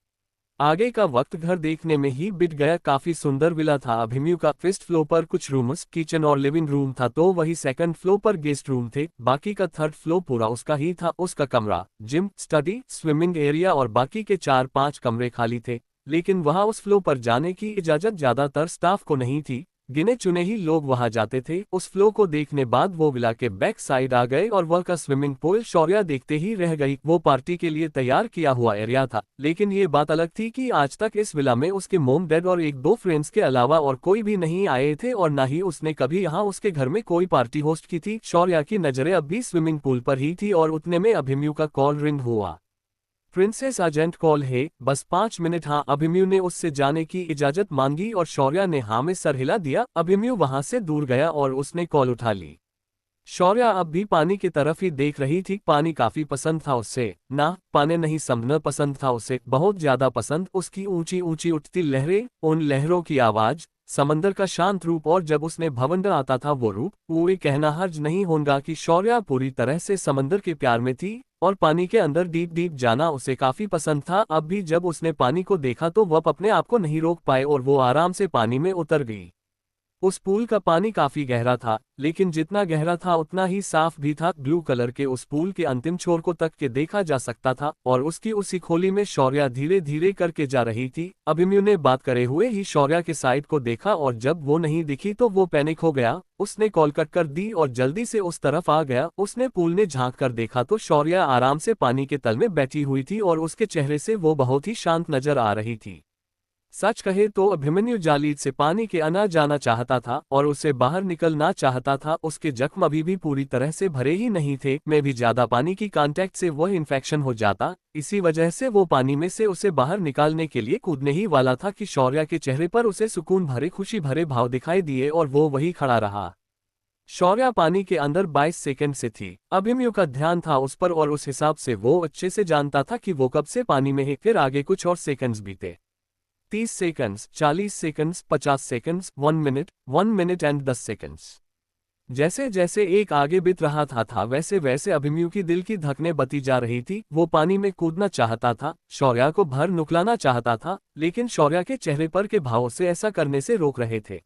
आगे का वक्त घर देखने में ही बीत गया। काफी सुंदर विला था। अभिमन्यु का फर्स्ट फ्लोर पर कुछ रूम्स, किचन और लिविंग रूम था तो वही सेकंड फ्लोर पर गेस्ट रूम थे। बाकी का थर्ड फ्लोर पूरा उसका ही था। उसका कमरा, जिम, स्टडी, स्विमिंग एरिया और बाकी के 4-5 कमरे खाली थे। लेकिन वहां उस फ्लोर पर जाने की इजाजत ज्यादातर स्टाफ को नहीं थी। गिने चुने ही लोग वहां जाते थे। उस फ्लो को देखने बाद वो विला के बैक साइड आ गए और वह का स्विमिंग पूल शौर्य देखते ही रह गई। वो पार्टी के लिए तैयार किया हुआ एरिया था। लेकिन ये बात अलग थी कि आज तक इस विला में उसके मोम, डैड और 1-2 फ्रेंड्स के अलावा और कोई भी नहीं आए थे और ना ही उसने कभी यहाँ उसके घर में कोई पार्टी होस्ट की थी। शौर्य की नजरें अब भी स्विमिंग पूल पर ही थी और उतने में अभिमन्यु का कॉल रिंग हुआ। प्रिंसेस अर्जेंट कॉल है, बस 5 मिनट। हाँ। अभिमन्यु ने उससे जाने की इजाजत मांगी और शौर्य ने हाँ में सर हिला दिया। अभिमन्यु वहां से दूर गया और उसने कॉल उठा ली। शौर्य अब भी पानी की तरफ ही देख रही थी। पानी काफी पसंद था उसे। ना पाने नहीं समझना पसंद था उसे, बहुत ज्यादा पसंद। उसकी ऊंची ऊंची उठती लहरें, उन लहरों की आवाज, समंदर का शांत रूप और जब उसने भवंडर आता था वो रूप। वो ये कहना हर्ज नहीं होगा कि शौर्य पूरी तरह से समंदर के प्यार में थी और पानी के अंदर डीप डीप जाना उसे काफी पसंद था। अब भी जब उसने पानी को देखा तो वह अपने आप को नहीं रोक पाए और वो आराम से पानी में उतर गई। उस पूल का पानी काफी गहरा था, लेकिन जितना गहरा था उतना ही साफ भी था। ब्लू कलर के उस पूल के अंतिम छोर को तक के देखा जा सकता था और उसकी उसी खोली में शौर्य धीरे धीरे करके जा रही थी। अभिमन्यु ने बात करे हुए ही शौर्य के साइड को देखा और जब वो नहीं दिखी तो वो पैनिक हो गया। उसने कॉल कट कर दी और जल्दी से उस तरफ आ गया। उसने पूल में झांक कर देखा तो शौर्य आराम से पानी के तल में बैठी हुई थी और उसके चेहरे से वो बहुत ही शांत नजर आ रही थी। सच कहे तो अभिमन्यु जालीद से पानी के अंदर जाना चाहता था और उसे बाहर निकलना चाहता था। उसके जख्म अभी भी पूरी तरह से भरे ही नहीं थे। में भी ज्यादा पानी की कांटेक्ट से वह इन्फेक्शन हो जाता। इसी वजह से वो पानी में से उसे बाहर निकालने के लिए कूदने ही वाला था कि शौर्य के चेहरे पर उसे सुकून भरे, खुशी भरे भाव दिखाई दिए और वो वही खड़ा रहा। शौर्य पानी के अंदर 22 सेकंड से थी। अभिमन्यु का ध्यान था उस पर और उस हिसाब से वो अच्छे से जानता था कि वो कब से पानी में है। फिर आगे कुछ और सेकंड्स बीते। 30 seconds, 40 seconds, 50 seconds, 1 minute and 10 seconds. जैसे जैसे एक आगे बीत रहा था वैसे वैसे अभिमन्यु की दिल की धड़कनें बढ़ती जा रही थी। वो पानी में कूदना चाहता था, शौर्य को भर नुकलाना चाहता था, लेकिन शौर्य के चेहरे पर के भाव से ऐसा करने से रोक रहे थे।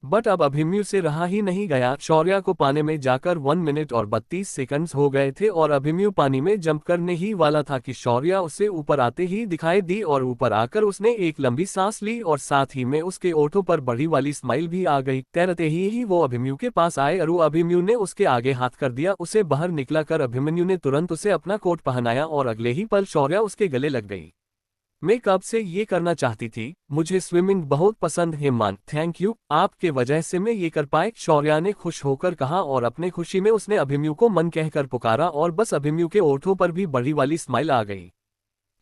बट अब अभिमन्यु से रहा ही नहीं गया। शौर्य को पानी में जाकर 1 मिनट और 32 सेकंड्स हो गए थे और अभिमन्यु पानी में जंप करने ही वाला था कि शौर्य उसे ऊपर आते ही दिखाई दी और ऊपर आकर उसने एक लंबी सांस ली और साथ ही में उसके ओठों पर बड़ी वाली स्माइल भी आ गई। तैरते ही वो अभिमन्यु के पास आए और अभिमन्यु ने उसके आगे हाथ कर दिया। उसे बाहर निकला कर अभिमन्यु ने तुरंत उसे अपना कोट पहनाया और अगले ही पल शौर्य उसके गले लग गई। मैं कब से ये करना चाहती थी, मुझे स्विमिंग बहुत पसंद है मान, थैंक यू, आपके वजह से मैं ये कर पाए, शौर्य ने खुश होकर कहा और अपने खुशी में उसने अभिमन्यु को मन कहकर पुकारा और बस अभिमन्यु के ओठों पर भी बड़ी वाली स्माइल आ गई।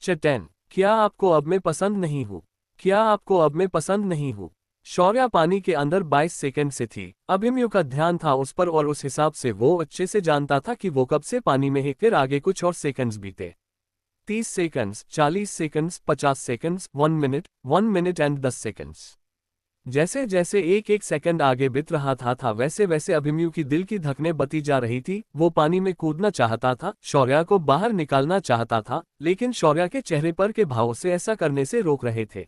चटैन, क्या आपको अब मैं पसंद नहीं हूँ? क्या आपको अब मैं पसंद नहीं हूँ? शौर्य पानी के अंदर 22 सेकंड से थी। अभिमन्यु का ध्यान था उस पर और उस हिसाब से वो अच्छे से जानता था कि वो कब से पानी में है। फिर आगे कुछ और सेकंड्स बीते। 30 seconds, 40 seconds, 50 seconds, 1 minute and 10 seconds. जैसे जैसे एक एक सेकंड आगे बीत रहा था वैसे वैसे अभिमन्यु की दिल की धड़कनें बढ़ती जा रही थी। वो पानी में कूदना चाहता था, शौर्य को बाहर निकालना चाहता था, लेकिन शौर्य के चेहरे पर के भाव से ऐसा करने से रोक रहे थे।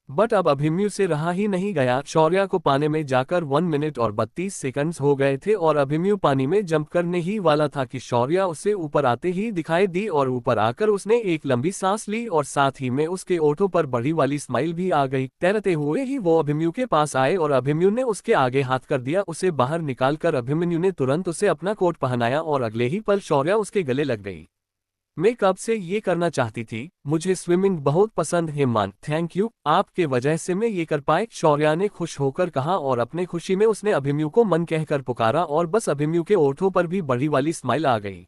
बट अब अभिमन्यु से रहा ही नहीं गया। शौर्य को पानी में जाकर 1 मिनट और 32 सेकंड्स हो गए थे और अभिमन्यु पानी में जंप करने ही वाला था कि शौर्य उसे ऊपर आते ही दिखाई दी और ऊपर आकर उसने एक लंबी सांस ली और साथ ही में उसके ओठों पर बड़ी वाली स्माइल भी आ गई। तैरते हुए ही वो अभिमन्यु के पास आए और अभिमन्यु ने उसके आगे हाथ कर दिया। उसे बाहर निकालकर अभिमन्यु ने तुरंत उसे अपना कोट पहनाया और अगले ही पल शौर्य उसके गले लग गई। मैं कब से ये करना चाहती थी, मुझे स्विमिंग बहुत पसंद है मान, थैंक यू, आपके वजह से मैं ये कर पाए, शौर्य ने खुश होकर कहा और अपने खुशी में उसने अभिमन्यु को मन कहकर पुकारा और बस अभिमन्यु के ओठों पर भी बड़ी वाली स्माइल आ गई।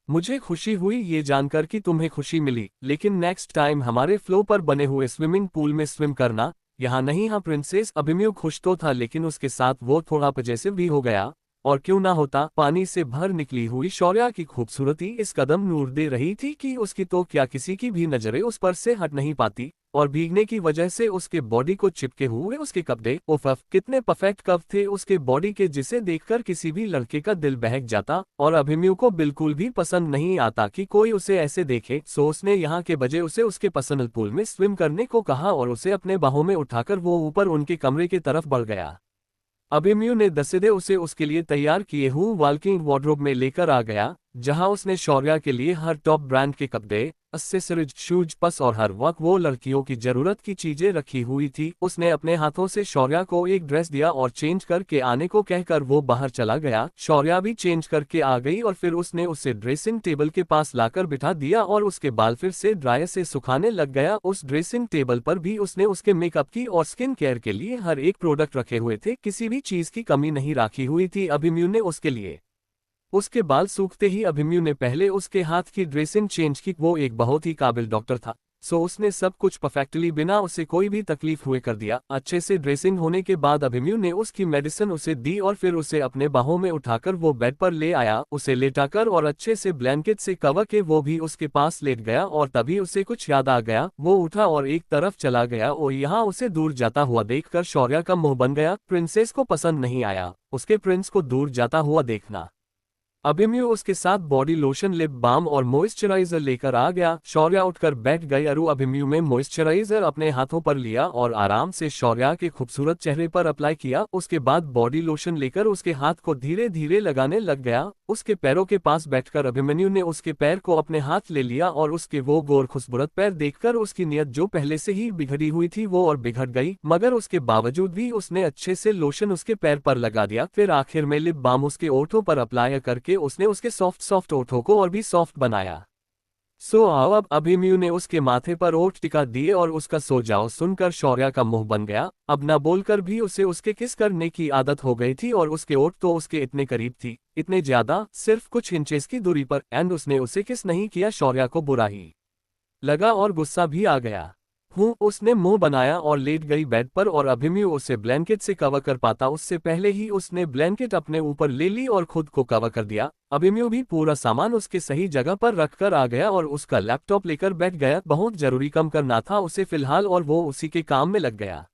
मुझे खुशी हुई ये जानकर कि तुम्हें खुशी मिली, लेकिन नेक्स्ट टाइम हमारे फ्लो पर बने हुए स्विमिंग पूल में स्विम करना, यहाँ नहीं। हाँ, प्रिंसेस अभिमन्यु खुश तो था, लेकिन उसके साथ वो थोड़ा पजेसिव भी हो गया। और क्यों ना होता, पानी से भर निकली हुई शौर्या की खूबसूरती इस कदम नूर दे रही थी कि उसकी तो क्या किसी की भी नजरें उस पर से हट नहीं पाती। और भीगने की वजह से उसके बॉडी को चिपके हुए उसके कपड़े, उफ कितने परफेक्ट कप थे उसके बॉडी के, जिसे देखकर किसी भी लड़के का दिल बहक जाता। और अभिमन्यु को बिल्कुल भी पसंद नहीं आता कि कोई उसे ऐसे देखे, सो उसने यहाँ के बजे उसे उसके पसंद पूल में स्विम करने को कहा और उसे अपने बाहों में उठाकर वो ऊपर उनके कमरे की तरफ बढ़ गया। अभिमन्यु ने दसीदे उसे उसके लिए तैयार किए हुए वॉकिंग वार्डरोब में लेकर आ गया, जहां उसने शौर्या के लिए हर टॉप ब्रांड के कपड़े, एक्सेसरीज, शूज, पर्स और हर वक्त वो लड़कियों की जरूरत की चीजें रखी हुई थी। उसने अपने हाथों से शौर्या को एक ड्रेस दिया और चेंज करके आने को कहकर वो बाहर चला गया। शौर्या भी चेंज करके आ गई और फिर उसने उसे ड्रेसिंग टेबल के पास लाकर बिठा दिया और उसके बाल फिर से ड्रायर से सुखाने लग गया। उस ड्रेसिंग टेबल पर भी उसने उसके मेकअप की और स्किन केयर के लिए हर एक प्रोडक्ट रखे हुए थे, किसी भी चीज की कमी नहीं रखी हुई थी अभिमन्यु ने उसके लिए। उसके बाल सूखते ही अभिमन्यु ने पहले उसके हाथ की ड्रेसिंग चेंज की। वो एक बहुत ही काबिल डॉक्टर था, सो उसने सब कुछ परफेक्टली बिना उसे कोई भी तकलीफ हुए कर दिया। अच्छे से ड्रेसिंग होने के बाद अभिमन्यु ने उसकी मेडिसिन उसे दी और फिर उसे अपने बाहों में उठाकर वो बेड पर ले आया। उसे लेटाकर और अच्छे से ब्लैंकेट से कवर के वो भी उसके पास लेट गया और तभी उसे कुछ याद आ गया। वो उठा और एक तरफ चला गया और यहाँ उसे दूर जाता हुआ देखकर शौर्या का मुंह बन गया। प्रिंसेस को पसंद नहीं आया उसके प्रिंस को दूर जाता हुआ देखना। अभिमन्यु उसके साथ बॉडी लोशन, लिप बाम और मॉइस्चराइजर लेकर आ गया। शौर्या उठकर बैठ गई। अभिमन्यु में मॉइस्चराइजर अपने हाथों पर लिया और आराम से शौर्या के खूबसूरत चेहरे पर अप्लाई किया। उसके बाद बॉडी लोशन लेकर उसके हाथ को धीरे धीरे लगाने लग गया। उसके पैरों के पास बैठकर अभिमन्यु ने उसके पैर को अपने हाथ ले लिया और उसके वो गोर खूबसूरत पैर देखकर उसकी नीयत जो पहले से ही बिगड़ी हुई थी वो और बिगड़ गई, मगर उसके बावजूद भी उसने अच्छे से लोशन उसके पैर पर लगा दिया। फिर आखिर में लिप बाम उसके ओठों पर अप्लाई करके उसने उसके सॉफ्ट ओठों को और भी सॉफ्ट बनाया। सो आओ, अब अभिमन्यु ने उसके माथे पर ओठ टिका दिए और उसका सो जाओ सुनकर शौर्या का मुंह बन गया। अब न बोलकर भी उसे उसके किस करने की आदत हो गई थी और उसके ओठ तो उसके इतने करीब थी, इतने ज्यादा, सिर्फ कुछ इंचेस की दूरी पर, एंड उसने उसे किस नहीं किया। शौर्या को बुरा ही लगा और गुस्सा भी आ गया। उसने मुंह बनाया और लेट गई बेड पर और अभिमन्यु उसे ब्लैंकेट से कवर कर पाता उससे पहले ही उसने ब्लैंकेट अपने ऊपर ले ली और खुद को कवर कर दिया। अभिमन्यु भी पूरा सामान उसके सही जगह पर रखकर आ गया और उसका लैपटॉप लेकर बैठ गया। बहुत जरूरी काम करना था उसे फिलहाल और वो उसी के काम में लग गया।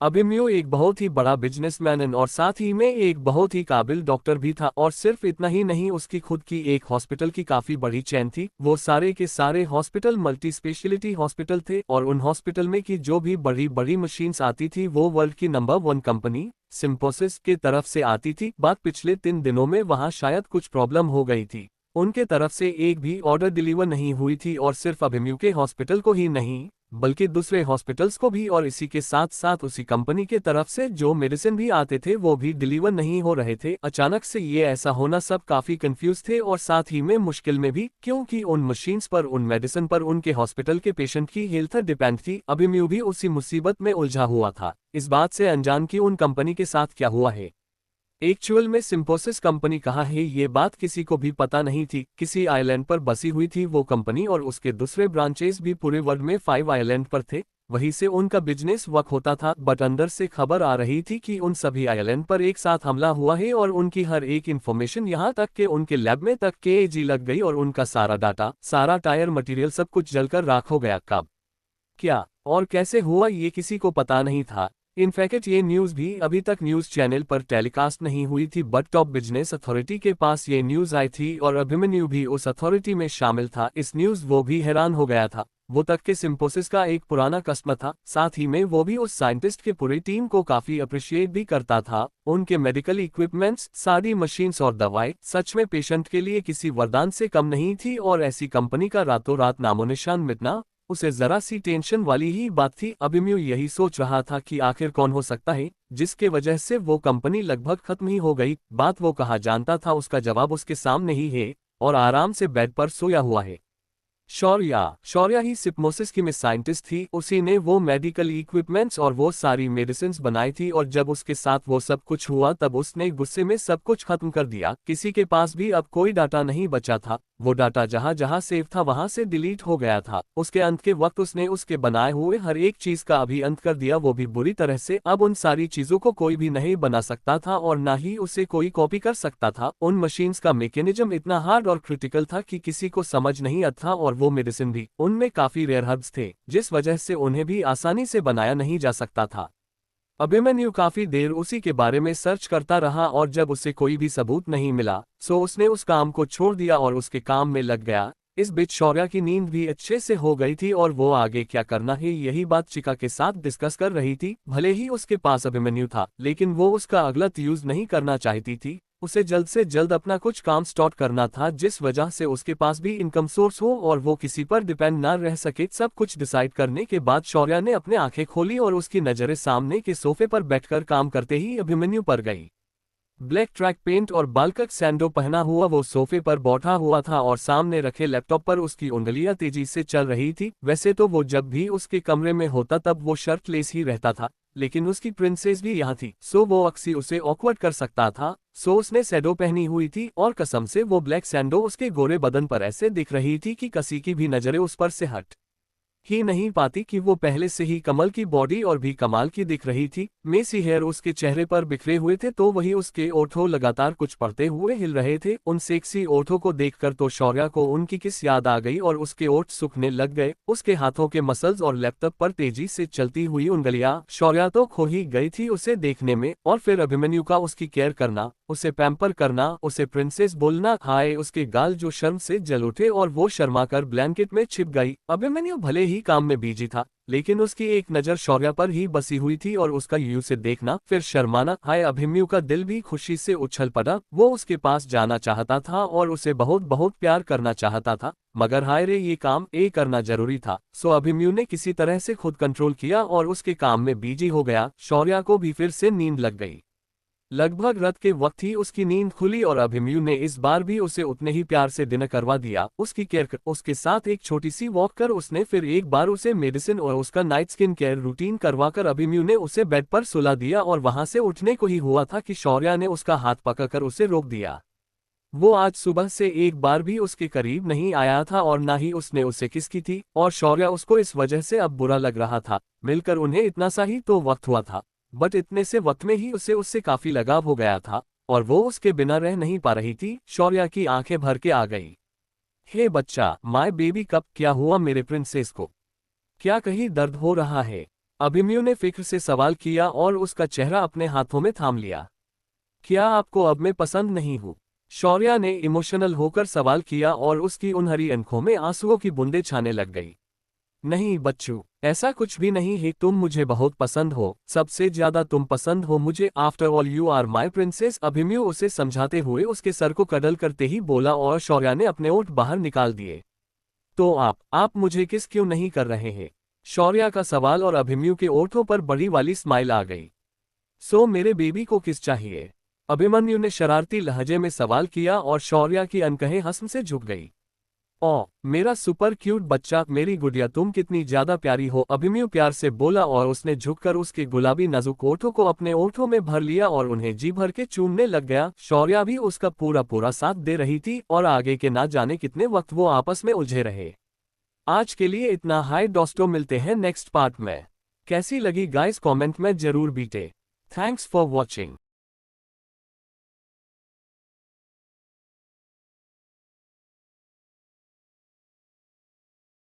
अभिमन्यु एक बहुत ही बड़ा बिजनेसमैन और साथ ही में एक बहुत ही काबिल डॉक्टर भी था, और सिर्फ इतना ही नहीं, उसकी खुद की एक हॉस्पिटल की काफी बड़ी चेन थी। वो सारे के सारे हॉस्पिटल मल्टी स्पेशलिटी हॉस्पिटल थे और उन हॉस्पिटल में की जो भी बड़ी बड़ी मशीन्स आती थी वो वर्ल्ड की नंबर 1 कंपनी सिम्फोसिस के तरफ से आती थी। बात पिछले 3 दिनों में वहां शायद कुछ प्रॉब्लम हो गई थी, उनके तरफ से एक भी ऑर्डर डिलीवर नहीं हुई थी, और सिर्फ अभिमन्यु के हॉस्पिटल को ही नहीं बल्कि दूसरे हॉस्पिटल्स को भी, और इसी के साथ साथ उसी कंपनी के तरफ से जो मेडिसिन भी आते थे वो भी डिलीवर नहीं हो रहे थे। अचानक से ये ऐसा होना, सब काफी कंफ्यूज थे और साथ ही में मुश्किल में भी, क्योंकि उन मशीन्स पर, उन मेडिसिन पर उनके हॉस्पिटल के पेशेंट की हेल्थ डिपेंड थी। अभिमन्यु भी उसी मुसीबत में उलझा हुआ था, इस बात से अनजान कि उन कंपनी के साथ क्या हुआ है। एक्चुअल में सिम्फोसिस कंपनी कहाँ है ये बात किसी को भी पता नहीं थी। किसी आइलैंड पर बसी हुई थी वो कंपनी, और उसके दूसरे ब्रांचेस भी पूरे वर्ल्ड में 5 आइलैंड पर थे, वहीं से उनका बिजनेस वर्क होता था। बट अंदर से खबर आ रही थी कि उन सभी आइलैंड पर एक साथ हमला हुआ है और उनकी हर एक इंफॉर्मेशन, यहाँ तक के उनके लैब में तक के एजी लग गई और उनका सारा डाटा, सारा टायर मटेरियल सब कुछ जलकर राख हो गया। कब, क्या और कैसे हुआ ये किसी को पता नहीं था। इनफैक्ट ये न्यूज़ भी अभी तक न्यूज़ चैनल पर टेलीकास्ट नहीं हुई थी, बट टॉप बिजनेस अथॉरिटी के पास ये न्यूज़ आई थी और अभिमन्यु भी उस अथॉरिटी में शामिल था। इस न्यूज़ वो भी हैरान हो गया था। वो तक के सिम्फोसिस का एक पुराना कस्टमर था, साथ ही में वो भी उस साइंटिस्ट के पूरी टीम को काफी अप्रिशिएट भी करता था। उनके मेडिकल इक्विपमेंट्स, सारी मशीन्स और दवाएं सच में पेशेंट के लिए किसी वरदान से कम नहीं थी, और ऐसी कंपनी का रातों रात नामोनिशान मिटना उसे जरा सी टेंशन वाली ही बात थी। अभिमन्यु यही सोच रहा था कि आखिर कौन हो सकता है जिसके वजह से वो कंपनी लगभग खत्म ही हो गई। बात वो कहा जानता था, उसका जवाब उसके सामने ही है और आराम से बेड पर सोया हुआ है। शौर्या ही सिम्फोसिस की मिस साइंटिस्ट थी, उसी ने वो मेडिकल इक्विपमेंट्स और वो सारी मेडिसिन्स बनाई थी, और जब उसके साथ वो सब कुछ हुआ तब उसने गुस्से में सब कुछ खत्म कर दिया। किसी के पास भी अब कोई डाटा नहीं बचा था। वो डाटा जहां जहां सेव था वहां से डिलीट हो गया था। उसके अंत के वक्त उसने उसके बनाए हुए हर एक चीज का अभी अंत कर दिया, वो भी बुरी तरह से। अब उन सारी चीजों को कोई भी नहीं बना सकता था और ना ही उसे कोई कॉपी कर सकता था। उन मशीन्स का मैकेनिज्म इतना हार्ड और क्रिटिकल था कि किसी को समझ नहीं आता था, और वो मेडिसिन भी उनमें काफी रेयर हर्ब्स थे, जिस वजह से उन्हें भी आसानी से बनाया नहीं जा सकता था। अभिमन्यु काफी देर उसी के बारे में सर्च करता रहा, और जब उसे कोई भी सबूत नहीं मिला सो उसने उस काम को छोड़ दिया और उसके काम में लग गया। इस बीच शौर्या की नींद भी अच्छे से हो गई थी और वो आगे क्या करना है यही बात चिका के साथ डिस्कस कर रही थी। भले ही उसके पास अभिमन्यु था, लेकिन वो उसका गलत यूज नहीं करना चाहती थी। उसे जल्द से जल्द अपना कुछ काम स्टार्ट करना था, जिस वजह से उसके पास भी इनकम सोर्स हो और वो किसी पर डिपेंड ना रह सके। सब कुछ डिसाइड करने के बाद शौर्या ने अपने आंखें खोली और उसकी नजरें सामने के सोफे पर बैठकर काम करते ही अभिमन्यु पर गई। ब्लैक ट्रैक पेंट और बालकक सैंडो पहना हुआ वो सोफे पर बैठा हुआ था और सामने रखे लैपटॉप पर उसकी उंगलियां तेजी से चल रही थी। वैसे तो वो जब भी उसके कमरे में होता तब वो शर्टलेस ही रहता था, लेकिन उसकी प्रिंसेस भी यहाँ थी, सो वो अक्सर उसे ऑकवर्ड कर सकता था। सो उसने सैंडो पहनी हुई थी और कसम से वो ब्लैक सैंडो उसके गोरे बदन पर ऐसे दिख रही थी कि किसी की भी नजरें उस पर से हट ही नहीं पाती कि वो पहले से ही कमल की बॉडी और भी कमाल की दिख रही थी। मेसी हेयर उसके चेहरे पर बिखरे हुए थे तो वही उसके ओठों लगातार कुछ पड़ते हुए हिल रहे थे। उन सेक्सी ओठों को देखकर तो शौर्या को उनकी किस याद आ गई और उसके ओठ सूखने लग गए। उसके हाथों के मसल्स और लैपटॉप पर तेजी से चलती हुई उंगलियां, शौर्या तो खो ही गई थी उसे देखने में। और फिर अभिमन्यु का उसकी केयर करना, उसे पैम्पर करना, उसे प्रिंसेस बोलना, हाय उसके गाल जो शर्म से जल उठे और वो शर्माकर ब्लैंकेट में छिप गई। अभिमन्यु भले ही काम में बिजी था, लेकिन उसकी एक नजर शौर्या पर ही बसी हुई थी और उसका यूं से देखना फिर शर्माना, हाय अभिमन्यु का दिल भी खुशी से उछल पड़ा। वो उसके पास जाना चाहता था और उसे बहुत बहुत प्यार करना चाहता था, मगर हाय रे ये काम करना जरूरी था। सो अभिमन्यु ने किसी तरह से खुद कंट्रोल किया और उसके काम में बिजी हो गया। शौर्या को भी फिर से नींद लग गई। लगभग रात के वक्त ही उसकी नींद खुली और अभिमन्यु ने इस बार भी उसे उतने ही प्यार से डिनर करवा दिया, उसकी केयर कर, उसके साथ एक छोटी सी वॉक कर उसने फिर एक बार उसे मेडिसिन और उसका नाइट स्किन केयर रूटीन करवाकर अभिमन्यु ने उसे बेड पर सुला दिया और वहां से उठने को ही हुआ था कि शौर्या ने उसका हाथ पकड़कर उसे रोक दिया। वो आज सुबह से एक बार भी उसके करीब नहीं आया था और ना ही उसने उसे किस की थी, और शौर्या उसको इस वजह से अब बुरा लग रहा था। मिलकर उन्हें इतना सा ही तो वक्त हुआ था, बट इतने से वक्त में ही उसे उससे काफी लगाव हो गया था और वो उसके बिना रह नहीं पा रही थी। शौर्या की आंखें भर के आ गई। हे बच्चा, माय बेबी कब, क्या हुआ मेरे प्रिंसेस को, क्या कहीं दर्द हो रहा है? अभिमन्यु ने फिक्र से सवाल किया और उसका चेहरा अपने हाथों में थाम लिया। क्या आपको अब मैं पसंद नहीं हूँ? शौर्या ने इमोशनल होकर सवाल किया और उसकी उन हरी आंखों में आंसुओं की बूंदें छाने लग गई। नहीं बच्चू, ऐसा कुछ भी नहीं है, तुम मुझे बहुत पसंद हो, सबसे ज्यादा तुम पसंद हो मुझे, after all you are my princess. Abhimanyu उसे समझाते हुए उसके सर को कडल करते ही बोला और शौर्या ने अपने ओठ बाहर निकाल दिए। तो आप मुझे किस क्यों नहीं कर रहे हैं? शौर्या का सवाल और अभिमन्यु के ओठों पर बड़ी वाली स्माइल आ गई। सो मेरे बेबी को किस चाहिए? अभिमन्यु ने शरारती लहजे में सवाल किया और शौर्या की अनकहे हंस से झुक गई। ओ मेरा सुपर क्यूट बच्चा, मेरी गुड़िया तुम कितनी ज्यादा प्यारी हो, अभिमन्यु प्यार से बोला और उसने झुककर उसके गुलाबी नाजुक ओठों को अपने ओठों में भर लिया और उन्हें जी भर के चूमने लग गया। शौर्या भी उसका पूरा पूरा साथ दे रही थी और आगे के ना जाने कितने वक्त वो आपस में उलझे रहे। आज के लिए इतना, हाय दोस्तों, मिलते हैं नेक्स्ट पार्ट में। कैसी लगी गाइस कमेंट में जरूर बीटे। Thanks for watching.